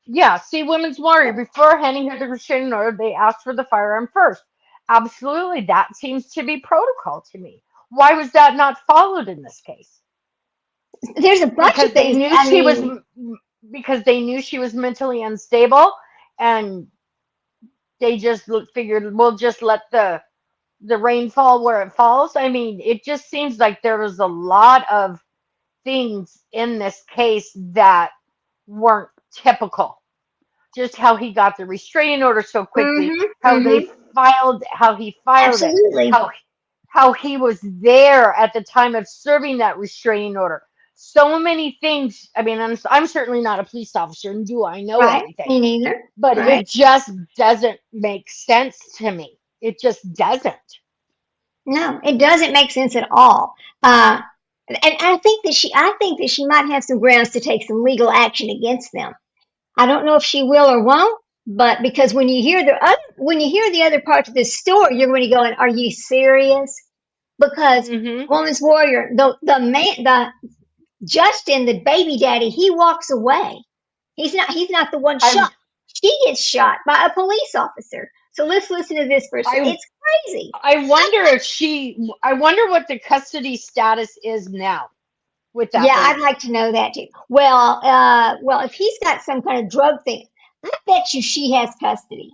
Yeah, see, Women's Warrior, before handing her the restraining order, they asked for the firearm first. Absolutely, that seems to be protocol to me. Why was that not followed in this case? There's a bunch Because of they things. knew I she was mean, because they knew she was mentally unstable, and they just figured we'll just let the rain fall where it falls. I mean, it just seems like there was a lot of things in this case that weren't typical. Just how he got the restraining order so quickly, mm-hmm, how mm-hmm, how he filed it, absolutely. how he was there at the time of serving that restraining order. So many things. I mean, I'm certainly not a police officer, and do I know Right. everything? Me neither. But Right. it just doesn't make sense to me. It just doesn't. No, it doesn't make sense at all. And I think that she might have some grounds to take some legal action against them. I don't know if she will or won't, but because when you hear the other parts of this story, you're going to go, "Are you serious?" Because Hmm. Woman's Warrior, the Justin, the baby daddy, he walks away. He's not the one I shot. She gets shot by a police officer. So let's listen to this for a second. I It's crazy. I wonder if I wonder what the custody status is now with that Yeah, I'd baby. like to know that too. Well, if he's got some kind of drug thing, I bet you she has custody.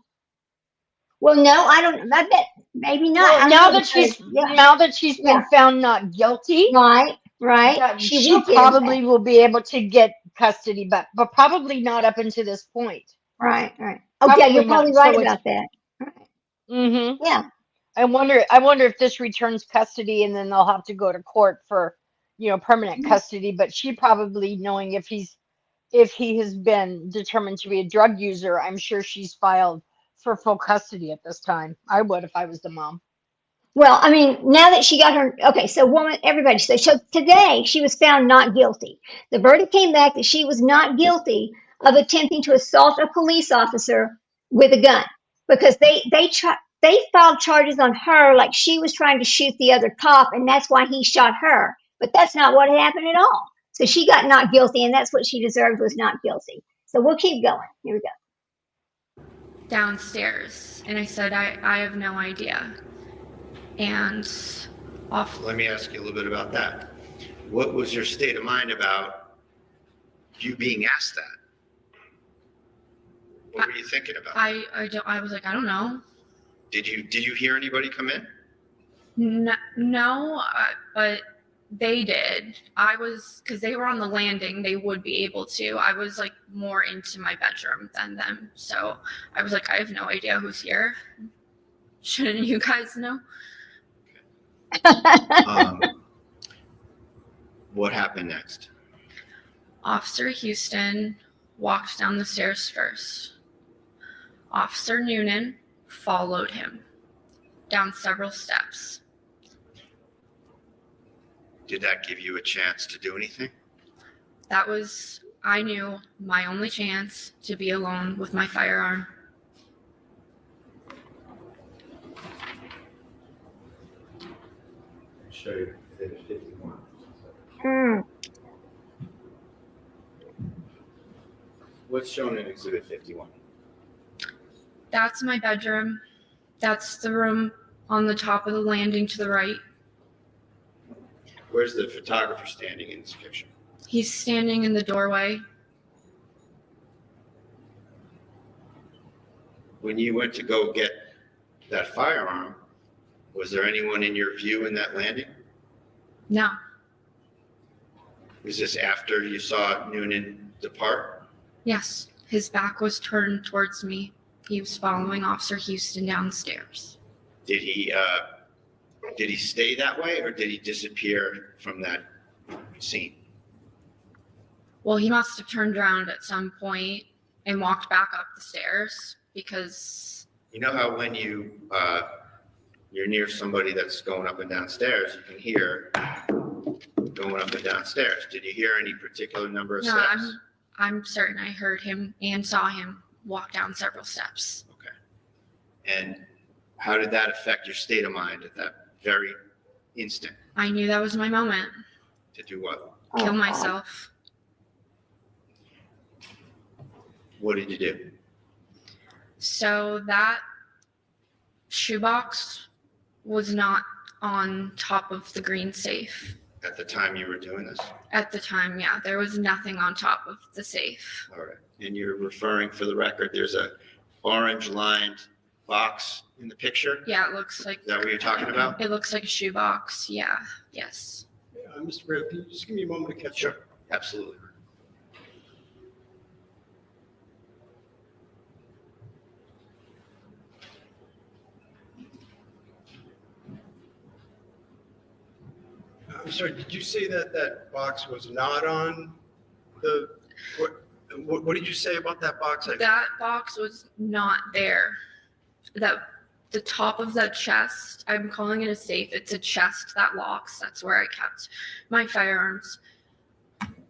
Well, no, I don't. I bet maybe not. Well, I don't know because yeah, now that she's been yeah, found not guilty, right, right. that She she will get him back. probably will be able to get custody, but probably not up until this point. Right, right. Okay, you're Probably probably not. right So it's about that. Right. hmm Yeah. I wonder if this returns custody and then they'll have to go to court for, permanent custody, but she probably knowing if he has been determined to be a drug user, I'm sure she's filed for full custody at this time. I would if I was the mom. Well, I mean, now that she got her, okay, so everybody, so today she was found not guilty. The verdict came back that she was not guilty of attempting to assault a police officer with a gun because they filed charges on her like she was trying to shoot the other cop and that's why he shot her. But that's not what happened at all. So she got not guilty and that's what she deserved was not guilty. So we'll keep going. Here we go. Downstairs, and I said, I have no idea. And off. Let me ask you a little bit about that. What was your state of mind about you being asked that? What were you thinking about? I was like, I don't know. Did you hear anybody come in? No, but they did. Because they were on the landing, they would be able to. I was like more into my bedroom than them. So I was like, I have no idea who's here. Shouldn't you guys know? What happened next? Officer Houston walked down the stairs first. Officer Noonan followed him down several steps. Did that give you a chance to do anything? I knew my only chance to be alone with my firearm. Show you exhibit 51. Hmm. What's shown in exhibit 51? That's my bedroom. That's the room on the top of the landing to the right. Where's the photographer standing in this picture? He's standing in the doorway. When you went to go get that firearm, was there anyone in your view in that landing? No. Was this after you saw Noonan depart? Yes. His back was turned towards me. He was following Officer Houston downstairs. Did he Did he stay that way or did he disappear from that scene? Well, he must have turned around at some point and walked back up the stairs because You know how when you're near somebody that's going up and down stairs, you can hear going up and down stairs. Did you hear any particular number of no, steps? I'm certain I heard him and saw him walk down several steps. Okay. And how did that affect your state of mind at that very instant? I knew that was my moment. To do what? Kill Oh, myself. What did you do? So that shoebox was not on top of the green safe. At the time you were doing this? At the time, yeah, there was nothing on top of the safe. All right. And you're referring, for the record, there's a orange lined box in the picture? Yeah, it looks like Is that what you're talking about? it looks like a shoebox. Yeah, yes. Mr. Mayor, can you just give me a moment to catch up? Sure, absolutely. I'm sorry, did you say that that box was not on the, what did you say about that box? That box was not there. The top of that chest, I'm calling it a safe. It's a chest that locks. That's where I kept my firearms.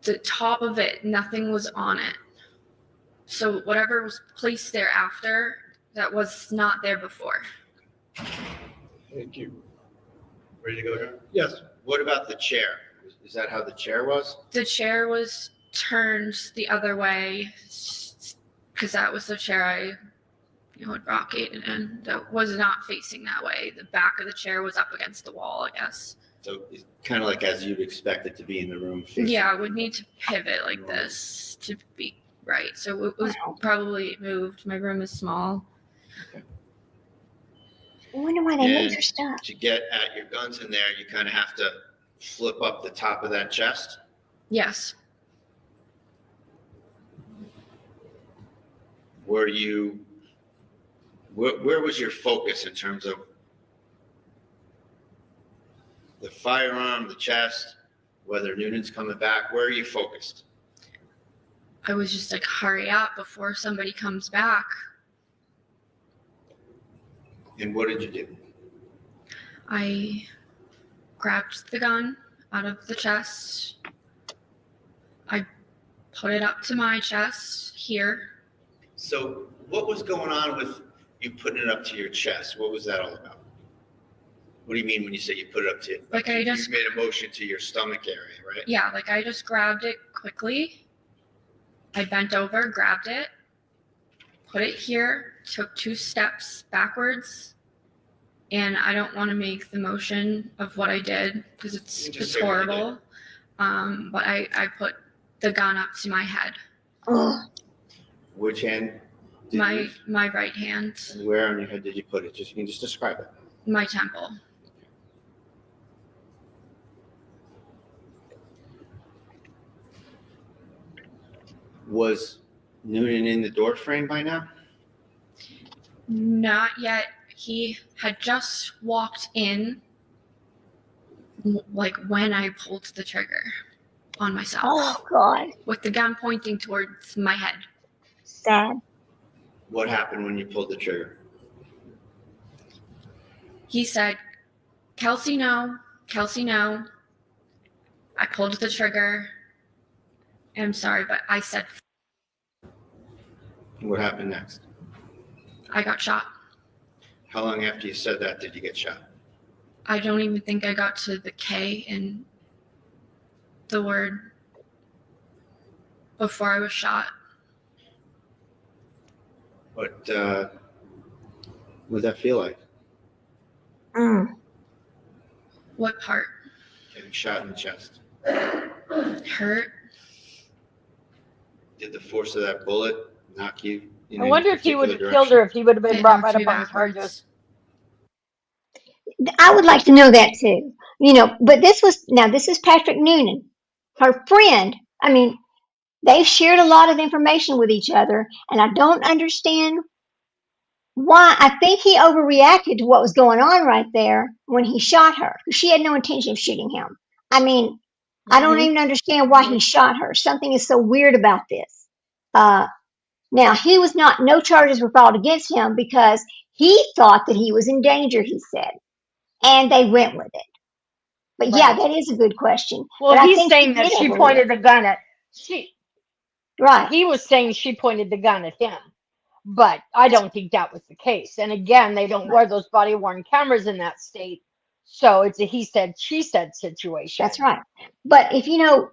The top of it, nothing was on it. So whatever was placed there after, that was not there before. Thank you. Ready to go there? Yes. What about the chair? Is that how the chair was? The chair was turned the other way because that was the chair I had rocketed in. That was not facing that way. The back of the chair was up against the wall, I guess. So it's kind of like as you'd expect it to be in the room. Yeah, I would need to pivot like this to be right. So it was probably moved. My room is small. I wonder why they And moved her stuff. to get at your guns in there, you kind of have to flip up the top of that chest. Yes. Where was your focus in terms of the firearm, the chest, whether Noonan's coming back? Where are you focused? I was just like, hurry up before somebody comes back. And what did you do? I grabbed the gun out of the chest. I put it up to my chest here. So what was going on with you putting it up to your chest? What was that all about? What do you mean when you say you put it up to? Like I just You made a motion to your stomach area, right? Yeah, like I just grabbed it quickly. I bent over, grabbed it, put it here, took 2 steps backwards. And I don't want to make the motion of what I did because it's horrible. But I put the gun up to my head. Oh, Which hand? did My you- my right hand, and where on your head did you put it? You can just describe it. my temple. Was Noonan in the door frame by now? Not yet. He had just walked in, like when I pulled the trigger on myself, oh God, with the gun pointing towards my head. sad. What happened when you pulled the trigger? He said, Kelsey, no. Kelsey, no. I pulled the trigger. And I'm sorry, but I said, What happened next? I got shot. How long after you said that did you get shot? I don't even think I got to the K in the word before I was shot. What did that feel like? Mm. What part? Getting shot in the chest. Hurt? Did the force of that bullet knock you in I any wonder if he would have particular killed her if he would have been It brought knocked right me up on backwards. charges. I would like to know that too. But this is Patrick Noonan, her friend. I mean, they've shared a lot of information with each other, and I don't understand why, I think he overreacted to what was going on right there when he shot her. She had no intention of shooting him. I mean, I don't even understand why he shot her. Something is so weird about this. Uh, Now, no charges were filed against him because he thought that he was in danger, he said, and they went with it. But yeah, Right. that is a good question. Well, But I he's think he saying that did she overreact. pointed the gun at she. Right. He was saying she pointed the gun at him, but I don't think that was the case. And again, they don't wear those body worn cameras in that state, so it's a he said she said That's situation. right. But if you know,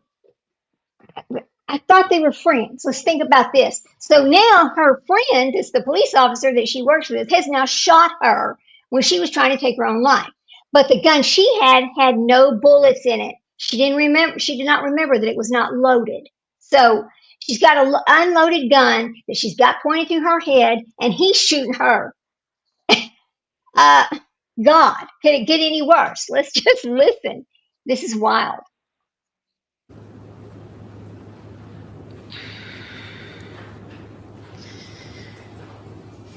I thought they were friends. Let's think about this. So now her friend, it's the police officer that she works with, has now shot her when she was trying to take her own life. But the gun she had no bullets in it. She didn't remember. She did not remember that it was not loaded. So she's got an unloaded gun that she's got pointed through her head, and he's shooting her. Uh, God, can it get any worse? Let's just listen. This is wild.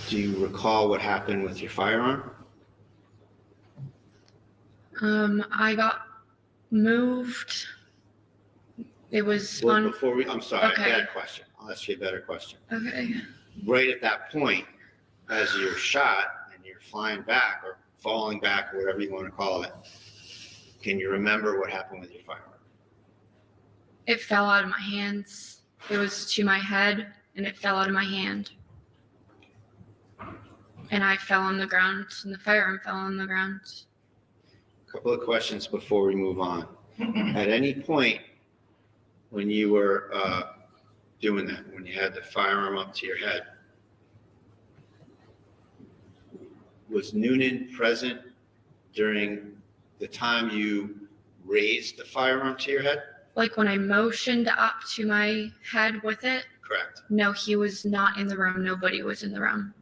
Do you recall what happened with your firearm? I got moved. It was Well, on. I'm sorry, Okay. bad question. I'll ask you a better question. Okay. Right at that point, as you're shot and you're flying back or falling back, or whatever you want to call it, can you remember what happened with your firearm? It fell out of my hands. It was to my head, and it fell out of my hand. And I fell on the ground, and the firearm fell on the ground. A couple of questions before we move on. At any point when you were doing that, when you had the firearm up to your head, was Noonan present during the time you raised the firearm to your head? Like when I motioned up to my head with it, Correct. no, he was not in the room. Nobody was in the room.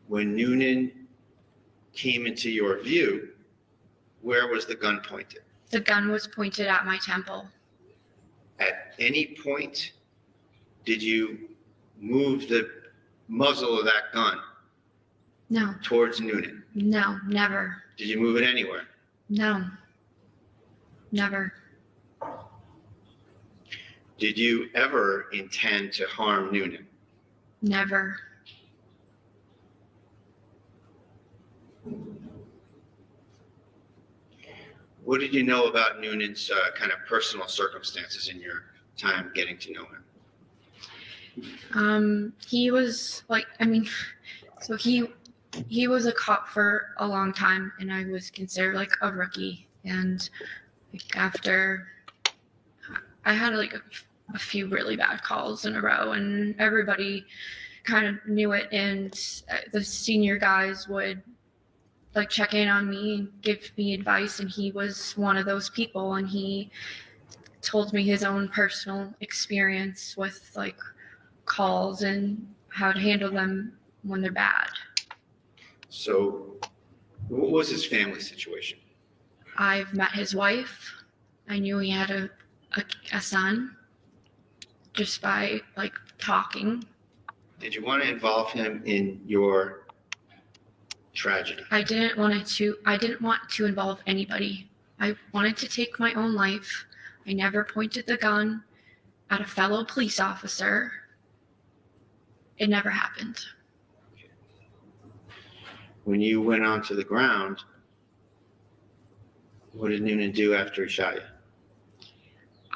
When Noonan came into your view, where was the gun pointed? The gun was pointed at my temple. At any point, did you move the muzzle of that gun No, towards Noonan? no, never. Did you move it anywhere? No, never. Did you ever intend to harm Noonan? Never. What did you know about Noonan's kind of personal circumstances in your time getting to know him? He was like, I mean, so he was a cop for a long time, and I was considered like a rookie. And like after I had like a few really bad calls in a row, and everybody kind of knew it, and the senior guys would like check in on me and give me advice, and he was one of those people, and he told me his own personal experience with like calls and how to handle them when they're bad. So what was his family situation? I've met his wife. I knew he had a son just by like talking. Did you want to involve him in your tragedy? I didn't want to involve anybody. I wanted to take my own life. I never pointed the gun at a fellow police officer. It never happened. When you went onto the ground, what did Noonan do after he shot you?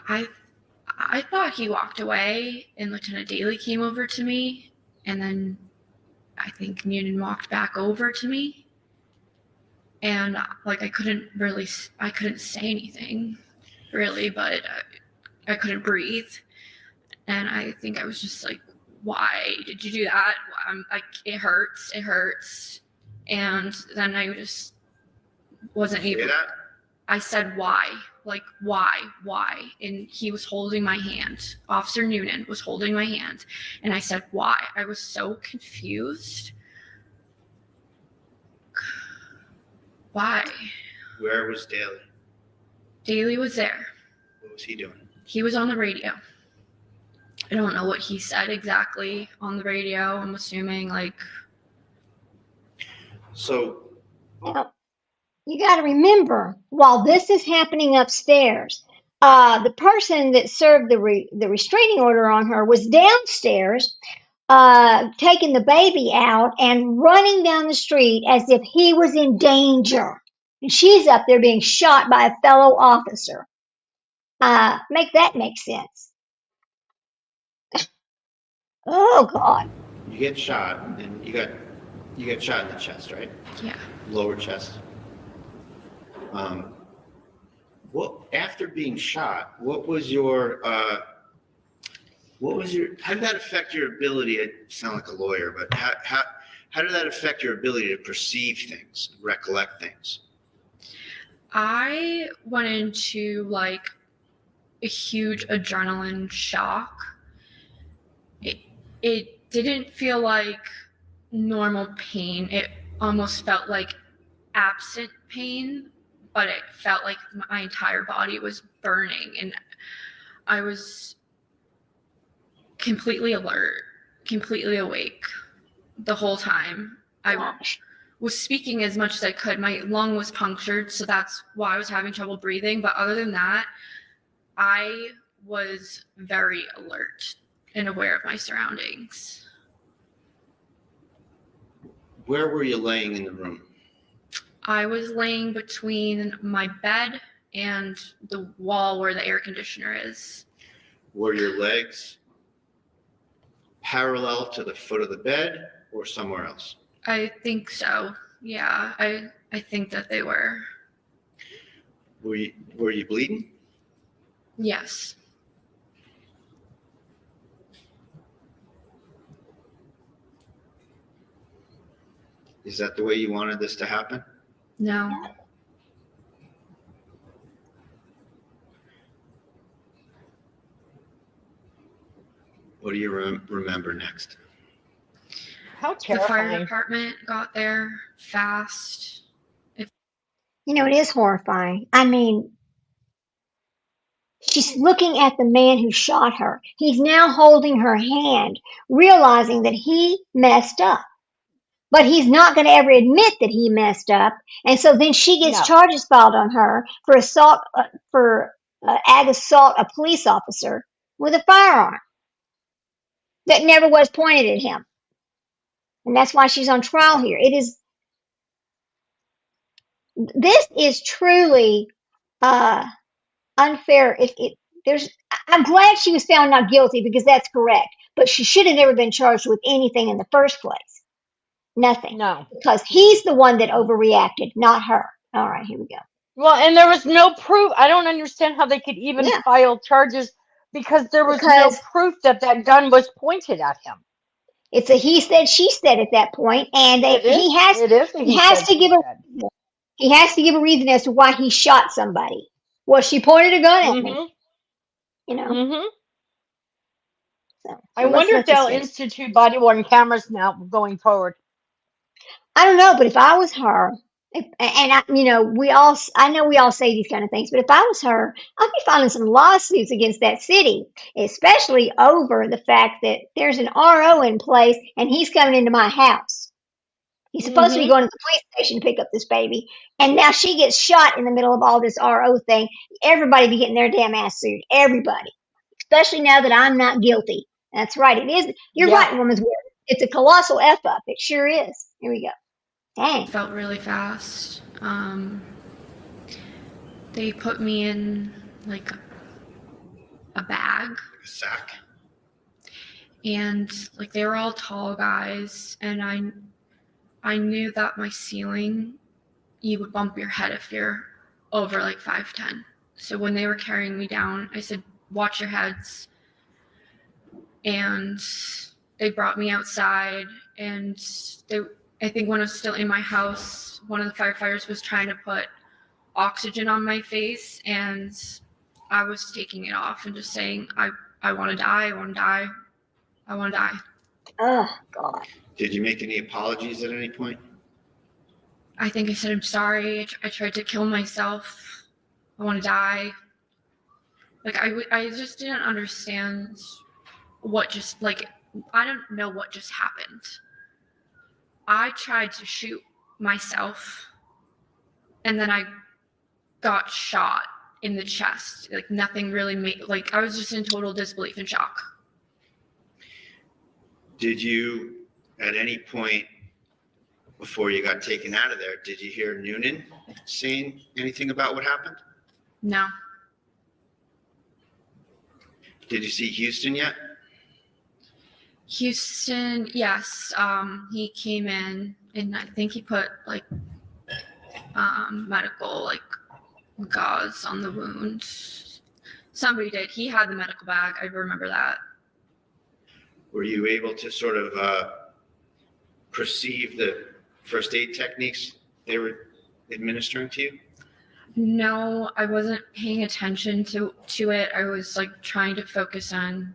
I thought he walked away, and Lieutenant Daly came over to me, and then I think Noonan walked back over to me, and like I couldn't say anything really, but I couldn't breathe, and I think I was just like, why did you do that? I'm like, it hurts, and then I just wasn't able. Say that? I said, why? Like, why? And he was holding my hand. Officer Noonan was holding my hand. And I said, why? I was so confused. Why? Where was Daly? Daly was there. What was he doing? He was on the radio. I don't know what he said exactly on the radio. I'm assuming like. So, Now, you got to remember, while this is happening upstairs, the person that served the restraining order on her was downstairs, taking the baby out and running down the street as if he was in danger. And she's up there being shot by a fellow officer. Make that make sense. Oh God. you get shot, and you get shot in the chest, right? Yeah. Lower chest. After being shot, how did that affect your ability? I sound like a lawyer, but how did that affect your ability to perceive things, recollect things? I went into like a huge adrenaline shock. It didn't feel like normal pain. It almost felt like absent pain, but it felt like my entire body was burning, and I was completely alert, completely awake the whole time. I Gosh. was speaking as much as I could. My lung was punctured, so that's why I was having trouble breathing. But other than that, I was very alert and aware of my surroundings. Where were you laying in the room? I was laying between my bed and the wall where the air conditioner is. Were your legs parallel to the foot of the bed or somewhere else? I think so. Yeah, I think that they were. Were you bleeding? Yes. Is that the way you wanted this to happen? No. What do you remember next? How The fire terrifying. department got there fast. You know, it is horrifying. I mean, she's looking at the man who shot her. He's now holding her hand, realizing that he messed up. But he's not going to ever admit that he messed up. And so then she gets No. charges filed on her for assault, ag assault a police officer with a firearm that never was pointed at him. And that's why she's on trial here. This is truly, unfair. I'm glad she was found not guilty because that's correct. But she should have never been charged with anything in the first place. Nothing. No. Because he's the one that overreacted, not her. All right, here we go. Well, and there was no proof. I don't understand how they could even Yeah. file charges because there was Because no proof that gun was pointed at him. it's a he said, she said at that point, and It is. he has It is. he has to give a reason as to why he shot somebody. Well, she pointed a gun at me, Mm-hmm. you know. Mm-hmm. So I let's wonder let if this they'll in. institute body-worn cameras now going forward. I don't know, but if I was her, I know we all say these kind of things, but if I was her, I'd be filing some lawsuits against that city, especially over the fact that there's an RO in place and he's coming into my house. He's supposed to be Mm-hmm. going to the police station to pick up this baby, and now she gets shot in the middle of all this RO thing. Everybody be getting their damn ass sued. Everybody, especially now that I'm not guilty. That's right. It is. You're Yeah. right, woman's word. It's a colossal f up. It sure is. Here we go. Dang. Felt really fast. They put me in like a bag, A sack. and like they were all tall guys, and I knew that my ceiling, you would bump your head if you're over like 5'10". So when they were carrying me down, I said, "Watch your heads." And they brought me outside, and I think when I was still in my house, one of the firefighters was trying to put oxygen on my face, and I was taking it off and just saying, I want to die, I want to die, I want to die. Oh, God. Did you make any apologies at any point? I think I said, "I'm sorry, I tried to kill myself, I want to die." Like, I just didn't understand what just, like, I don't know what just happened. I tried to shoot myself, and then I got shot in the chest. Like, nothing really made, like, I was just in total disbelief and shock. Did you, at any point before you got taken out of there, did you hear Noonan saying anything about what happened? No. Did you see Houston yet? Houston, yes. He came in, and I think he put, like, medical, like, gauze on the wound. Somebody did. He had the medical bag. I remember that. Were you able to sort of perceive the first aid techniques they were administering to you? No, I wasn't paying attention to it. I was, like, trying to focus on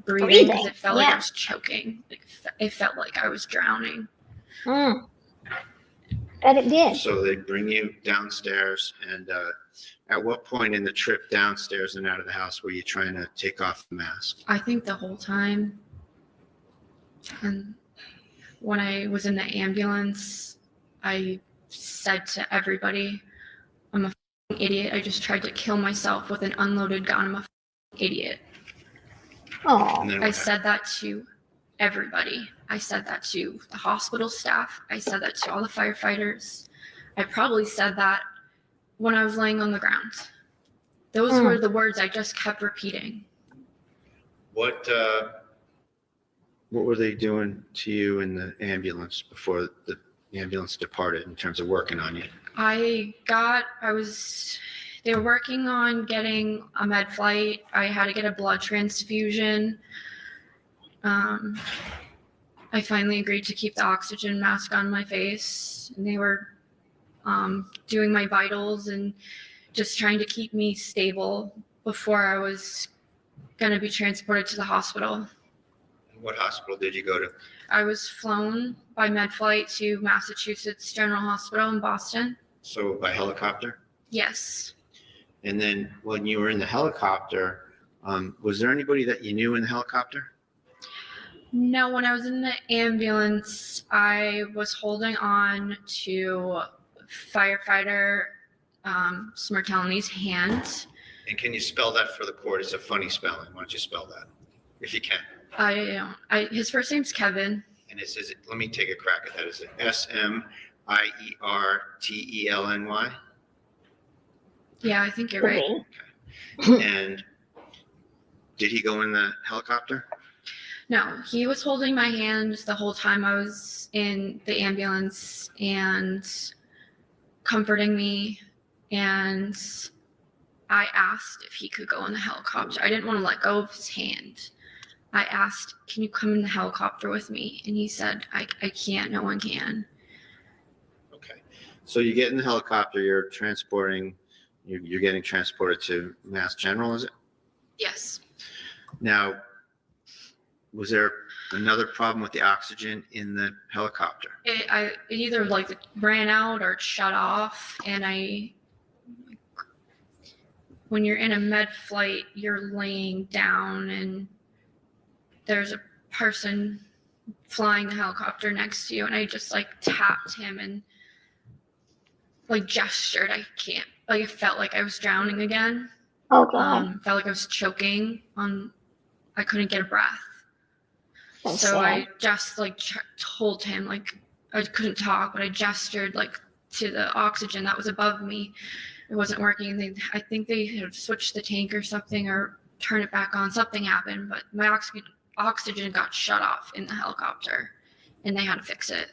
breathing because it felt like I was choking. Like, it felt like I was drowning. Mm. Bet it did. So they bring you downstairs, and at what point in the trip downstairs and out of the house were you trying to take off the mask? I think the whole time. And when I was in the ambulance, I said to everybody, I'm a f***ing idiot. I just tried to kill myself with an unloaded gun. I'm a f***ing idiot. Oh, And then I what said that to everybody. I said that to the hospital staff. I said that to all the firefighters. I probably said that when I was laying on the ground. Those were the words I just kept repeating. What were they doing to you in the ambulance before the ambulance departed in terms of working on you? They were working on getting a med flight. I had to get a blood transfusion. I finally agreed to keep the oxygen mask on my face, and they were doing my vitals and just trying to keep me stable before I was going to be transported to the hospital. What hospital did you go to? I was flown by med flight to Massachusetts General Hospital in Boston. So by helicopter? Yes. And then when you were in the helicopter, was there anybody that you knew in the helicopter? No, when I was in the ambulance, I was holding on to firefighter Smirtelni's hand. And can you spell that for the court? It's a funny spelling. Why don't you spell that, if you can? His first name's Kevin. And let me take a crack at that. Is it Smirtelny? Yeah, I think you're right. And did he go in the helicopter? No, he was holding my hand the whole time I was in the ambulance and comforting me. And I asked if he could go in the helicopter. I didn't want to let go of his hand. I asked, can you come in the helicopter with me? And he said, I can't, no one can. Okay. So you get in the helicopter, you're getting transported to Mass General, is it? Yes. Now, was there another problem with the oxygen in the helicopter? It either like ran out or it shut off. And when you're in a med flight, you're laying down and there's a person flying the helicopter next to you, and I just like tapped him and like gestured. I felt like I was drowning again. oh God. Felt like I was choking I couldn't get a breath. That's So sad. I just like told him, like, I couldn't talk, but I gestured like to the oxygen that was above me. It wasn't working. I think they had switched the tank or something or turned it back on. Something happened, but my oxygen got shut off in the helicopter and they had to fix it.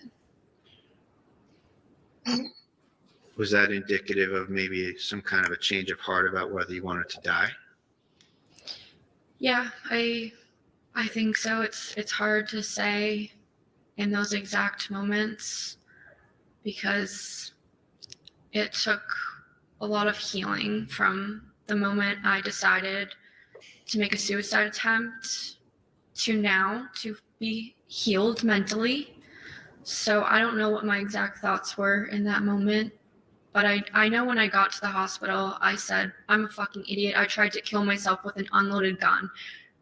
Was that indicative of maybe some kind of a change of heart about whether you wanted to die? Yeah, I think so. It's hard to say in those exact moments because it took a lot of healing from the moment I decided to make a suicide attempt to now to be healed mentally. So I don't know what my exact thoughts were in that moment, but I know when I got to the hospital, I said, I'm a fucking idiot. I tried to kill myself with an unloaded gun.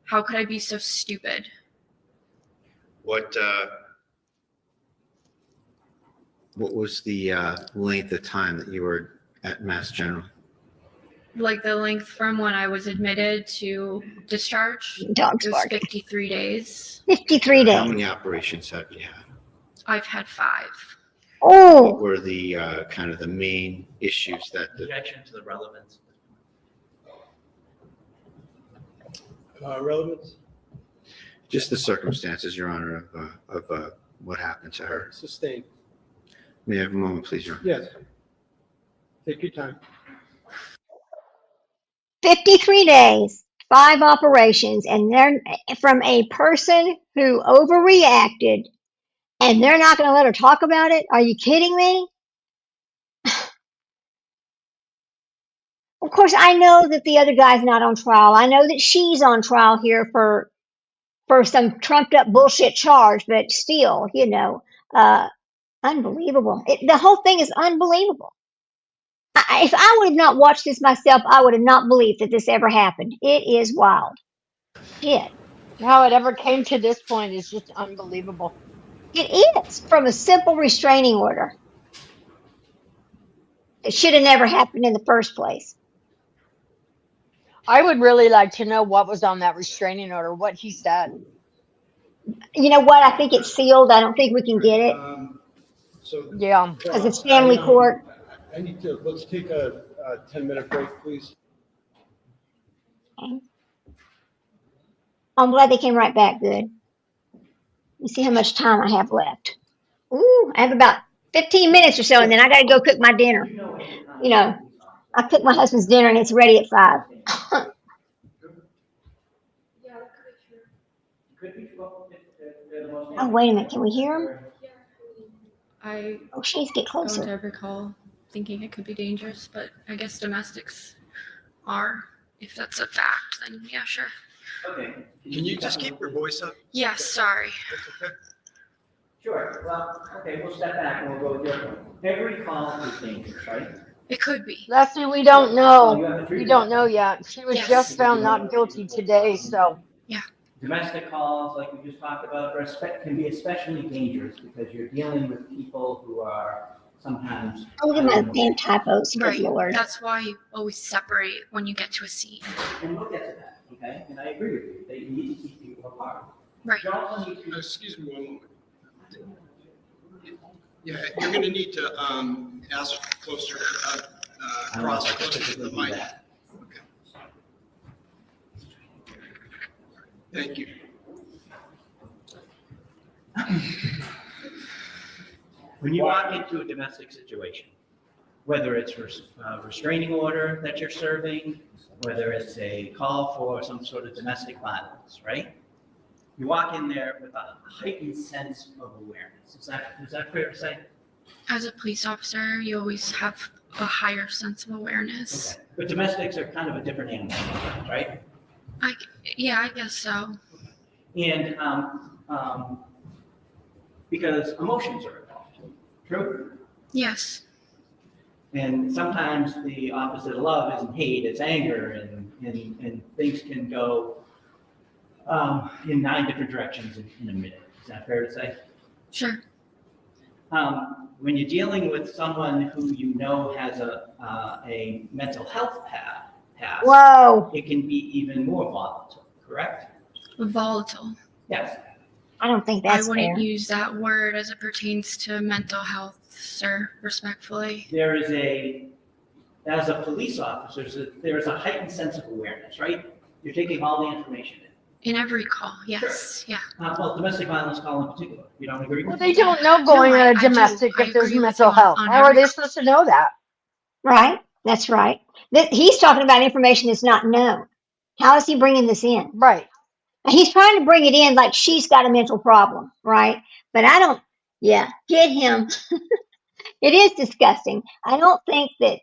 How could I be so stupid? What was the length of time that you were at Mass General? Like the length from when I was admitted to discharge, Dog's it was barking. 53 days. 53 How days. many operations have you had? I've had 5. What Oh, were the kind of the main issues that the Objection to the relevance. Relevance? just the circumstances, Your Honor, of what happened to her? Sustained. May I have a moment, please, Your Honor? Yes. Take your time. 53 days, 5 operations, and they're from a person who overreacted, and they're not going to let her talk about it? Are you kidding me? Of course, I know that the other guy's not on trial. I know that she's on trial here for some trumped up bullshit charge, but still, unbelievable. The whole thing is unbelievable. If I would have not watched this myself, I would have not believed that this ever happened. It is wild. Shit. How it ever came to this point is just unbelievable. It is from a simple restraining order. It should have never happened in the first place. I would really like to know what was on that restraining order, what he said. You know what? I think it's sealed. I don't think we can get it So. Yeah. because it's family court. I need to, let's take a 10-minute break, please. Okay. I'm glad they came right back. Good. You see how much time I have left. Ooh, I have about 15 minutes or so, and then I got to go cook my dinner. I cook my husband's dinner, and it's ready at 5. Oh, wait a minute. Can we hear him? I Oh, she needs to get don't closer. ever recall thinking it could be dangerous, but I guess domestics are. If that's a fact, then yeah, sure. Okay. Can you just keep your voice up? Yes, sorry. That's okay. Sure. Well, okay, we'll step back and we'll go with your point. Every call is dangerous, right? It could be. Leslie, we don't know. We don't know yet. She was Yes. just found not guilty today, so. Domestic calls, like we just talked about, can be especially dangerous because you're dealing with people who are sometimes. Oh, look at my damn typos. Good Right. Lord. That's why you always separate when you get to a scene. And we'll get to that, okay? And I agree with you, that you need to keep people apart. Right. You also need to. Excuse me one moment. Yeah, you're gonna need to ask closer, cross closer to the mic. Okay. Thank you. When you walk into a domestic situation, whether it's a restraining order that you're serving, whether it's a call for some sort of domestic violence, right? You walk in there with a heightened sense of awareness. Is that fair to say? As a police officer, you always have a higher sense of awareness. Okay. But domestics are kind of a different animal, right? Yeah, I guess so. And because emotions are involved, true? Yes. And sometimes the opposite of love isn't hate, it's anger, and things can go in 9 different directions in a minute. Is that fair to say? Sure. When you're dealing with someone who you know has a mental health past, Whoa. it can be even more volatile, correct? Volatile. Yes. I don't think I that's wouldn't fair. use that word as it pertains to mental health, sir, respectfully. There is as a police officer, there is a heightened sense of awareness, right? You're taking all the information in. In every call, yes. Yeah. Well, domestic violence call in particular. You don't agree? Well, they don't know going No, on I a do. domestic I if there's agree with mental you health. on How are every they supposed to know that? Right? That's right. He's talking about information that's not known. How is he bringing this in? Right. He's trying to bring it in like she's got a mental problem, right? But get him. It is disgusting. I don't think that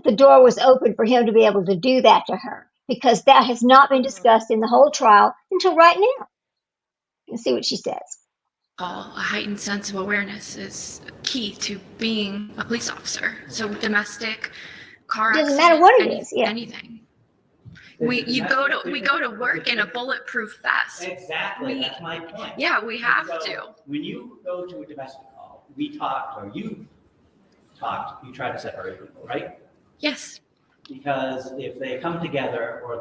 the door was open for him to be able to do that to her because that has not been discussed in the whole trial until right now. Let's see what she says. A heightened sense of awareness is key to being a police officer. So domestic, car Doesn't accident, matter what it is, yeah. anything. we go to work in a bulletproof vest. Exactly, that's my point. Yeah, we have So, to. When you go to a domestic call, we talked, or you talked, you try to separate people, right? Yes. Because if they come together or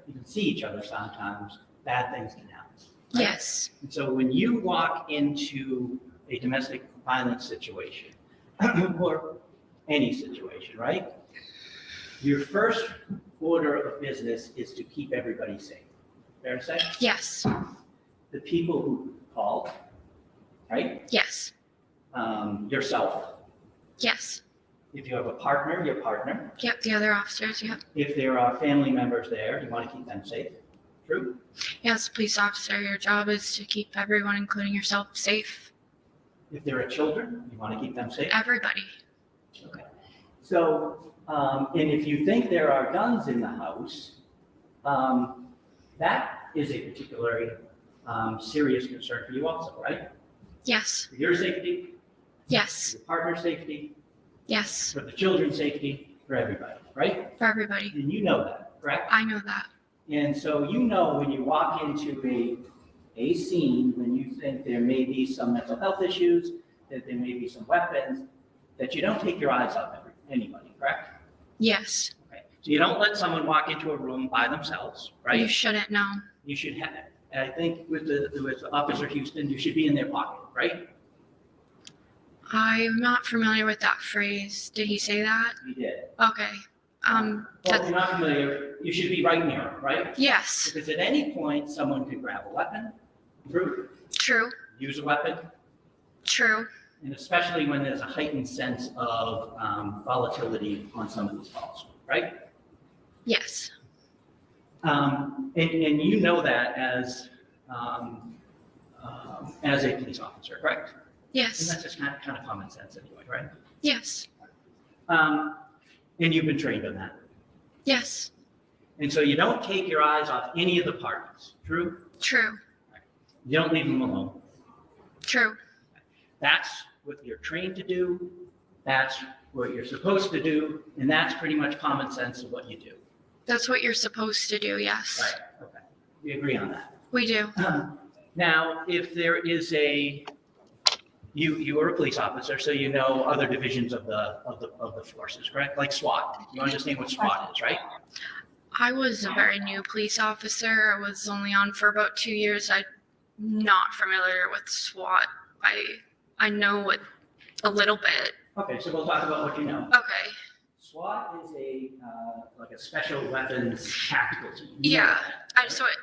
you can see each other sometimes, bad things can happen. Right? Yes. And so when you walk into a domestic violence situation, or any situation, right? Your first order of business is to keep everybody safe. Fair to say? Yes. The people who called, right? Yes. Yourself. Yes. If you have a partner, your partner. Yep. The other officers. Yep. If there are family members there, you want to keep them safe. True? Yes, police officer, your job is to keep everyone, including yourself, safe. If there are children, you want to keep them safe. Everybody. Okay. So, and if you think there are guns in the house, that is a particularly serious concern for you also, right? Yes. For your safety, Yes. your partner's safety, Yes. for the children's safety, for everybody, right? For everybody. And you know that, correct? I know that. And so you know when you walk into a scene, when you think there may be some mental health issues, that there may be some weapons, that you don't take your eyes off anybody, correct? Yes. Okay. So you don't let someone walk into a room by themselves, right? You shouldn't know. You should have, I think with Officer Houston, you should be in their pocket, right? I'm not familiar with that phrase. Did he say that? You did. Okay. Well, if you're not familiar, you should be right near them, right? Yes. Because at any point, someone could grab a weapon, True. use a weapon, True. and especially when there's a heightened sense of volatility on some of these calls, right? Yes. And you know that as a police officer, correct? And Yes. that's just kind of common sense anyway, right? Yes. And you've been trained on that. Yes. And so you don't take your eyes off any of the parties, true? True. You don't leave them alone. True. That's what you're trained to do. That's what you're supposed to do. And that's pretty much common sense of what you do. That's what you're supposed to do. Yes. Right, okay. We agree on that. We do. Now, if there is you are a police officer, so you know other divisions of the forces, correct? Like SWAT. You understand what SWAT is, right? I was a very new police officer. I was only on for about 2 years. I'm not familiar with SWAT. I know it a little bit. Okay, so we'll talk about what you know. Okay. SWAT is like a special weapons tactical team. Yeah.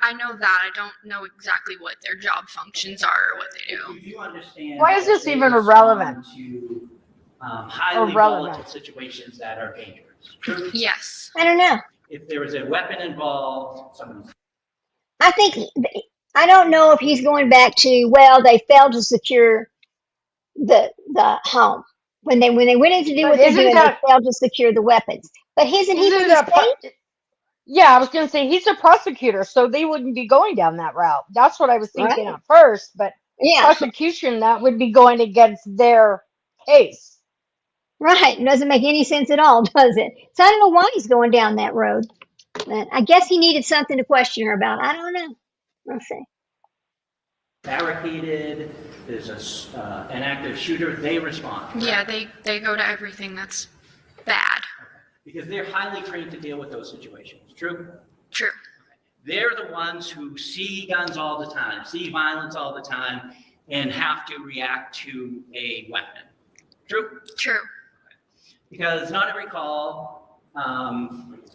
I know that. I don't know exactly what their job functions are or what they do. Do you understand? Why is that this they even respond irrelevant? To highly Irrelevant. volatile situations that are dangerous. True? Yes. I don't know. If there is a weapon involved, someone's I think I don't know if he's going back to, well, they failed to secure the home when they went in to do But what they're isn't doing. that- They failed to secure the weapons. But isn't he Isn't from that the pro- state? Yeah, I was going to say he's a prosecutor, so they wouldn't be going down that route. That's what I was thinking Right. at first, but Yeah, prosecution, that would be going against their case. right. It doesn't make any sense at all, does it? So I don't know why he's going down that road. But I guess he needed something to question her about. I don't know. We'll see. barricaded, there's an active shooter, they respond. correct? Yeah, they go to everything that's bad. Because they're highly trained to deal with those situations. True? True. They're the ones who see guns all the time, see violence all the time, and have to react to a weapon. True? True. Because not every call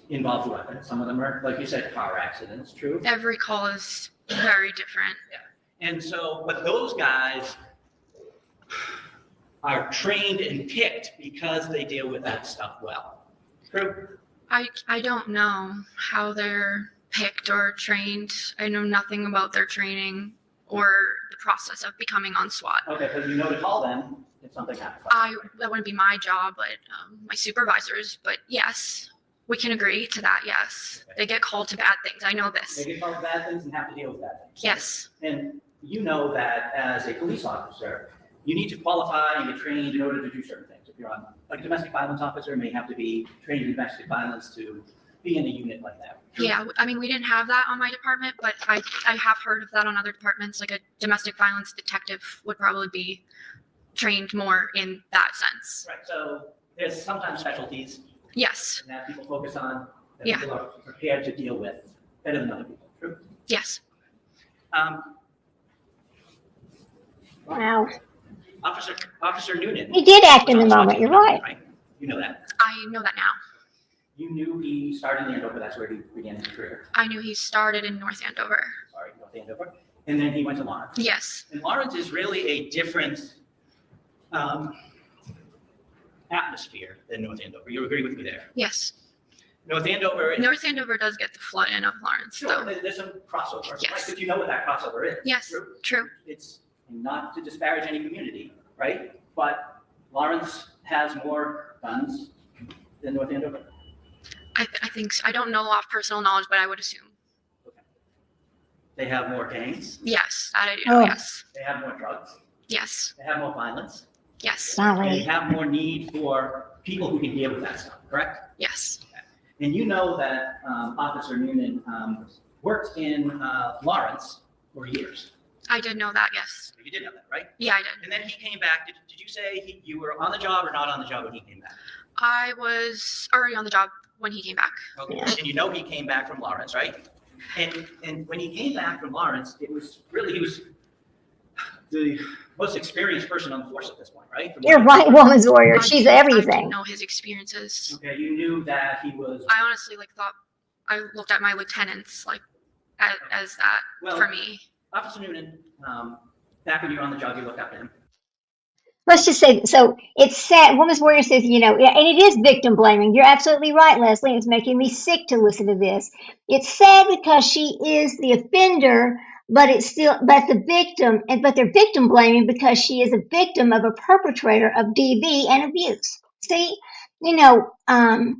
involves a weapon. Some of them are, like you said, car accidents. True? Every call is very different. And so, but those guys are trained and picked because they deal with that stuff well. True? I don't know how they're picked or trained. I know nothing about their training or the process of becoming on SWAT. Okay, but you know to call them if something happens. That wouldn't be my job, but my supervisors. But yes, we can agree to that. Yes, they get called to bad things. I know They this. get called bad things and have to deal with bad things. Yes. And you know that as a police officer, you need to qualify and get trained in order to do certain things. If you're on, like a domestic violence officer may have to be trained in domestic violence to be in a unit like that. Yeah, I mean, we didn't have that on my department, but I have heard of that on other departments. Like a domestic violence detective would probably be trained more in that sense. Right, so there's sometimes specialties Yes, that people focus on, that Yeah. people are prepared to deal with better than other people. True. yes. Wow. Officer Noonan. He did act in the was on moment, spot you're treatment, right. You know that. I know that now. You knew he started in Andover, that's where he began his career. I knew he started in North Andover. Sorry, North Andover. And then he went to Lawrence. Yes, And Lawrence is really a different atmosphere than North Andover. You agree with me there? yes. North Andover is. North Andover does get the flood in of Lawrence, Sure, though. there's some crossover. Yes. Right? But you know what that crossover is. Yes, true. It's not to disparage any community, right? But Lawrence has more guns than North Andover. I think so. I don't know off personal knowledge, but I would assume. They have more gangs. Yes, that I do know. Oh. Yes, They have more drugs. yes, They have more violence. yes, They Golly. have more need for people who can deal with that stuff, correct? yes. And you know that Officer Noonan worked in Lawrence for years. I did know that. Yes. You did know that, right? Yeah, I did. And then he came back. Did you say you were on the job or not on the job when he came back? I was already on the job when he came back. Okay. Yeah. And you know he came back from Lawrence, right? And when he came back from Lawrence, it was really, he was the most experienced person on the force at this point, right? You're right, woman's warrior. I She's didn't- I everything. didn't know his experiences. Okay, you knew that he was. I honestly thought I looked at my lieutenants as that Well, for me. Officer Noonan, back when you were on the job, you looked up to him. Let's just say, so it's sad. Woman's Warrior says, yeah, and it is victim blaming. You're absolutely right, Leslie. It's making me sick to listen to this. It's sad because she is the offender, but the victim, but they're victim blaming because she is a victim of a perpetrator of DV and abuse. See,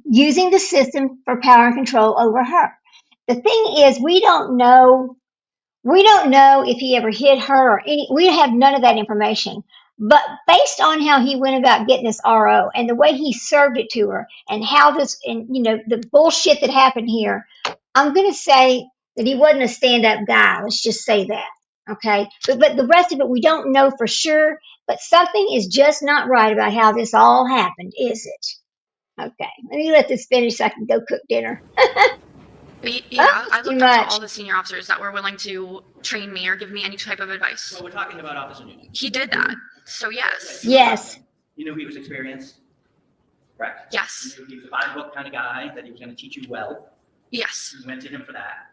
using the system for power and control over her. The thing is, we don't know if he ever hit her or we have none of that information. But based on how he went about getting this RO and the way he served it to her and the bullshit that happened here, I'm going to say that he wasn't a stand-up guy. Let's just say that. Okay. But the rest of it, we don't know for sure, but something is just not right about how this all happened, is it? Okay. Let me let this finish so I can go cook dinner. But yeah, I too looked up much. to all the senior officers that were willing to train me or give me any type of advice. Well, we're talking about Officer Noonan. He did that. So yes. Yes. You knew he was experienced, correct? Yes. You knew he was a by-the-book kind of guy, that he was going to teach you well. Yes. You went to him for that.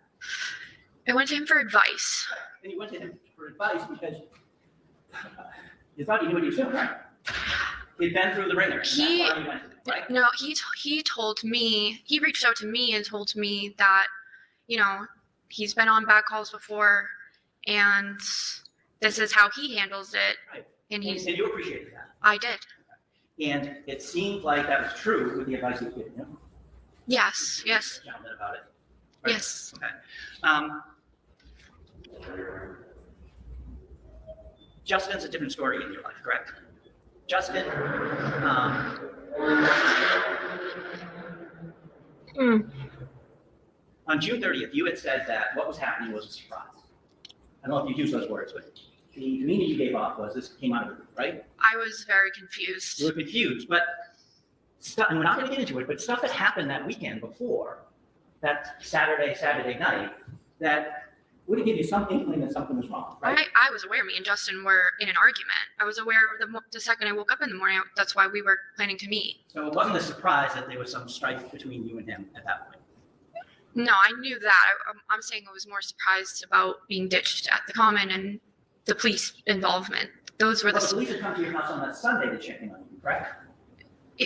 I went to him for advice. And you went to him for advice because you thought you knew what he was doing, right? He'd been through the ringer. And that's why you went to him, right? No, he told me, he reached out to me and told me that, he's been on bad calls before and this is how he handles it. Right. And And you appreciated that. I did. And it seemed like that was true with the advice he was giving you. Yes, yes, Gentleman about it. Right? yes. Okay. Justin's a different story in your life, correct? Justin, on June 30th, you had said that what was happening was a surprise. I don't know if you used those words, but the meaning you gave off was this came out of the blue, right? I was very confused. You were confused, but stuff, and we're not going to get into it, but stuff that happened that weekend before, that Saturday night, that would give you some inkling that something was wrong, right? I was aware me and Justin were in an argument. I was aware the second I woke up in the morning, that's why we were planning to meet. So it wasn't a surprise that there was some strife between you and him at that point. No, I knew that. I'm saying I was more surprised about being ditched at the common and the police involvement. Those were Well, the the. police had come to your house on that Sunday to check in on you, correct?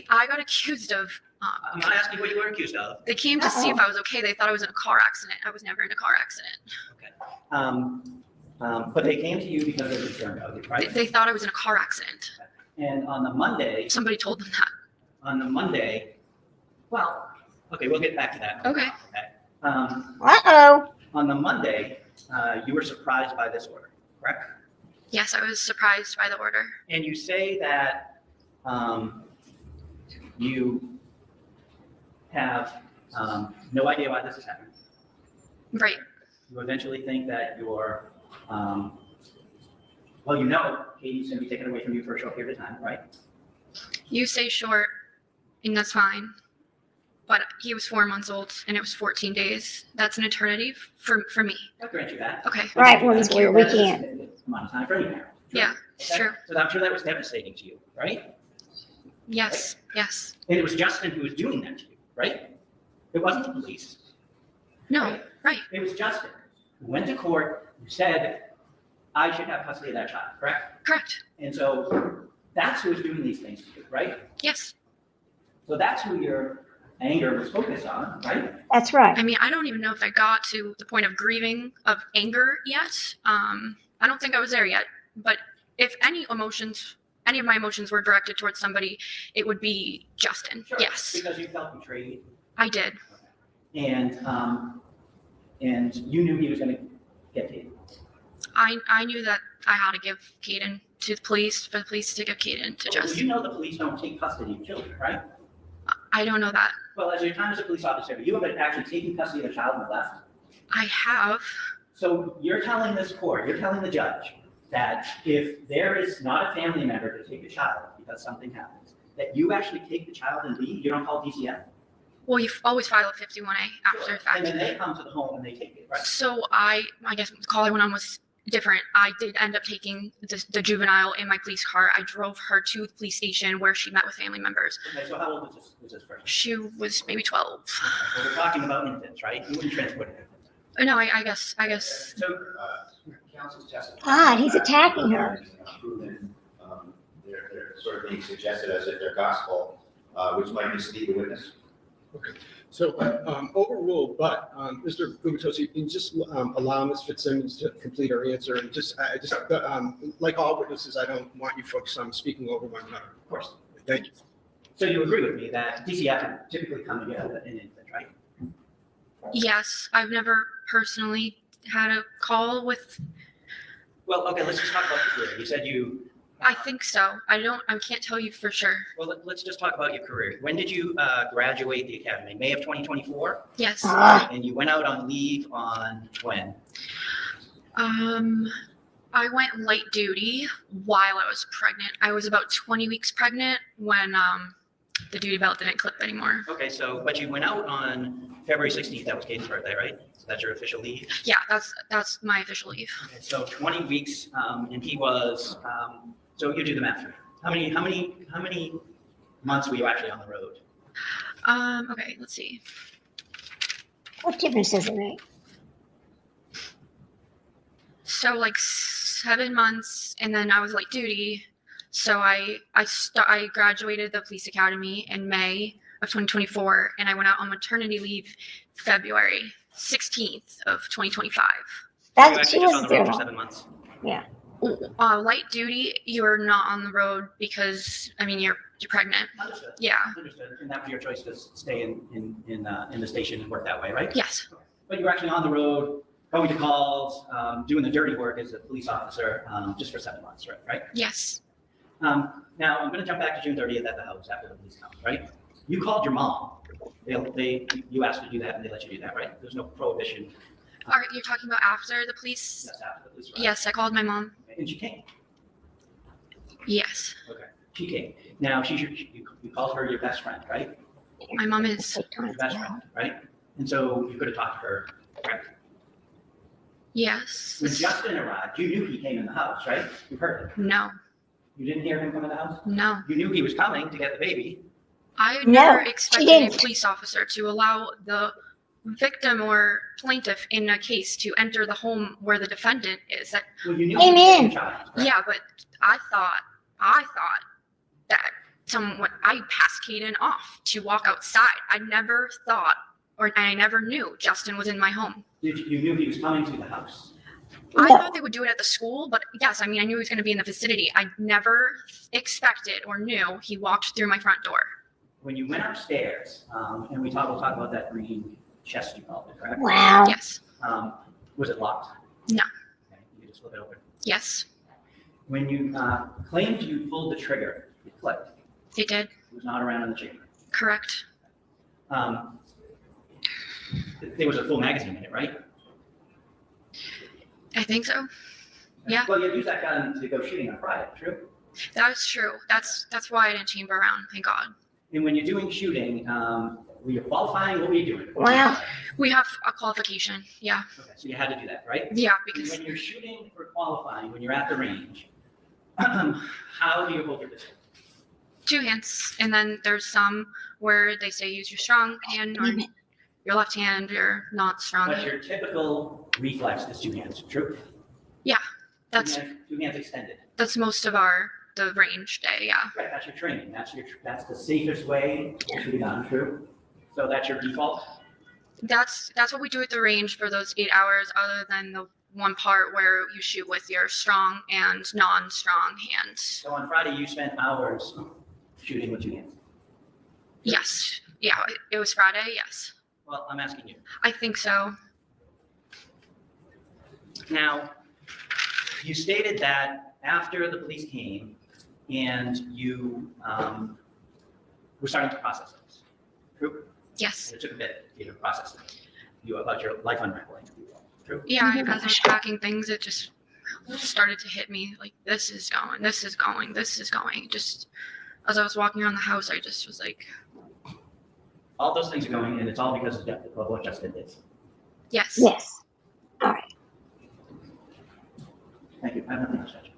I got accused of. I'm not asking what you were accused of. They came to see if I was okay. They thought I was in a car accident. I was never in a car accident. Okay. But they came to you because they were concerned about you, right? They thought I was in a car accident. And on the Monday, Somebody told them that. well, okay, we'll get back to that. Okay. Uh-oh. On the Monday, you were surprised by this order, correct? Yes, I was surprised by the order. And you say that you have No idea why this is happening. Right. You eventually think that you're, Katie's going to be taken away from you for a short period of time, right? You say short, and that's fine. But he was 4 months old, and it was 14 days. That's an eternity for me. I grant you that. Okay. Right, well, it's weird, we That is a can't. significant amount of time for any parent. Yeah, it's Okay? true. So I'm sure that was devastating to you, right? Yes, yes. And it was Justin who was doing that to you, right? It wasn't the police. No, right. It was Justin who went to court, who said, I should have custody of that child, correct? Correct. And so that's who was doing these things to you, right? Yes. So that's who your anger was focused on, right? That's right. I mean, I don't even know if I got to the point of grieving, of anger yet. I don't think I was there yet. But if any of my emotions were directed towards somebody, it would be Justin. Sure. Yes, Because you felt betrayed. I did. And you knew he was going to get taken. I knew that I had to give Caden to the police, for the police to give Caden to Well, Justin. you know the police don't take custody of children, right? I don't know that. Well, as your time as a police officer, you have actually taken custody of a child and left. I have. So you're telling this court, you're telling the judge that if there is not a family member to take a child because something happens, that you actually take the child and leave, you don't call DCF? Well, you always file a 51A after the fact. And then they come to the home and they take it, right? So I guess the call I went on was different. I did end up taking the juvenile in my police car. I drove her to the police station where she met with family members. Okay, so how old was this person? She was maybe 12. So we're talking about infants, right? You wouldn't transport an infant. No, I guess. So Counsel's testimony. God, he's attacking her. Proven, they're sort of being suggested as if they're gospel, which might mislead the witness. Okay, so overruled, but Mr. Gubitosi, you just allow Ms. Fitzsimmons to complete her answer, and like all witnesses, I don't want you folks speaking over one another. of course. Thank you. So you agree with me that DCF would typically come to get an infant, right? Yes, I've never personally had a call with. Well, okay, let's just talk about the career. You said you. I think so. I can't tell you for sure. Well, let's just talk about your career. When did you graduate the academy? May of 2024? Yes. And you went out on leave on when? I went light duty while I was pregnant. I was about 20 weeks pregnant when the duty belt didn't clip anymore. Okay, but you went out on February 16th. That was Caden's birthday, right? So that's your official leave? Yeah, that's my official leave. Okay, so 20 weeks, and he was, so you do the math. How many months were you actually on the road? Okay, let's see. What difference does it make? So like 7 months, and then I was light duty. So I graduated the police academy in May of 2024, and I went out on maternity leave February 16th of 2025. That's You what she actually just on was the road for doing. 7 months. Yeah. Light duty, you're not on the road because you're pregnant. Understood. Yeah. Understood. And that was your choice to stay in the station and work that way, right? Yes. But you were actually on the road, going to calls, doing the dirty work as a police officer, just for 7 months, right? Yes. Now, I'm going to jump back to June 30th at the house after the police come, right? You called your mom. You asked to do that, and they let you do that, right? There's no prohibition. You're talking about after the police? That's after the police. Right? Yes, I called my mom. And she came. Yes. Okay. She came. Now, you called her your best friend, right? My mom is. Your best friend, right? And so you could have talked to her, right? Yes. When Justin arrived, you knew he came in the house, right? You heard him. No. You didn't hear him come in the house? No. You knew he was coming to get the baby. I No, never she expected didn't. a police officer to allow the victim or plaintiff in a case to enter the home where the defendant is. That, Well, you knew Amen. he was a child, right? yeah, but I thought that I passed Caden off to walk outside. I never thought, or I never knew Justin was in my home. You knew he was coming to the house. I No. thought they would do it at the school, but yes, I knew he was going to be in the vicinity. I never expected or knew he walked through my front door. When you went upstairs, and we'll talk about that green chest you called it, correct? Wow. Yes. Was it locked? No. Okay, you just flip it open. Yes, When you claimed you pulled the trigger, it clicked. it did. It was not around in the chamber. Correct. There was a full magazine in it, right? I think so. Yeah. Well, you used that gun to go shooting on Friday, true? That's true. That's why I didn't chamber around. Thank God. And when you're doing shooting, were you qualifying? What were you doing? Wow. We have a qualification. Yeah. Okay, so you had to do that, right? Yeah, because When you're shooting for qualifying, when you're at the range, how do you hold your pistol? 2 hands, and then there's some where they say use your strong hand or your left hand. You're not strong. But your typical reflex is 2 hands, true? Yeah, that's 2 hands extended. most of the range day. Yeah. Right, that's your training. That's the safest way to shoot a gun, true? So that's your default? That's what we do at the range for those 8 hours, other than the one part where you shoot with your strong and non-strong hands. So on Friday, you spent hours shooting with 2 hands? Yes. Yeah, it was Friday. Yes. Well, I'm asking you. I think so. Now, you stated that after the police came and you were starting to process things, true? Yes. It took a bit for you to process things. You about your life unraveling, if you will, true? Yeah, as I was packing things, it just started to hit me like, this is going, this is going, this is going. Just as I was walking around the house, I just was like, All those things are going, and it's all because of what Justin did. yes. Yes. All right. Thank you. I have nothing else, Judge.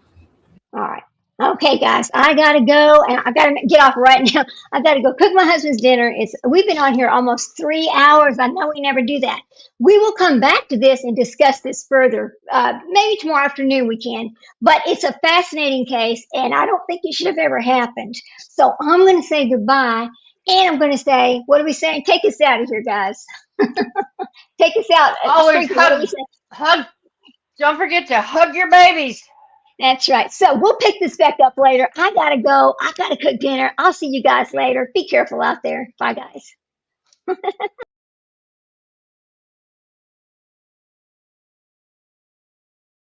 All right. Okay, guys, I gotta go, and I gotta get off right now. I gotta go cook my husband's dinner. We've been on here almost 3 hours. I know we never do that. We will come back to this and discuss this further. Maybe tomorrow afternoon we can. But it's a fascinating case, and I don't think it should have ever happened. So I'm going to say goodbye, and I'm going to say, what are we saying? Take us out of here, guys. Take us out. Always What do we say? hug. Don't forget to hug your babies. That's right. So we'll pick this back up later. I gotta go. I gotta cook dinner. I'll see you guys later. Be careful out there. Bye, guys.